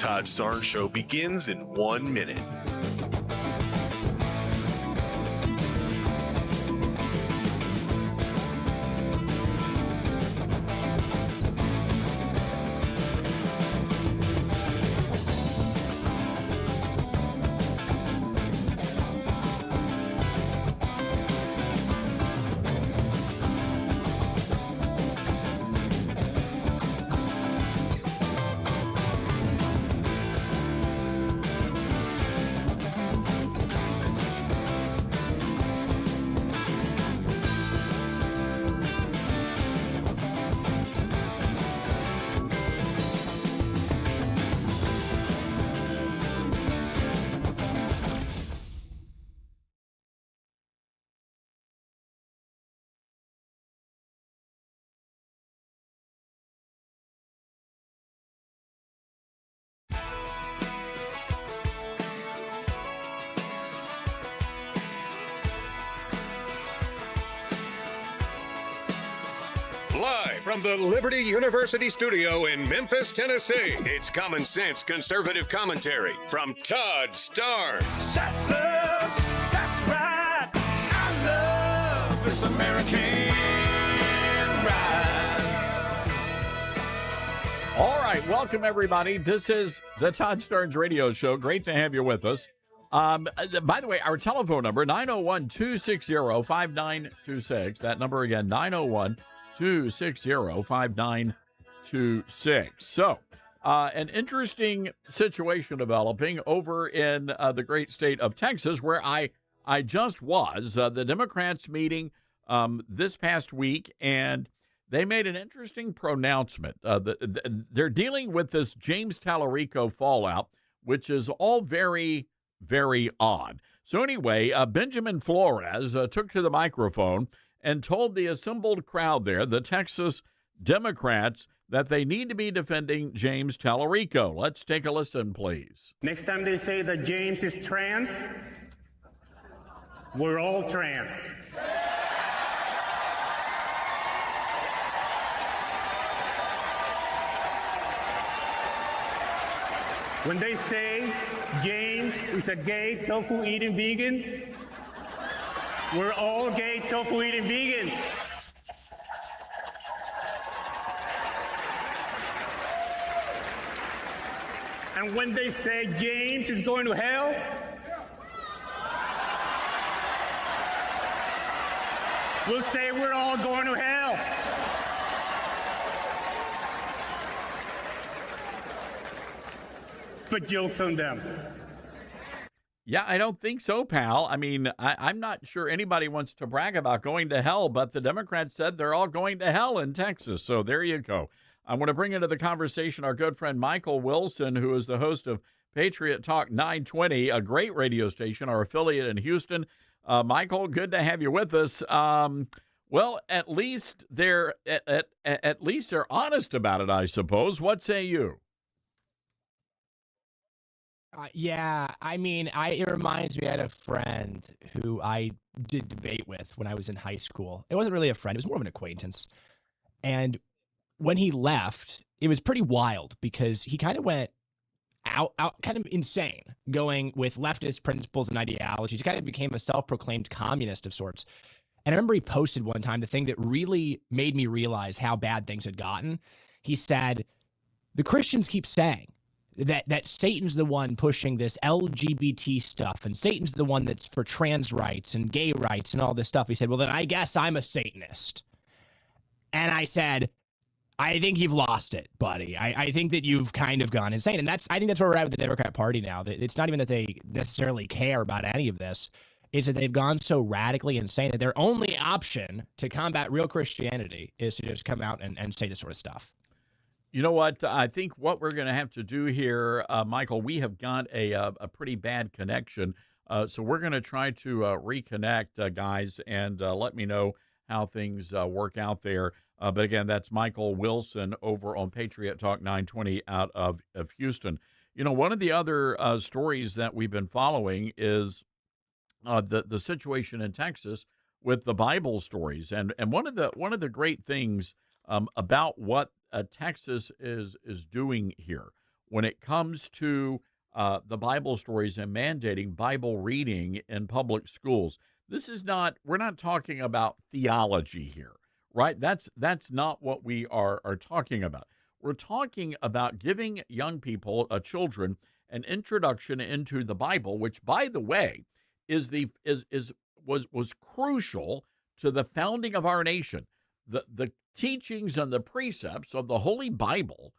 Todd Starnes Show begins in 1 minute. Live from the Liberty University studio in Memphis, Tennessee, it's Common Sense Conservative Commentary from Todd Starnes. That's us. That's right. I love this American ride. All right, welcome everybody. This is the Todd Starnes Radio Show. Great to have you with us. By the way, our telephone number, 901-260-5926. That number again, 901-260-5926. So, an interesting situation developing over in the great state of Texas, where I just was. The Democrats meeting this past week, and they made an interesting pronouncement. They're dealing with this James Tallarico fallout, which is all very, very odd. So anyway, Benjamin Flores took to the microphone and told the assembled crowd there, the Texas Democrats, that they need to be defending James Tallarico. Let's take a listen, please. Next time they say that James is trans, we're all trans. When they say James is a gay tofu-eating vegan, we're all gay tofu-eating vegans. And when they say James is going to hell, we'll say we're all going to hell. But joke's on them. Yeah, I don't think so, pal. I mean, I'm not sure anybody wants to brag about going to hell, but the Democrats said they're all going to hell in Texas. So there you go. I want to bring into the conversation our good friend Michael Wilson, who is the host of Patriot Talk 920, a great radio station, our affiliate in Houston. Michael, good to have you with us. Well, at least they're at least they're honest about it, I suppose. What say you? Yeah, I mean, it reminds me, I had a friend who I did debate with when I was in high school. It wasn't really a friend, it was more of an acquaintance. And when he left, it was pretty wild because he kind of went out kind of insane, going with leftist principles and ideologies. He kind of became a self-proclaimed communist of sorts. And I remember he posted one time the thing that really made me realize how bad things had gotten. He said, the Christians keep saying that Satan's the one pushing this LGBT stuff, and Satan's the one that's for trans rights and gay rights and all this stuff. He said, well, then I guess I'm a Satanist. And I said, I think you've lost it, buddy. I think that you've kind of gone insane. And I think that's where we're at with the Democrat Party now. It's not even that they necessarily care about any of this. It's that they've gone so radically insane that their only option to combat real Christianity is to just come out and say this sort of stuff. You know what? I think what we're going to have to do here, Michael, we have got a pretty bad connection. So we're going to try to reconnect, guys, and let me know how things work out there. But again, that's Michael Wilson over on Patriot Talk 920 out of Houston. You know, one of the other stories that we've been following is the situation in Texas with the Bible stories. And one of the great things about what Texas is doing here. when it comes to the Bible stories and mandating Bible reading in public schools. This is not, we're not talking about theology here, right? That's not what we are talking about. We're talking about giving young people, children, an introduction into the Bible, which, by the way, was crucial to the founding of our nation. The teachings and the precepts of the Holy Bible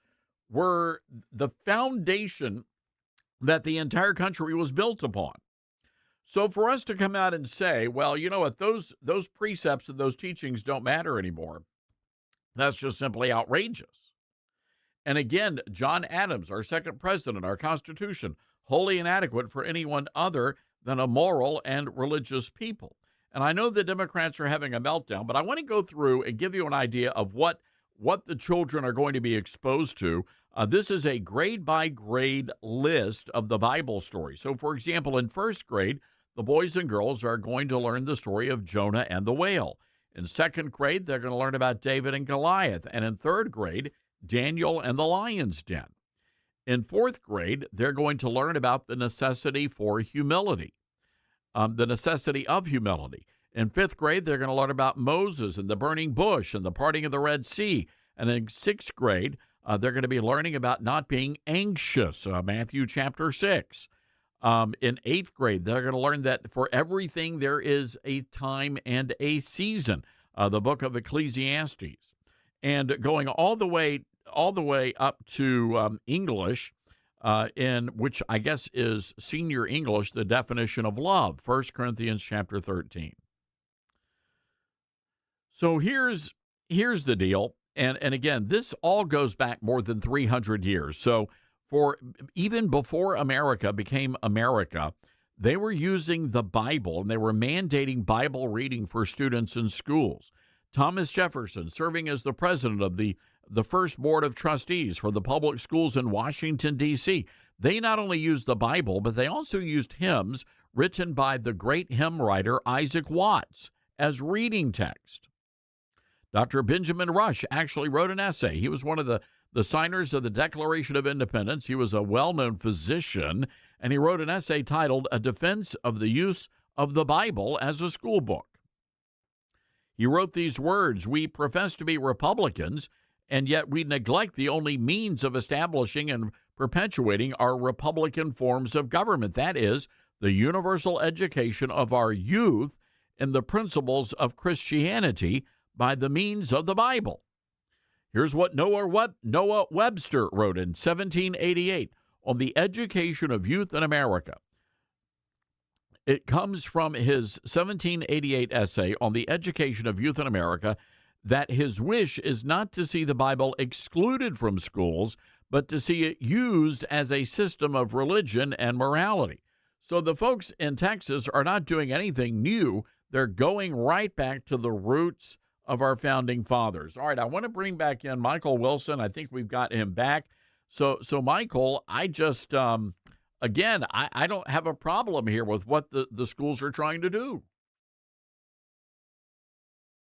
were the foundation that the entire country was built upon. So for us to come out and say, well, you know what, those precepts and those teachings don't matter anymore, that's just simply outrageous. And again, John Adams, our second president, our Constitution, wholly inadequate for anyone other than a moral and religious people. And I know the Democrats are having a meltdown, but I want to go through and give you an idea of what the children are going to be exposed to. This is a grade-by-grade list of the Bible stories. So, for example, in first grade, the boys and girls are going to learn the story of Jonah and the whale. In second grade, they're going to learn about David and Goliath. And in third grade, Daniel and the lion's den. In fourth grade, they're going to learn about the necessity for humility, the necessity of humility. In fifth grade, they're going to learn about Moses and the burning bush and the parting of the Red Sea. And in sixth grade, they're going to be learning about not being anxious, Matthew chapter 6. In eighth grade, they're going to learn that for everything there is a time and a season, the book of Ecclesiastes. And going all the way up to English, in which I guess is senior English, the definition of love, 1 Corinthians chapter 13. So here's the deal. And again, this all goes back more than 300 years. So even before America became America, they were using the Bible and they were mandating Bible reading for students in schools. Thomas Jefferson, serving as the president of the first board of trustees for the public schools in Washington, D.C., they not only used the Bible, but they also used hymns written by the great hymn writer Isaac Watts as reading text. Dr. Benjamin Rush actually wrote an essay. He was one of the signers of the Declaration of Independence. He was a well-known physician, and he wrote an essay titled A Defense of the Use of the Bible as a School Book. He wrote these words: "We profess to be Republicans, and yet we neglect the only means of establishing and perpetuating our Republican forms of government. That is, the universal education of our youth in the principles of Christianity by the means of the Bible." Here's what Noah Webster wrote in 1788 on the education of youth in America. It comes from his 1788 essay on the education of youth in America that his wish is not to see the Bible excluded from schools, but to see it used as a system of religion and morality. So the folks in Texas are not doing anything new. They're going right back to the roots of our founding fathers. All right, I want to bring back in Michael Wilson. I think we've got him back. So Michael, I just, again, I don't have a problem here with what the schools are trying to do.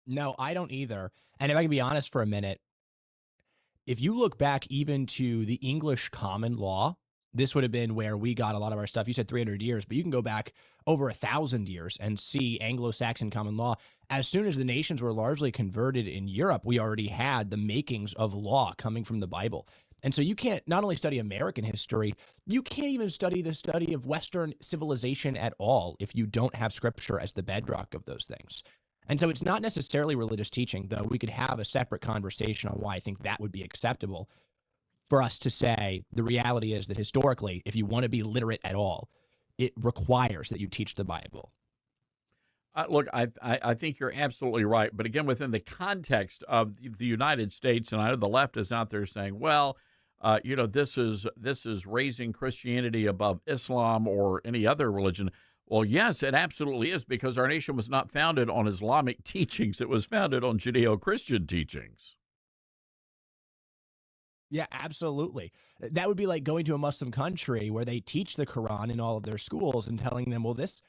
No, I don't either. And if I can be honest for a minute, if you look back even to the English common law, this would have been where we got a lot of our stuff. You said 300 years, but you can go back over 1,000 years and see Anglo-Saxon common law. As soon as the nations were largely converted in Europe, we already had the makings of law coming from the Bible. And so you can't not only study American history, you can't even study the study of Western civilization at all if you don't have Scripture as the bedrock of those things. And so it's not necessarily religious teaching, though we could have a separate conversation on why I think that would be acceptable. For us to say the reality is that historically, if you want to be literate at all, it requires that you teach the Bible. Look, I think you're absolutely right. But again, within the context of the United States, and I know the left is out there saying, well, this is raising Christianity above Islam or any other religion. Well, yes, it absolutely is, because our nation was not founded on Islamic teachings. It was founded on Judeo-Christian teachings. Yeah, absolutely. That would be like going to a Muslim country where they teach the Quran in all of their schools and telling them, well, this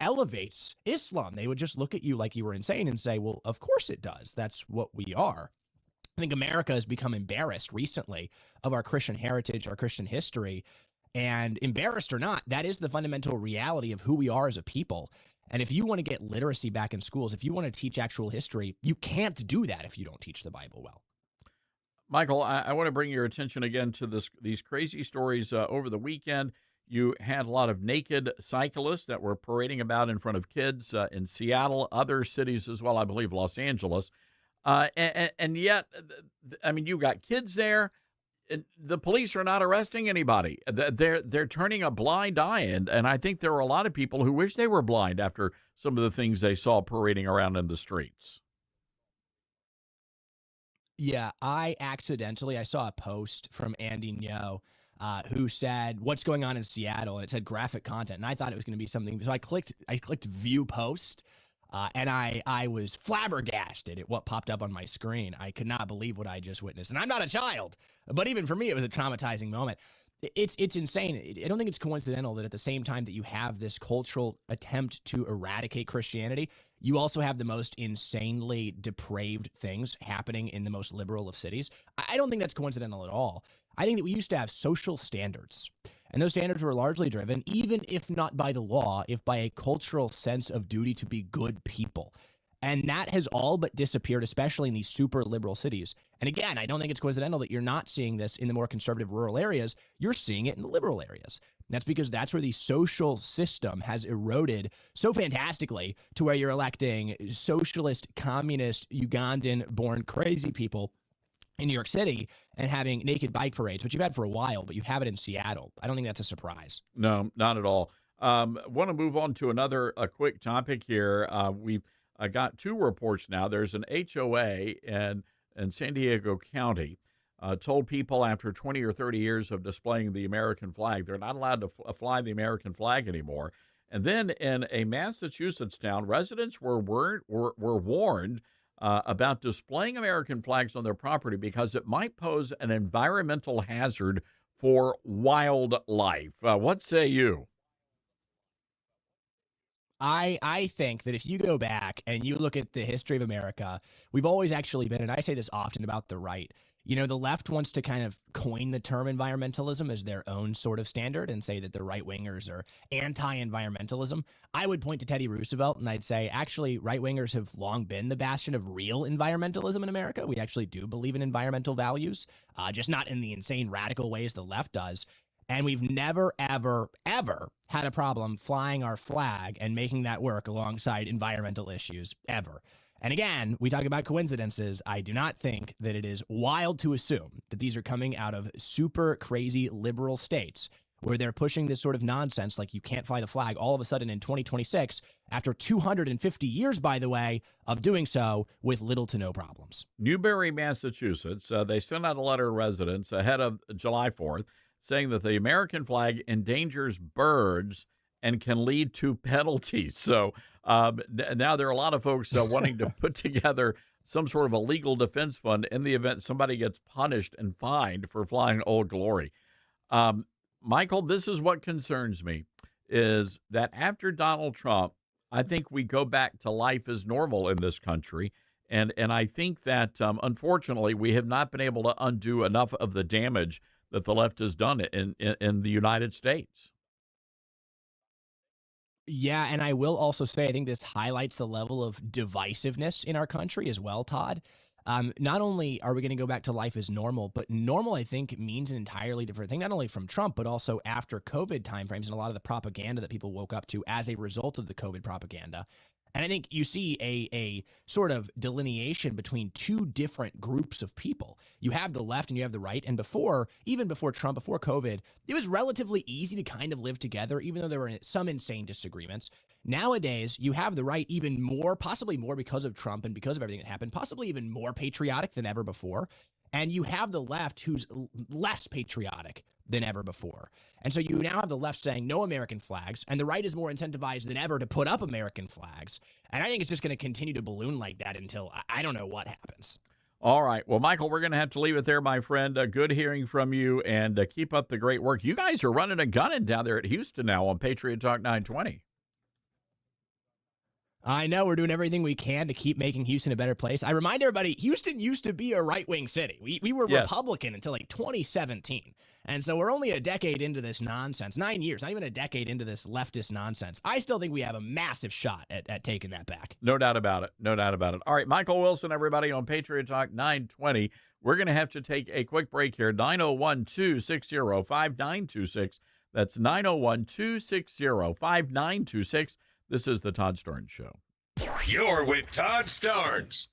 elevates Islam. They would just look at you like you were insane and say, well, of course it does. That's what we are. I think America has become embarrassed recently of our Christian heritage, our Christian history. And embarrassed or not, that is the fundamental reality of who we are as a people. And if you want to get literacy back in schools, if you want to teach actual history, you can't do that if you don't teach the Bible well. Michael, I want to bring your attention again to these crazy stories over the weekend. You had a lot of naked cyclists that were parading about in front of kids in Seattle, other cities as well, I believe Los Angeles. And yet, I mean, you got kids there. And the police are not arresting anybody. They're turning a blind eye, and I think there are a lot of people who wish they were blind after some of the things they saw parading around in the streets. Yeah, I saw a post from Andy Ngo who said, "What's going on in Seattle?" And it said graphic content, and I thought it was going to be something. So I clicked view post, and I was flabbergasted at what popped up on my screen. I could not believe what I just witnessed, and I'm not a child, but even for me, it was a traumatizing moment. It's insane. I don't think it's coincidental that at the same time that you have this cultural attempt to eradicate Christianity, you also have the most insanely depraved things happening in the most liberal of cities. I don't think that's coincidental at all. I think that we used to have social standards, and those standards were largely driven, even if not by the law, if by a cultural sense of duty to be good people. And that has all but disappeared, especially in these super liberal cities. And again, I don't think it's coincidental that you're not seeing this in the more conservative rural areas. You're seeing it in the liberal areas. That's because that's where the social system has eroded so fantastically to where you're electing socialist, communist, Ugandan-born crazy people in New York City and having naked bike parades, which you've had for a while, but you have it in Seattle. I don't think that's a surprise. No, not at all. Want to move on to another quick topic here. We've got two reports now. There's an HOA in San Diego County told people after 20 or 30 years of displaying the American flag, they're not allowed to fly the American flag anymore. And then in a Massachusetts town, residents were warned about displaying American flags on their property because it might pose an environmental hazard for wildlife. What say you? I think that if you go back and you look at the history of America, we've always actually been, and I say this often about the right, the left wants to kind of coin the term environmentalism as their own sort of standard and say that the right-wingers are anti-environmentalism. I would point to Teddy Roosevelt and I'd say, actually, right-wingers have long been the bastion of real environmentalism in America. We actually do believe in environmental values, just not in the insane radical ways the left does. And we've never, ever, ever had a problem flying our flag and making that work alongside environmental issues, ever. And again, we talk about coincidences. I do not think that it is wild to assume that these are coming out of super crazy liberal states where they're pushing this sort of nonsense like you can't fly the flag all of a sudden in 2026 after 250 years, by the way, of doing so with little to no problems. Newbury, Massachusetts, they sent out a letter to residents ahead of July 4th saying that the American flag endangers birds and can lead to penalties. So now there are a lot of folks wanting to put together some sort of a legal defense fund in the event somebody gets punished and fined for flying Old Glory. Michael, this is what concerns me, is that after Donald Trump, I think we go back to life as normal in this country. And I think that, unfortunately, we have not been able to undo enough of the damage that the left has done in the United States. Yeah, and I will also say I think this highlights the level of divisiveness in our country as well, Todd. Not only are we going to go back to life as normal, but normal, I think, means an entirely different thing, not only from Trump, but also after COVID timeframes and a lot of the propaganda that people woke up to as a result of the COVID propaganda. And I think you see a sort of delineation between two different groups of people. You have the left and you have the right. And even before Trump, before COVID, it was relatively easy to kind of live together, even though there were some insane disagreements. Nowadays, you have the right even more, possibly more because of Trump and because of everything that happened, possibly even more patriotic than ever before. And you have the left who's less patriotic than ever before. And so you now have the left saying no American flags, and the right is more incentivized than ever to put up American flags. And I think it's just going to continue to balloon like that until I don't know what happens. All right. Well, Michael, we're going to have to leave it there, my friend. Good hearing from you, and keep up the great work. You guys are running and gunning down there at Houston now on Patriot Talk 920. I know we're doing everything we can to keep making Houston a better place. I remind everybody, Houston used to be a right-wing city. We were Republican until like 2017. And so we're only a decade into this nonsense, 9 years, not even a decade into this leftist nonsense. I still think we have a massive shot at taking that back. No doubt about it. No doubt about it. All right, Michael Wilson, everybody on Patriot Talk 920. We're going to have to take a quick break here. 901-260-5926. That's 901-260-5926. This is the Todd Starnes Show. You're with Todd Starnes.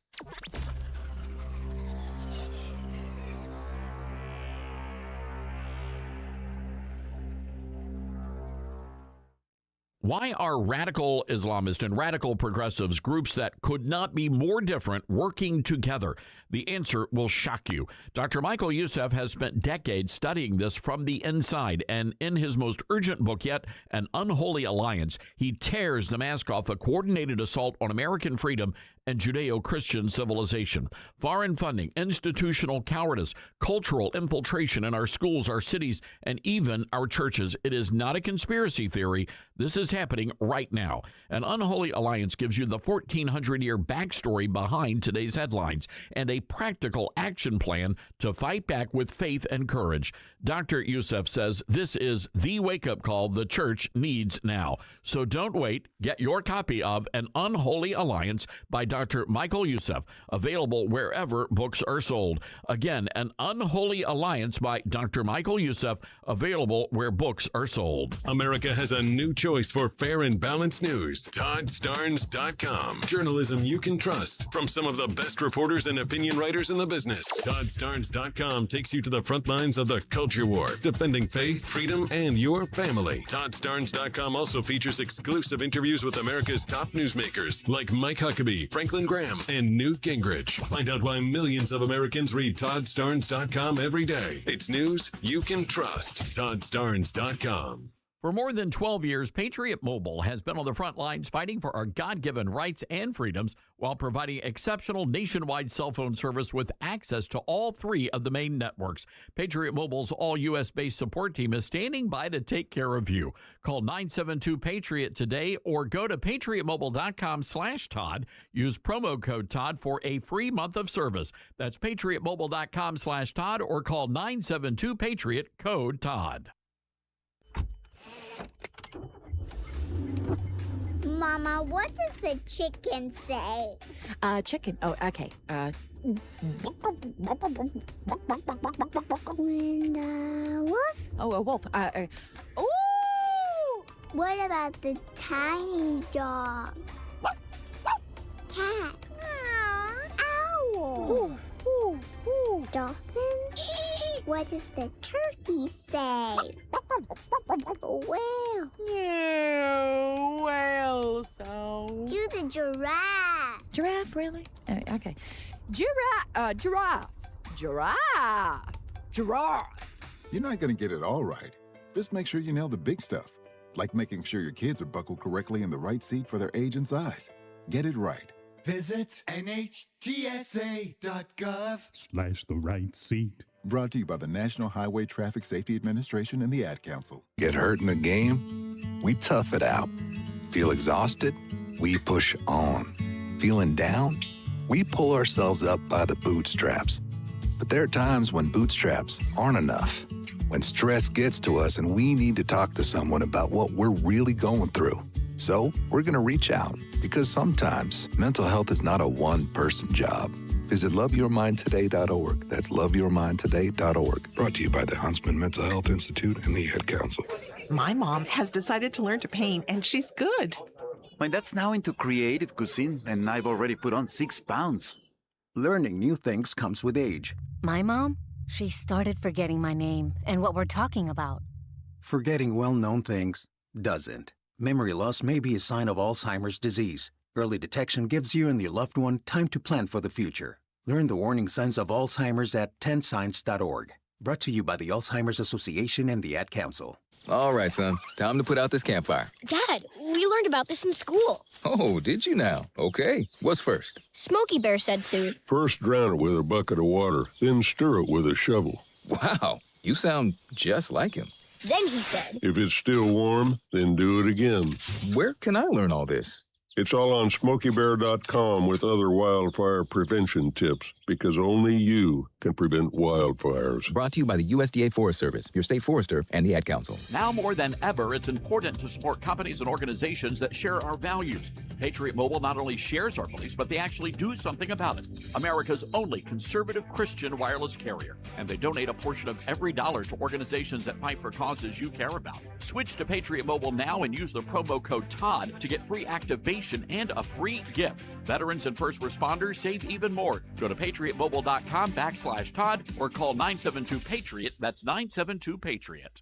Why are radical Islamists and radical progressives, groups that could not be more different, working together? The answer will shock you. Dr. Michael Youssef has spent decades studying this from the inside, and in his most urgent book yet, An Unholy Alliance, he tears the mask off a coordinated assault on American freedom and Judeo-Christian civilization. Foreign funding, institutional cowardice, cultural infiltration in our schools, our cities, and even our churches. It is not a conspiracy theory. This is happening right now. An Unholy Alliance gives you the 1,400-year backstory behind today's headlines and a practical action plan to fight back with faith and courage. Dr. Youssef says this is the wake-up call the church needs now. So don't wait. Get your copy of An Unholy Alliance by Dr. Michael Youssef, available wherever books are sold. Again, An Unholy Alliance by Dr. Michael Youssef, available where books are sold. America has a new choice for fair and balanced news. ToddStarnes.com. Journalism you can trust from some of the best reporters and opinion writers in the business. ToddStarnes.com takes you to the front lines of the culture war, defending faith, freedom, and your family. ToddStarnes.com also features exclusive interviews with America's top newsmakers like Mike Huckabee, Franklin Graham, and Newt Gingrich. Find out why millions of Americans read ToddStarnes.com every day. It's news you can trust. ToddStarnes.com. For more than 12 years, Patriot Mobile has been on the front lines fighting for our God-given rights and freedoms while providing exceptional nationwide cell phone service with access to all three of the main networks. Patriot Mobile's all-U.S.-based support team is standing by to take care of you. Call 972-PATRIOT today or go to patriotmobile.com/Todd. Use promo code Todd for a free month of service. That's patriotmobile.com/Todd or call 972-PATRIOT, code Todd. Mama, what does the chicken say? Chicken. Oh, okay. And wolf? Oh, a wolf. Ooh! What about the tiny dog? Cat? Owl? Dolphin? What does the turkey say? Whale? Yeah, whale sound. Do the giraffe. Giraffe, really? Okay. Giraffe. Giraffe. You're not going to get it all right. Just make sure you nail the big stuff, like making sure your kids are buckled correctly in the right seat for their age and size. Get it right. Visit NHTSA.gov/the right seat. Brought to you by the National Highway Traffic Safety Administration and the Ad Council. Get hurt in the game? We tough it out. Feel exhausted? We push on. Feeling down? We pull ourselves up by the bootstraps. But there are times when bootstraps aren't enough. When stress gets to us and we need to talk to someone about what we're really going through. So we're going to reach out because sometimes mental health is not a one-person job. Visit loveyourmindtoday.org. That's loveyourmindtoday.org. Brought to you by the Huntsman Mental Health Institute and the Ad Council. My mom has decided to learn to paint, and she's good. My dad's now into creative cuisine, and I've already put on 6 pounds. Learning new things comes with age. My mom, she started forgetting my name and what we're talking about. Forgetting well-known things doesn't. Memory loss may be a sign of Alzheimer's disease. Early detection gives you and your loved one time to plan for the future. Learn the warning signs of Alzheimer's at 10signs.org. Brought to you by the Alzheimer's Association and the Ad Council. All right, son. Time to put out this campfire. Dad, we learned about this in school. Oh, did you now? Okay. What's first? Smokey Bear said to. First drown it with a bucket of water, then stir it with a shovel. Wow, you sound just like him. Then he said. If it's still warm, then do it again. Where can I learn all this? It's all on SmokeyBear.com with other wildfire prevention tips, because only you can prevent wildfires. Brought to you by the USDA Forest Service, your state forester, and the Ad Council. Now more than ever, it's important to support companies and organizations that share our values. Patriot Mobile not only shares our beliefs, but they actually do something about it. America's only conservative Christian wireless carrier. And they donate a portion of every dollar to organizations that fight for causes you care about. Switch to Patriot Mobile now and use the promo code TODD to get free activation and a free gift. Veterans and first responders save even more. Go to patriotmobile.com/Todd or call 972-PATRIOT. That's 972-PATRIOT.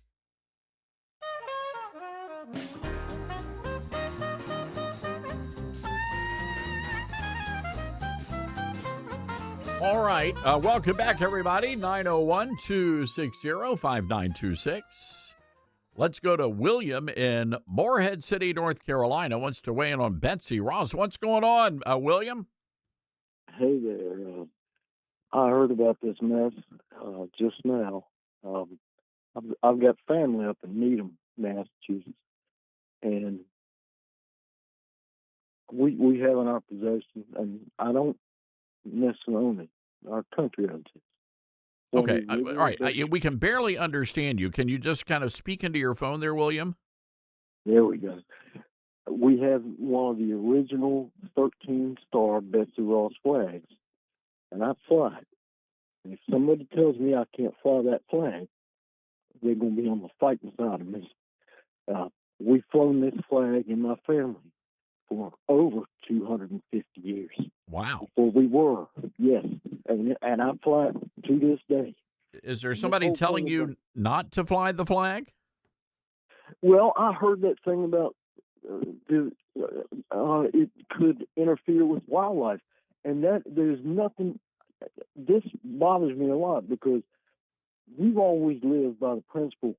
All right. Welcome back, everybody. 901-260-5926. Let's go to William in Morehead City, North Carolina. Wants to weigh in on Betsy Ross. What's going on, William? Hey there. I heard about this mess just now. I've got family up in Needham, Massachusetts, and we have in our possession, and I don't necessarily own it. Our country owns it. Okay, all right. We can barely understand you. Can you just kind of speak into your phone there, William? There we go. We have one of the original 13-star Betsy Ross flags, and I fly it. And if somebody tells me I can't fly that flag, they're going to be on the fighting side of me. We've flown this flag in my family for over 250 years. Wow. Before we were, yes. And I fly it to this day. Is there somebody telling you not to fly the flag? Well, I heard that thing about it could interfere with wildlife. And that there's nothing, this bothers me a lot because we've always lived by the principle,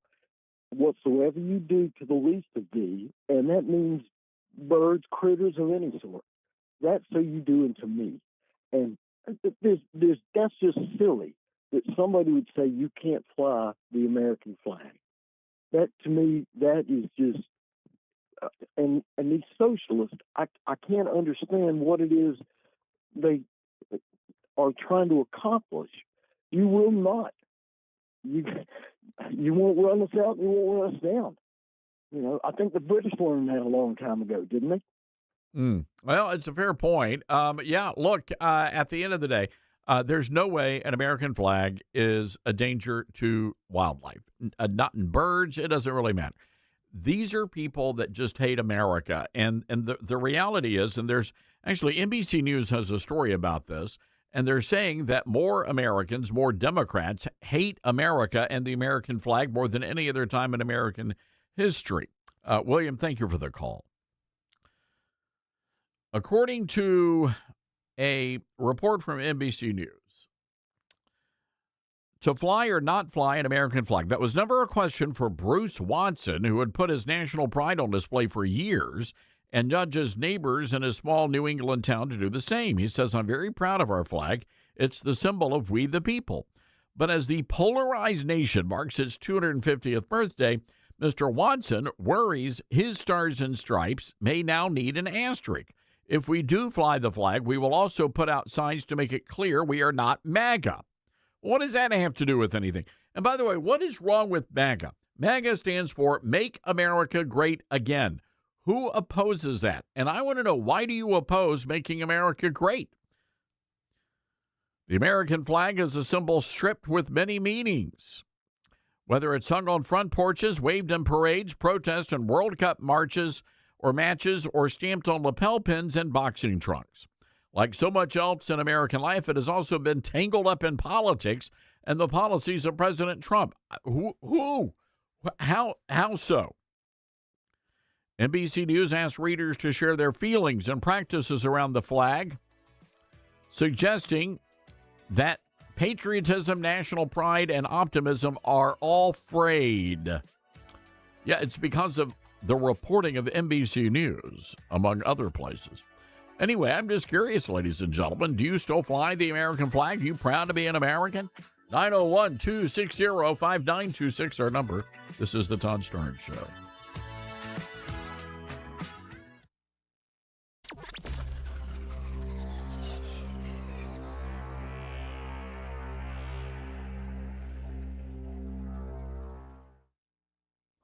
whatsoever you do to the least of thee, and that means birds, critters of any sort, that's so you do unto me. And that's just silly that somebody would say you can't fly the American flag. That, to me, that is just, and these socialists, I can't understand what it is they are trying to accomplish. You will not. You won't run us out, you won't run us down. You know, I think the British learned that a long time ago, didn't they? Well, it's a fair point. Yeah, look, at the end of the day, there's no way an American flag is a danger to wildlife. Not in birds, it doesn't really matter. These are people that just hate America. And the reality is, and there's actually NBC News has a story about this, and they're saying that more Americans, more Democrats, hate America and the American flag more than any other time in American history. William, thank you for the call. According to a report from NBC News, to fly or not fly an American flag, that was never a question for Bruce Watson, who had put his national pride on display for years and nudges neighbors in a small New England town to do the same. He says, I'm very proud of our flag. It's the symbol of we the people. But as the polarized nation marks its 250th birthday, Mr. Watson worries his stars and stripes may now need an asterisk. If we do fly the flag, we will also put out signs to make it clear we are not MAGA. What does that have to do with anything? And by the way, what is wrong with MAGA? MAGA stands for Make America Great Again. Who opposes that? And I want to know, why do you oppose making America great? The American flag is a symbol stripped with many meanings. Whether it's hung on front porches, waved in parades, protests, and World Cup marches or matches, or stamped on lapel pins and boxing trunks. Like so much else in American life, it has also been tangled up in politics and the policies of President Trump. Who? How so? NBC News asked readers to share their feelings and practices around the flag, suggesting that patriotism, national pride, and optimism are all frayed. Yeah, it's because of the reporting of NBC News, among other places. Anyway, I'm just curious, ladies and gentlemen, do you still fly the American flag? Are you proud to be an American? 901-260-5926, our number. This is the Todd Starnes Show.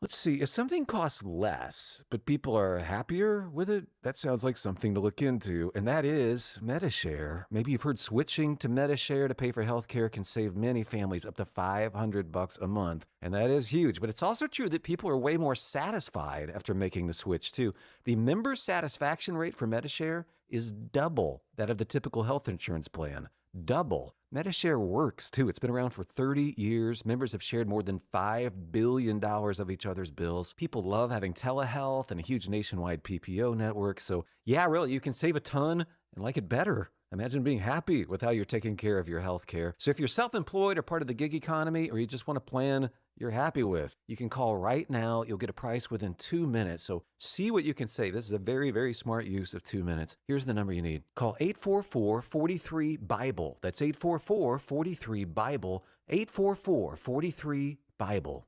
Let's see, if something costs less, but people are happier with it, that sounds like something to look into, and that is MediShare. Maybe you've heard switching to MediShare to pay for healthcare can save many families up to $500 a month, and that is huge. But it's also true that people are way more satisfied after making the switch, too. The member satisfaction rate for MediShare is double that of the typical health insurance plan. Double. MediShare works, too. It's been around for 30 years. Members have shared more than $5 billion of each other's bills. People love having telehealth and a huge nationwide PPO network. So, yeah, really, you can save a ton and like it better. Imagine being happy with how you're taking care of your health care. So if you're self-employed or part of the gig economy, or you just want a plan you're happy with, you can call right now. You'll get a price within 2 minutes. So see what you can save. This is a very, very smart use of 2 minutes. Here's the number you need. Call 844-43-BIBLE. That's 844-43-BIBLE. 844-43-BIBLE.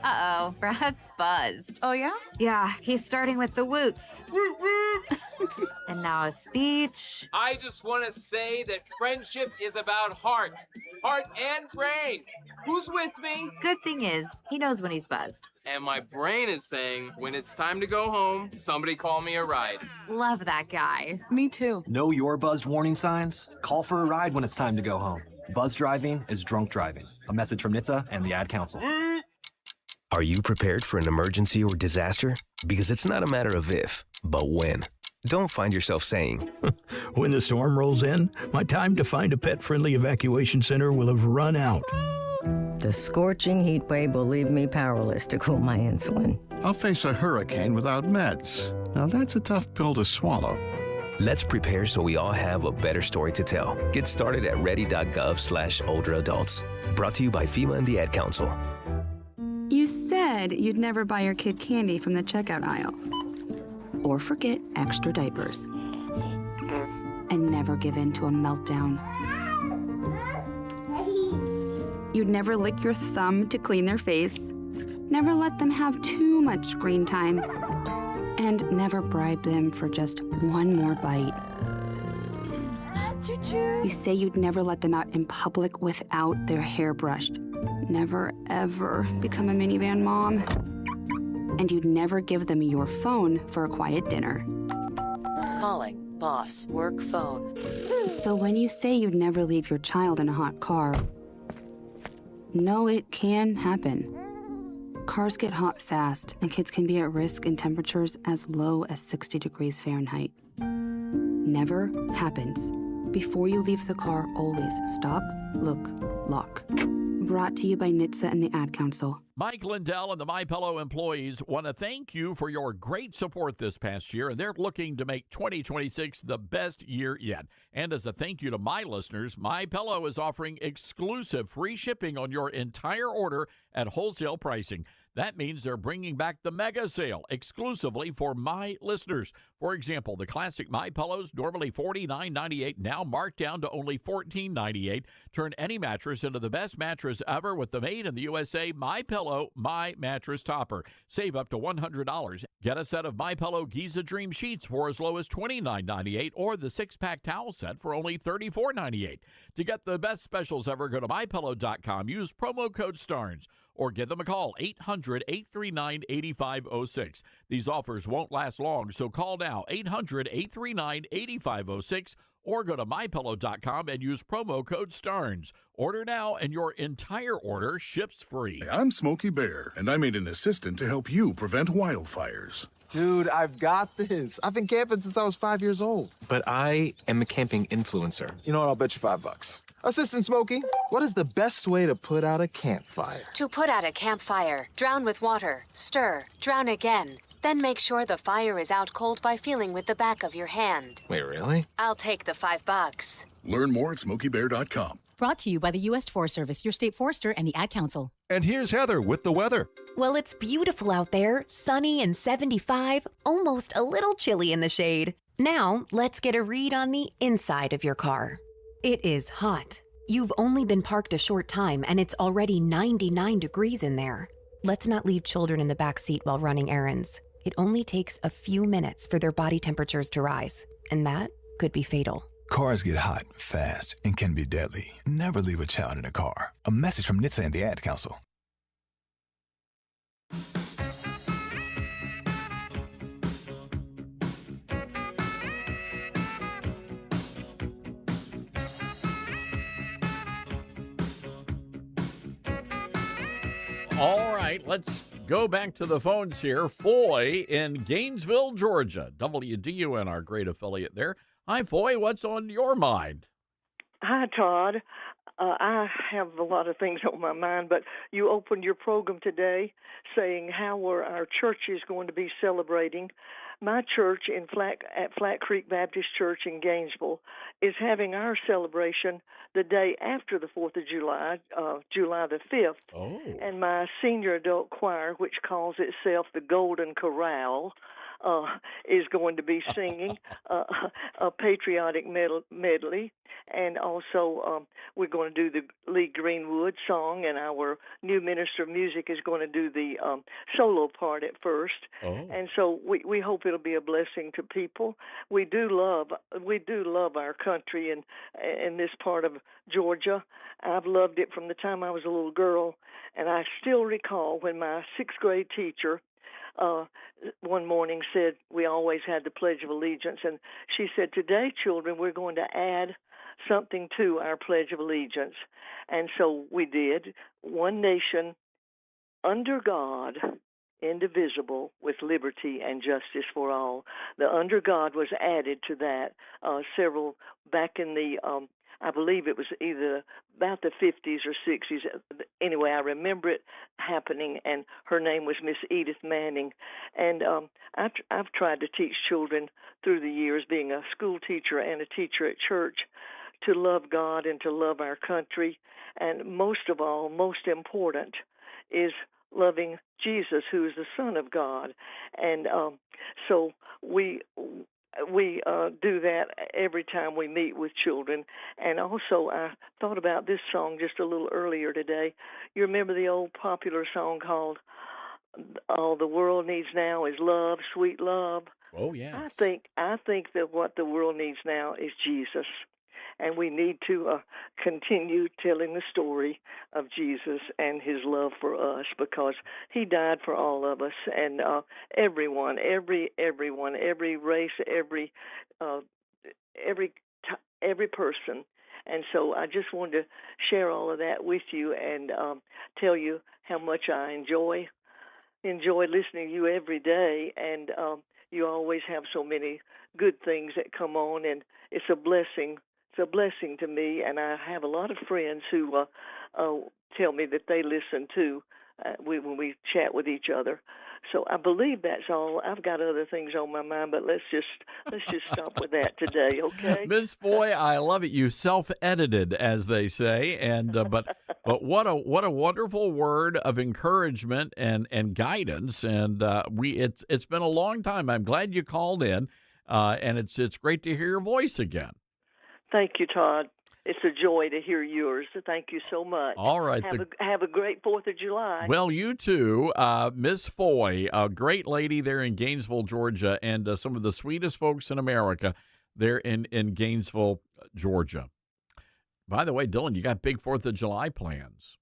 Uh-oh, Brad's buzzed. Oh, yeah? Yeah, he's starting with the woots. And now a speech. I just want to say that friendship is about heart and brain. Who's with me? Good thing is, he knows when he's buzzed. And my brain is saying, when it's time to go home, somebody call me a ride. Love that guy. Me too. Know your buzzed warning signs? Call for a ride when it's time to go home. Buzz driving is drunk driving. A message from NHTSA and the Ad Council. Are you prepared for an emergency or disaster? Because it's not a matter of if, but when. Don't find yourself saying, when the storm rolls in, my time to find a pet-friendly evacuation center will have run out. The scorching heat wave will leave me powerless to cool my insulin. I'll face a hurricane without meds. Now that's a tough pill to swallow. Let's prepare so we all have a better story to tell. Get started at ready.gov/older adults. Brought to you by FEMA and the Ad Council. You said you'd never buy your kid candy from the checkout aisle. Or forget extra diapers. And never give in to a meltdown. You'd never lick your thumb to clean their face. Never let them have too much screen time. And never bribe them for just one more bite. You say you'd never let them out in public without their hair brushed. Never, ever become a minivan mom. And you'd never give them your phone for a quiet dinner. Calling boss work phone. So when you say you'd never leave your child in a hot car, no, it can happen. Cars get hot fast, and kids can be at risk in temperatures as low as 60 degrees Fahrenheit. Never happens. Before you leave the car, always stop, look, lock. Brought to you by NHTSA and the Ad Council. Mike Lindell and the MyPillow employees want to thank you for your great support this past year, and they're looking to make 2026 the best year yet. And as a thank you to my listeners, MyPillow is offering exclusive free shipping on your entire order at wholesale pricing. That means they're bringing back the mega sale exclusively for my listeners. For example, the classic My Pillows, normally $49.98, now marked down to only $14.98. Turn any mattress into the best mattress ever with the made in the USA My Pillow My Mattress Topper. Save up to $100. Get a set of My Pillow Giza Dream Sheets for as low as $29.98 or the 6-pack towel set for only $34.98. To get the best specials ever, go to MyPillow.com. Use promo code STARNS. Or give them a call, 800-839-8506. These offers won't last long, so call now, 800-839-8506, or go to MyPillow.com and use promo code STARNS. Order now, and your entire order ships free. I'm Smokey Bear, and I made an assistant to help you prevent wildfires. Dude, I've got this. I've been camping since I was 5 years old. But I am a camping influencer. You know what? I'll bet you $5. Assistant Smokey, what is the best way to put out a campfire? To put out a campfire, drown with water, stir, drown again. Then make sure the fire is out cold by feeling with the back of your hand. Wait, really? I'll take the $5. Learn more at SmokeyBear.com. Brought to you by the U.S. Forest Service, your state forester, and the Ad Council. And here's Heather with the weather. Well, it's beautiful out there, sunny and 75, almost a little chilly in the shade. Now, let's get a read on the inside of your car. It is hot. You've only been parked a short time, and it's already 99 degrees in there. Let's not leave children in the back seat while running errands. It only takes a few minutes for their body temperatures to rise, and that could be fatal. Cars get hot, fast, and can be deadly. Never leave a child in a car. A message from NHTSA and the Ad Council. All right, let's go back to the phones here. Foy in Gainesville, Georgia. WDUN, our great affiliate there. Hi, Foy. What's on your mind? Hi, Todd. I have a lot of things on my mind, but you opened your program today saying how were our churches going to be celebrating. My church at Flat Creek Baptist Church in Gainesville is having our celebration the day after the 4th of July, July the 5th. Oh. And my senior adult choir, which calls itself the Golden Corral, is going to be singing a patriotic medley. And also, we're going to do the Lee Greenwood song, and our new minister of music is going to do the solo part at first. Oh. And so we hope it'll be a blessing to people. We do love our country and in this part of Georgia. I've loved it from the time I was a little girl, and I still recall when my 6th grade teacher one morning said we always had the Pledge of Allegiance, and she said, "Today, children, we're going to add something to our Pledge of Allegiance." And so we did. One nation, under God, indivisible, with liberty and justice for all. The under God was added to that several back in the I believe it was either about the 50s or 60s. Anyway, I remember it happening, and her name was Miss Edith Manning. And I've tried to teach children through the years, being a school teacher and a teacher at church, to love God and to love our country. And most of all, most important, is loving Jesus, who is the Son of God. And so we do that every time we meet with children. And also, I thought about this song just a little earlier today. You remember the old popular song called "All the World Needs Now Is Love, Sweet Love"? Oh, yeah. I think that what the world needs now is Jesus. And we need to continue telling the story of Jesus and his love for us, because he died for all of us, and everyone, every race, every person. And so I just wanted to share all of that with you and tell you how much I enjoy listening to you every day, and you always have so many good things that come on, and it's a blessing. It's a blessing to me, and I have a lot of friends who tell me that they listen too when we chat with each other. So I believe that's all. I've got other things on my mind, but let's just stop with that today, okay? Miss Foy, I love it. You self-edited, as they say, and but what a wonderful word of encouragement and guidance. And it's been a long time. I'm glad you called in, and it's great to hear your voice again. Thank you, Todd. It's a joy to hear yours. Thank you so much. All right. Have a great 4th of July. Well, you too. Miss Foy, a great lady there in Gainesville, Georgia, and some of the sweetest folks in America there in Gainesville, Georgia. By the way, Dylan, you got big 4th of July plans.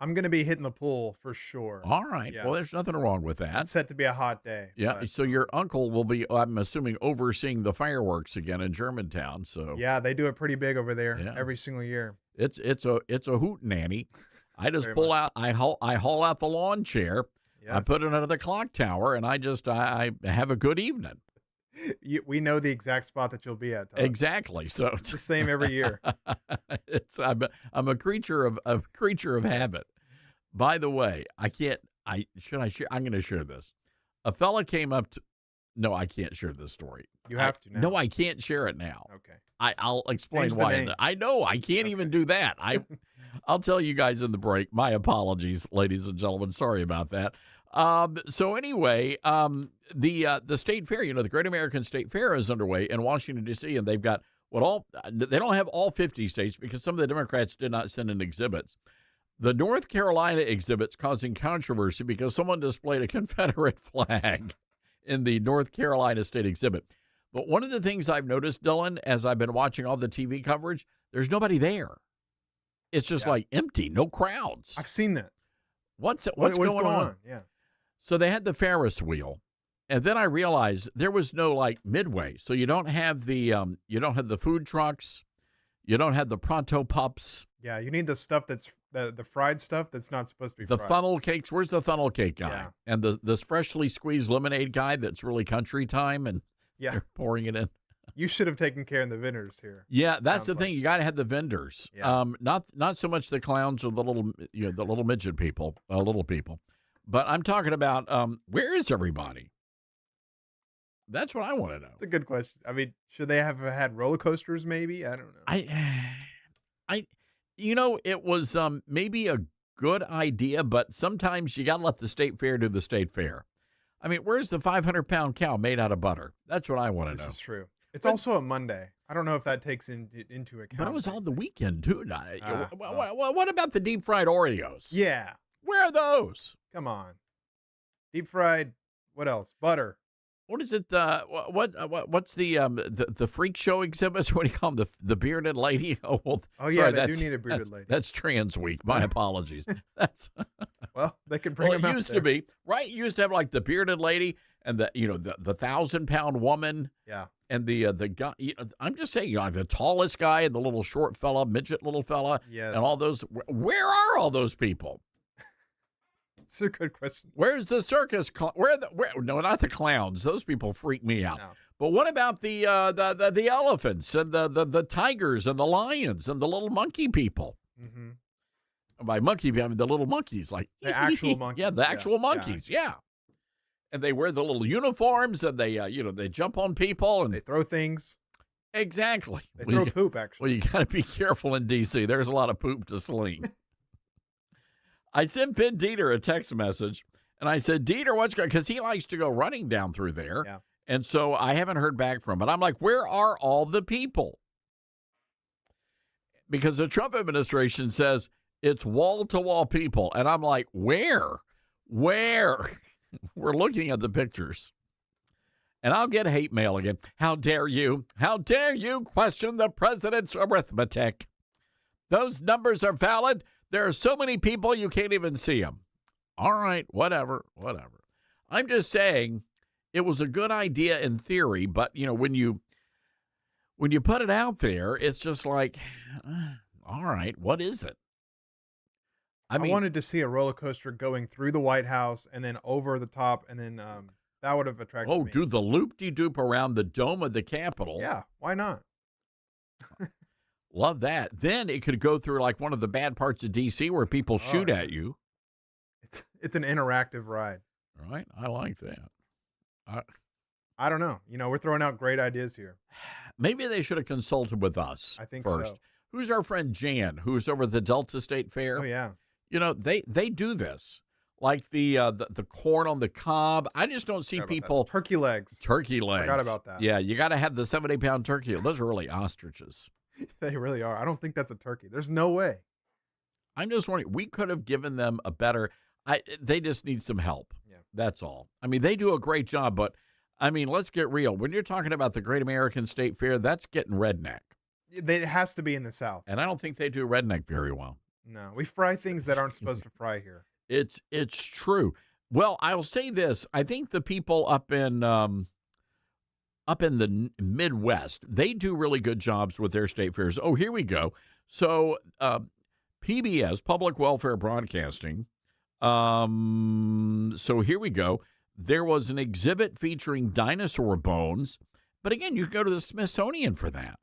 I'm going to be hitting the pool for sure. All right. Yeah. Well, there's nothing wrong with that. It's set to be a hot day. Yeah. But so your uncle will be, I'm assuming, overseeing the fireworks again in Germantown. So yeah, they do it pretty big over there every single year. It's a hootenanny. I just pull out, I haul out the lawn chair. Yes. I put it under the clock tower, and I have a good evening. We know the exact spot that you'll be at, Todd. Exactly. So it's the same every year. I'm a creature of habit. By the way, I'm going to share this. A fella came up to. No, I can't share this story. You have to now. No, I can't share it now. Okay. I'll explain why. I know I can't even do that. I'll tell you guys in the break. My apologies, ladies and gentlemen. Sorry about that. So anyway, the state fair, the Great American State Fair is underway in Washington, D.C., and they've got they don't have all 50 states because some of the Democrats did not send in exhibits. The North Carolina exhibit's causing controversy because someone displayed a Confederate flag in the North Carolina state exhibit. But one of the things I've noticed, Dylan, as I've been watching all the TV coverage, there's nobody there. It's just like empty, no crowds. I've seen that. what's What's going on? Yeah. So they had the Ferris wheel, and then I realized there was no like midway. So you don't have the food trucks, you don't have the pronto pups. Yeah, you need the stuff that's the fried stuff that's not supposed to be the fried. funnel cakes. Where's the funnel cake guy? Yeah. And the freshly squeezed lemonade guy that's really country time and they're pouring it in. You should have taken care of the vendors here. Yeah, that's the thing. You got to have the vendors. Yeah. Not so much the clowns or the little midget people, little people. But I'm talking about where is everybody? That's what I want to know. It's a good question. I mean, should they have had roller coasters maybe? I don't know. It was maybe a good idea, but sometimes you got to let the state fair do the state fair. I mean, where's the 500-pound cow made out of butter? That's what I want to know. This is true. It's also a Monday. I don't know if that takes into account. But it was on the weekend, too. What about the deep-fried Oreos? Yeah. Where are those? Come on. Deep fried, what else? Butter. What is it? What's the freak show exhibits? What do you call them? The bearded lady? Oh yeah, they do need a bearded lady. That's Trans Week. My apologies. That's well, they can bring them out. It used to be right. You used to have like the bearded lady and the 1,000-pound woman. Yeah. And the guy. I'm just saying, you have the tallest guy and the little short fella, midget little fella, yes. and all those. Where are all those people? It's a good question. Where's the circus? No, not the clowns. Those people freak me out. No. But what about the elephants and the tigers and the lions and the little monkey people? Mm-hmm. By monkey, I mean the little monkeys, like the actual monkeys. Yeah, the actual monkeys. Yeah. And they wear the little uniforms and they they jump on people and they throw things. Exactly. They throw poop. Actually, well, you got to be careful in D.C. There's a lot of poop to sling. I sent Ben Dieter a text message, and I said, Dieter, what's going on? Because he likes to go running down through there. Yeah. And so I haven't heard back from him. But I'm like, where are all the people? Because the Trump administration says it's wall-to-wall people. And I'm like, where? Where? We're looking at the pictures. And I'll get hate mail again. How dare you? How dare you question the president's arithmetic? Those numbers are valid. There are so many people you can't even see them. All right, whatever. I'm just saying it was a good idea in theory, but when you put it out there, it's just like, all right, what is it? I wanted to see a roller coaster going through the White House and then over the top, and then that would have attracted me. Do the loop-de-doop around the dome of the Capitol. Yeah, why not? Love that. Then it could go through like one of the bad parts of D.C. where people shoot at you. It's an interactive ride. Right? I like that. I don't know. We're throwing out great ideas here. Maybe they should have consulted with us. I think first. So. Who's our friend Jan, who's over at the Delta State Fair? Oh, yeah. They do this. Like the corn on the cob. I just don't see people. Turkey legs. Forgot about that. Yeah, you got to have the 70-pound turkey. Those are really ostriches. They really are. I don't think that's a turkey. There's no way. I'm just wondering, we could have given them a better. They just need some help. Yeah. That's all. I mean, they do a great job, but I mean, let's get real. When you're talking about the Great American State Fair, that's getting redneck. It has to be in the South. And I don't think they do redneck very well. No, we fry things that aren't supposed to fry here. It's true. Well, I'll say this. I think the people up in the Midwest, they do really good jobs with their state fairs. Oh, here we go. So PBS, Public Welfare Broadcasting. So here we go. There was an exhibit featuring dinosaur bones. But again, you can go to the Smithsonian for that.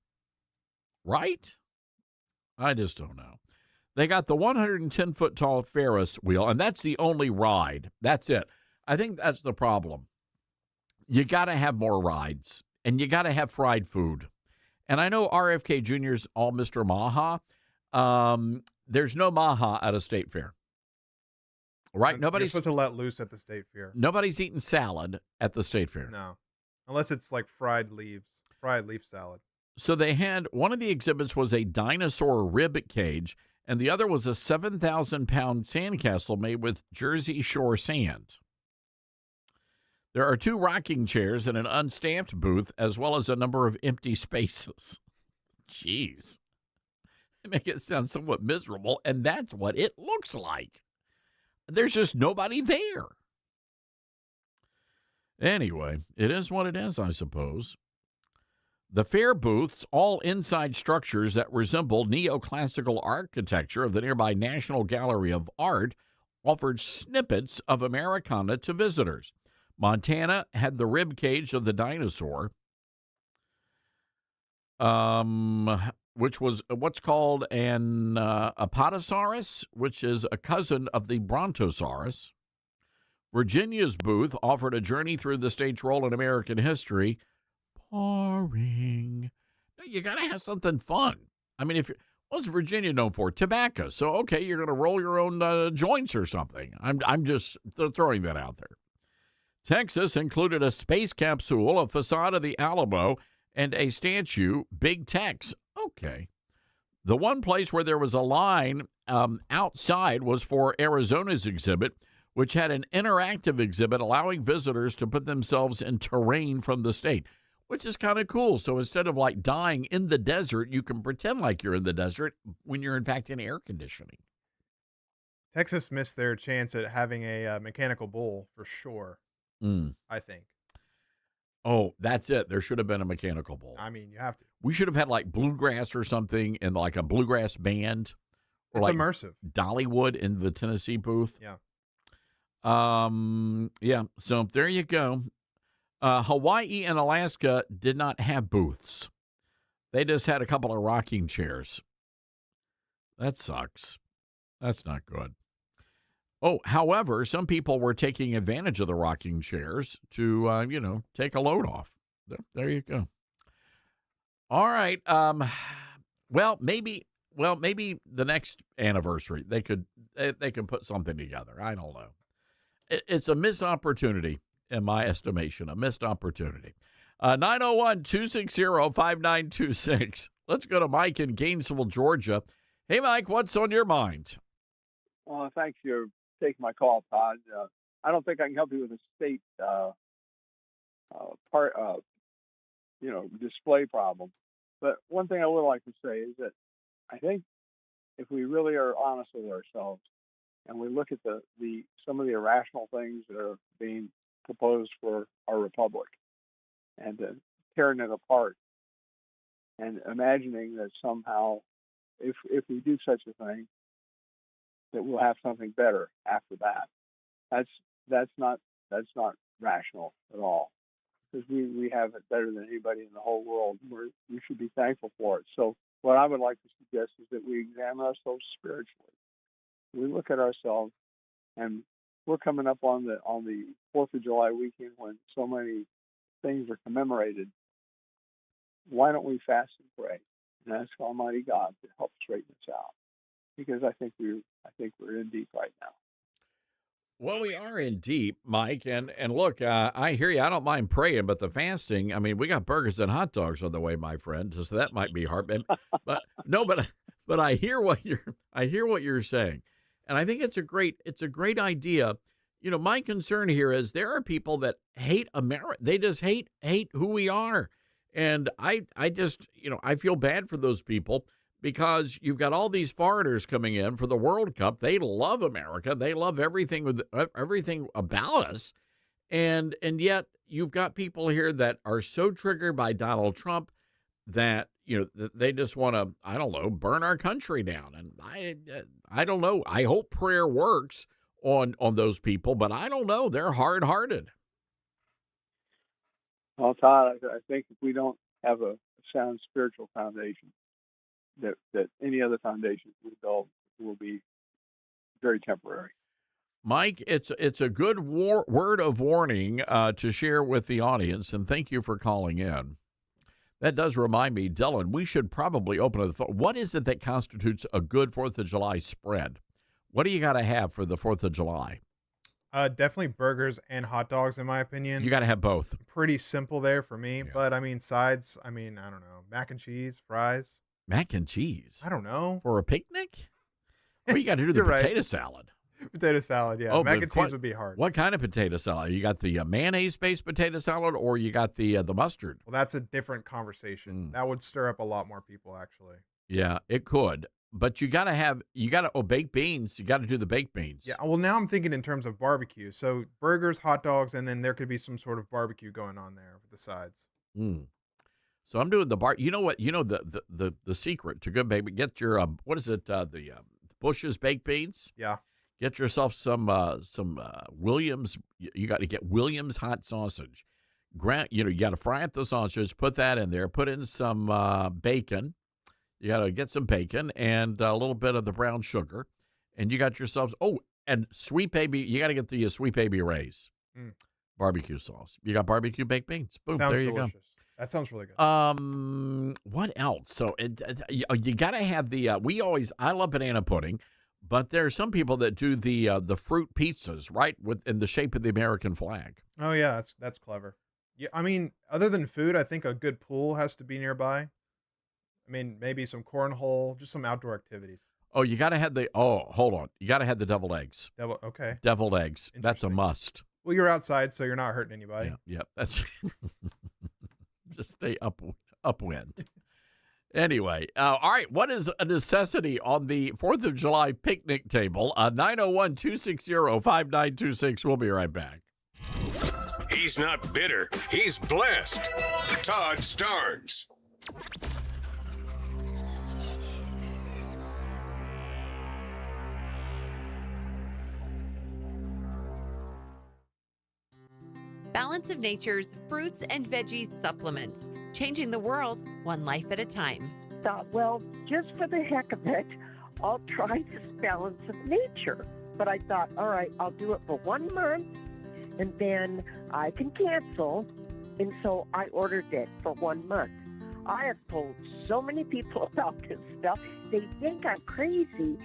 Right? I just don't know. They got the 110-foot tall Ferris wheel, and that's the only ride. That's it. I think that's the problem. You got to have more rides, and you got to have fried food. And I know RFK Jr.'s all Mr. Maha. There's no Maha at a state fair. Right? Nobody's supposed to let loose at the state fair. Nobody's eating salad at the state fair. No. Unless it's like fried leaf salad. So they had, one of the exhibits was a dinosaur rib cage, and the other was a 7,000-pound sandcastle made with Jersey Shore sand. There are 2 rocking chairs and an unstaffed booth, as well as a number of empty spaces. Jeez. They make it sound somewhat miserable, and that's what it looks like. There's just nobody there. Anyway, it is what it is, I suppose. The fair booths, all inside structures that resemble neoclassical architecture of the nearby National Gallery of Art, offered snippets of Americana to visitors. Montana had the rib cage of the dinosaur, which was what's called an Apatosaurus, which is a cousin of the Brontosaurus. Virginia's booth offered a journey through the state's role in American history. Boring. No, you got to have something fun. I mean, what's Virginia known for? Tobacco. So, okay, you're going to roll your own joints or something. I'm just throwing that out there. Texas included a space capsule, a facade of the Alamo, and a statue, Big Tex. Okay. The one place where there was a line outside was for Arizona's exhibit, which had an interactive exhibit allowing visitors to put themselves in terrain from the state, which is kind of cool. So instead of like dying in the desert, you can pretend like you're in the desert when you're in fact in air conditioning. Texas missed their chance at having a mechanical bull for sure, I think. Oh, that's it. There should have been a mechanical bull. I mean, you have to. We should have had like bluegrass or something in like a bluegrass band. Or It's like immersive. Dollywood in the Tennessee booth. Yeah. Yeah, so there you go. Hawaii and Alaska did not have booths. They just had a couple of rocking chairs. That sucks. That's not good. Oh, however, some people were taking advantage of the rocking chairs to, take a load off. There you go. All right. Well, maybe the next anniversary they could put something together. I don't know. It's a missed opportunity, in my estimation, a missed opportunity. 901-260-5926. Let's go to Mike in Gainesville, Georgia. Hey, Mike, what's on your mind? Well, thanks for taking my call, Todd. I don't think I can help you with a state display problem. But one thing I would like to say is that I think if we really are honest with ourselves and we look at some of the irrational things that are being proposed for our republic and tearing it apart and imagining that somehow if we do such a thing that we'll have something better after that. That's not rational at all, because we have it better than anybody in the whole world. We should be thankful for it. So what I would like to suggest is that we examine ourselves spiritually. We look at ourselves, and we're coming up on the 4th of July weekend when so many things are commemorated. Why don't we fast and pray and ask Almighty God to help straighten us out? Because I think we're in deep right now. Well, we are in deep, Mike, and look, I hear you. I don't mind praying, but the fasting. I mean, we got burgers and hot dogs on the way, my friend. So that might be hard. But I hear what you're saying, and I think it's a great idea. You know, my concern here is there are people that hate America. They just hate who we are, and I just I feel bad for those people. Because you've got all these foreigners coming in for the World Cup. They love America. They love everything about us. And yet you've got people here that are so triggered by Donald Trump that, they just want to, I don't know, burn our country down. And I don't know. I hope prayer works on those people, but I don't know. They're hard-hearted. Well, Todd, I think if we don't have a sound spiritual foundation, that any other foundation we build will be very temporary. Mike, it's a good word of warning to share with the audience, and thank you for calling in. That does remind me, Dylan, we should probably open the phone. What is it that constitutes a good 4th of July spread? What do you got to have for the 4th of July? Definitely burgers and hot dogs, in my opinion. You got to have both. Pretty simple there for me, but I mean, sides, I don't know, mac and cheese, fries. Mac and cheese? I don't know. For a picnic? Well, you got to do the potato salad. Potato salad, yeah. Mac and cheese would be hard. What kind of potato salad? You got the mayonnaise-based potato salad, or you got the mustard? Well, that's a different conversation. That would stir up a lot more people, actually. Yeah, it could. But you got to baked beans. You got to do the baked beans. Yeah. Well, now I'm thinking in terms of barbecue. So burgers, hot dogs, and then there could be some sort of barbecue going on there with the sides. So I'm doing the bar. You know what? You know the secret to good baby. Get your what is it? The Bush's baked beans. Yeah. Get yourself some Williams. You got to get Williams hot sausage. You got to fry up the sausage. Put that in there. Put in some bacon. You got to get some bacon and a little bit of the brown sugar, and you got yourself. Oh, and Sweet Baby. You got to get the Sweet Baby Ray's barbecue sauce. You got barbecue baked beans. Boom. Sounds there you delicious. go. That sounds really good. What else? So you got to have the. I love banana pudding, but there are some people that do the fruit pizzas, right, in the shape of the American flag. Oh yeah, that's clever. Yeah, I mean, other than food, I think a good pool has to be nearby. I mean, maybe some cornhole, just some outdoor activities. Oh, you got to have hold on. You got to have the deviled eggs. Okay. Deviled eggs. That's a must. Well, you're outside, so you're not hurting anybody. Yeah. That's just stay upwind. Anyway, all right. What is a necessity on the 4th of July picnic table? 901-260-5926. We'll be right back. He's not bitter. He's blessed. Todd Starnes. Balance of Nature's fruits and veggies supplements, changing the world one life at a time. Thought, well, just for the heck of it, I'll try this Balance of Nature. But I thought, all right, I'll do it for 1 month, and then I can cancel. And so I ordered it for 1 month. I have told so many people about this stuff. They think I'm crazy.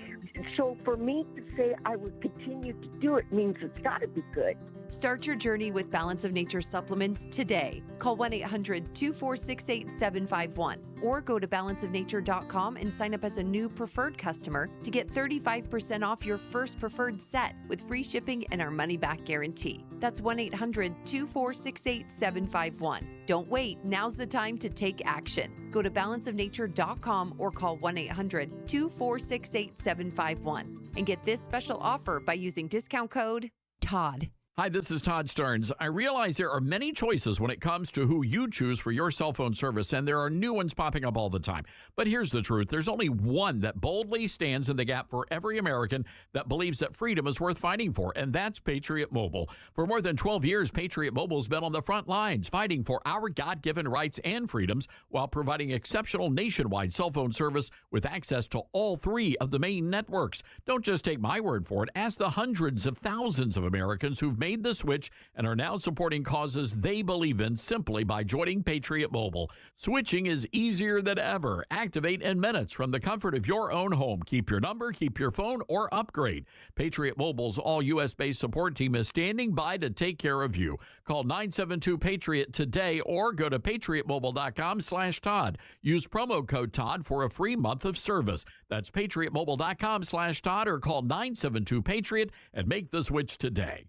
So for me to say I would continue to do it means it's got to be good. Start your journey with Balance of Nature supplements today. Call 1-800-246-8751 or go to balanceofnature.com and sign up as a new preferred customer to get 35% off your first preferred set with free shipping and our money-back guarantee. That's 1-800-246-8751. Don't wait. Now's the time to take action. Go to balanceofnature.com or call 1-800-246-8751 and get this special offer by using discount code TODD. Hi, this is Todd Stearns. I realize there are many choices when it comes to who you choose for your cell phone service, and there are new ones popping up all the time. But here's the truth. There's only one that boldly stands in the gap for every American that believes that freedom is worth fighting for, and that's Patriot Mobile. For more than 12 years, Patriot Mobile's been on the front lines fighting for our God-given rights and freedoms while providing exceptional nationwide cell phone service with access to all 3 of the main networks. Don't just take my word for it. Ask the hundreds of thousands of Americans who've made the switch and are now supporting causes they believe in simply by joining Patriot Mobile. Switching is easier than ever. Activate in minutes from the comfort of your own home. Keep your number, keep your phone, or upgrade. Patriot Mobile's all U.S.-based support team is standing by to take care of you. Call 972-PATRIOT today or go to patriotmobile.com/Todd. Use promo code Todd for a free month of service. That's patriotmobile.com/Todd or call 972-PATRIOT and make the switch today.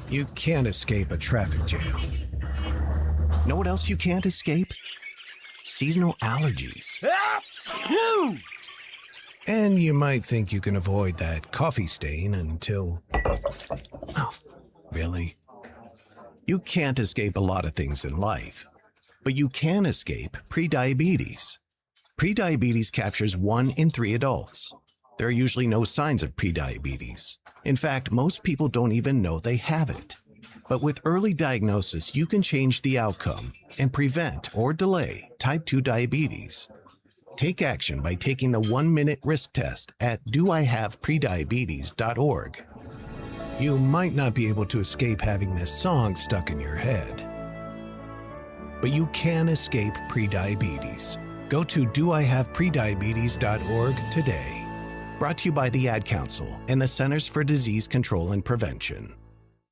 You can't escape a traffic jam. Know what else you can't escape? Seasonal allergies. And you might think you can avoid that coffee stain until... Oh, really? You can't escape a lot of things in life, but you can escape prediabetes. Prediabetes captures 1 in 3 adults. There are usually no signs of prediabetes. In fact, most people don't even know they have it. But with early diagnosis, you can change the outcome and prevent or delay type 2 diabetes. Take action by taking the 1-minute risk test at doihaveprediabetes.org. You might not be able to escape having this song stuck in your head, but you can escape prediabetes. Go to doihaveprediabetes.org today. Brought to you by the Ad Council and the Centers for Disease Control and Prevention.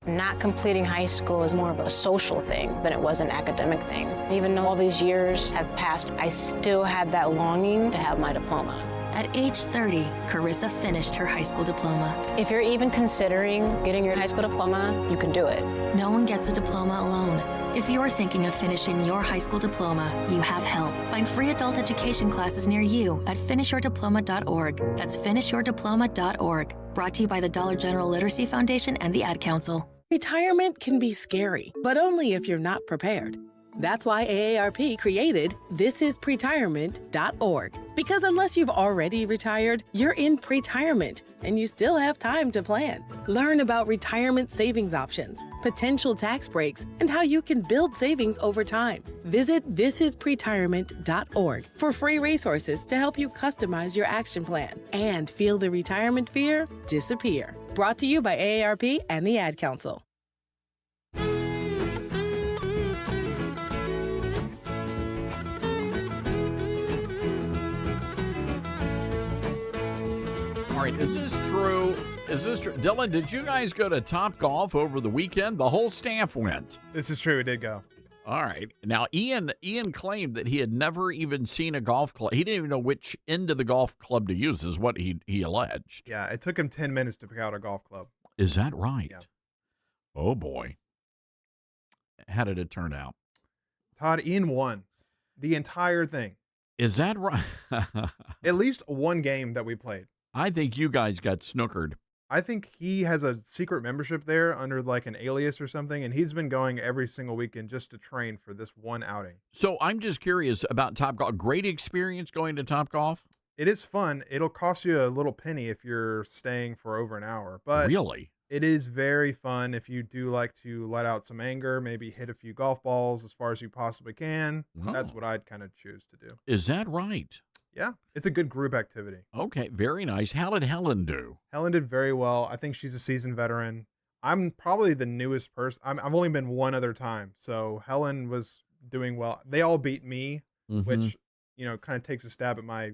Not completing high school is more of a social thing than it was an academic thing. Even though all these years have passed, I still had that longing to have my diploma. At age 30, Carissa finished her high school diploma. If you're even considering getting your high school diploma, you can do it. No one gets a diploma alone. If you're thinking of finishing your high school diploma, you have help. Find free adult education classes near you at finishyourdiploma.org. That's finishyourdiploma.org. Brought to you by the Dollar General Literacy Foundation and the Ad Council. Retirement can be scary, but only if you're not prepared. That's why AARP created thisispretirement.org. Because unless you've already retired, you're in pretirement, and you still have time to plan. Learn about retirement savings options, potential tax breaks, and how you can build savings over time. Visit thisispretirement.org for free resources to help you customize your action plan and feel the retirement fear disappear. Brought to you by AARP and the Ad Council. All right, is this true? Dylan, did you guys go to Top Golf over the weekend? The whole staff went. This is true. We did go. All right. Now, Ian claimed that he had never even seen a golf club. He didn't even know which end of the golf club to use, is what he alleged. Yeah, it took him 10 minutes to pick out a golf club. Is that right? Yeah. Oh, boy. How did it turn out? Todd, Ian won the entire thing. Is that right? At least one game that we played. I think you guys got snookered. I think he has a secret membership there under like an alias or something, and he's been going every single weekend just to train for this one outing. So I'm just curious about Top Golf. Great experience going to Top Golf? It is fun. It'll cost you a little penny if you're staying for over an hour. But really? It is very fun if you do like to let out some anger, maybe hit a few golf balls as far as you possibly can. Oh. That's what I'd kind of choose to do. Is that right? Yeah, it's a good group activity. Okay, very nice. How did Helen do? Helen did very well. I think she's a seasoned veteran. I'm probably the newest person. I've only been one other time, so Helen was doing well. They all beat me, which, kind of takes a stab at my,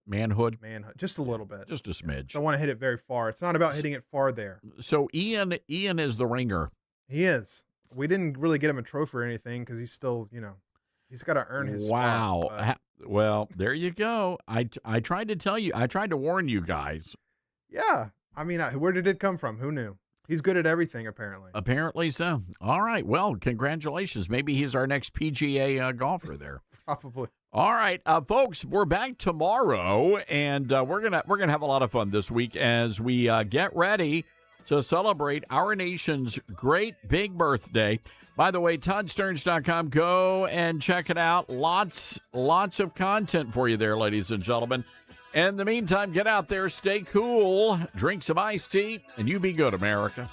manhood, just a little bit. Just a smidge. I want to hit it very far. It's not about hitting it far there. So Ian is the ringer. He is. We didn't really get him a trophy or anything because he's still, he's got to earn his Wow. spot, Well, there you go. I tried to tell you. I tried to warn you guys. Yeah. I mean, where did it come from? Who knew? He's good at everything, apparently. Apparently so. All right. Well, congratulations. Maybe he's our next PGA golfer there. Probably. All right, folks, we're back tomorrow, and we're gonna have a lot of fun this week as we get ready to celebrate our nation's great big birthday. By the way, ToddStearns.com. Go and check it out. Lots of content for you there, ladies and gentlemen. In the meantime, get out there, stay cool, drink some iced tea, and you be good, America.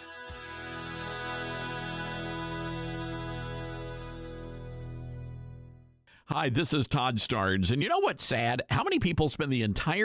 Hi, this is Todd Starnes, and you know what's sad? How many people spend the entire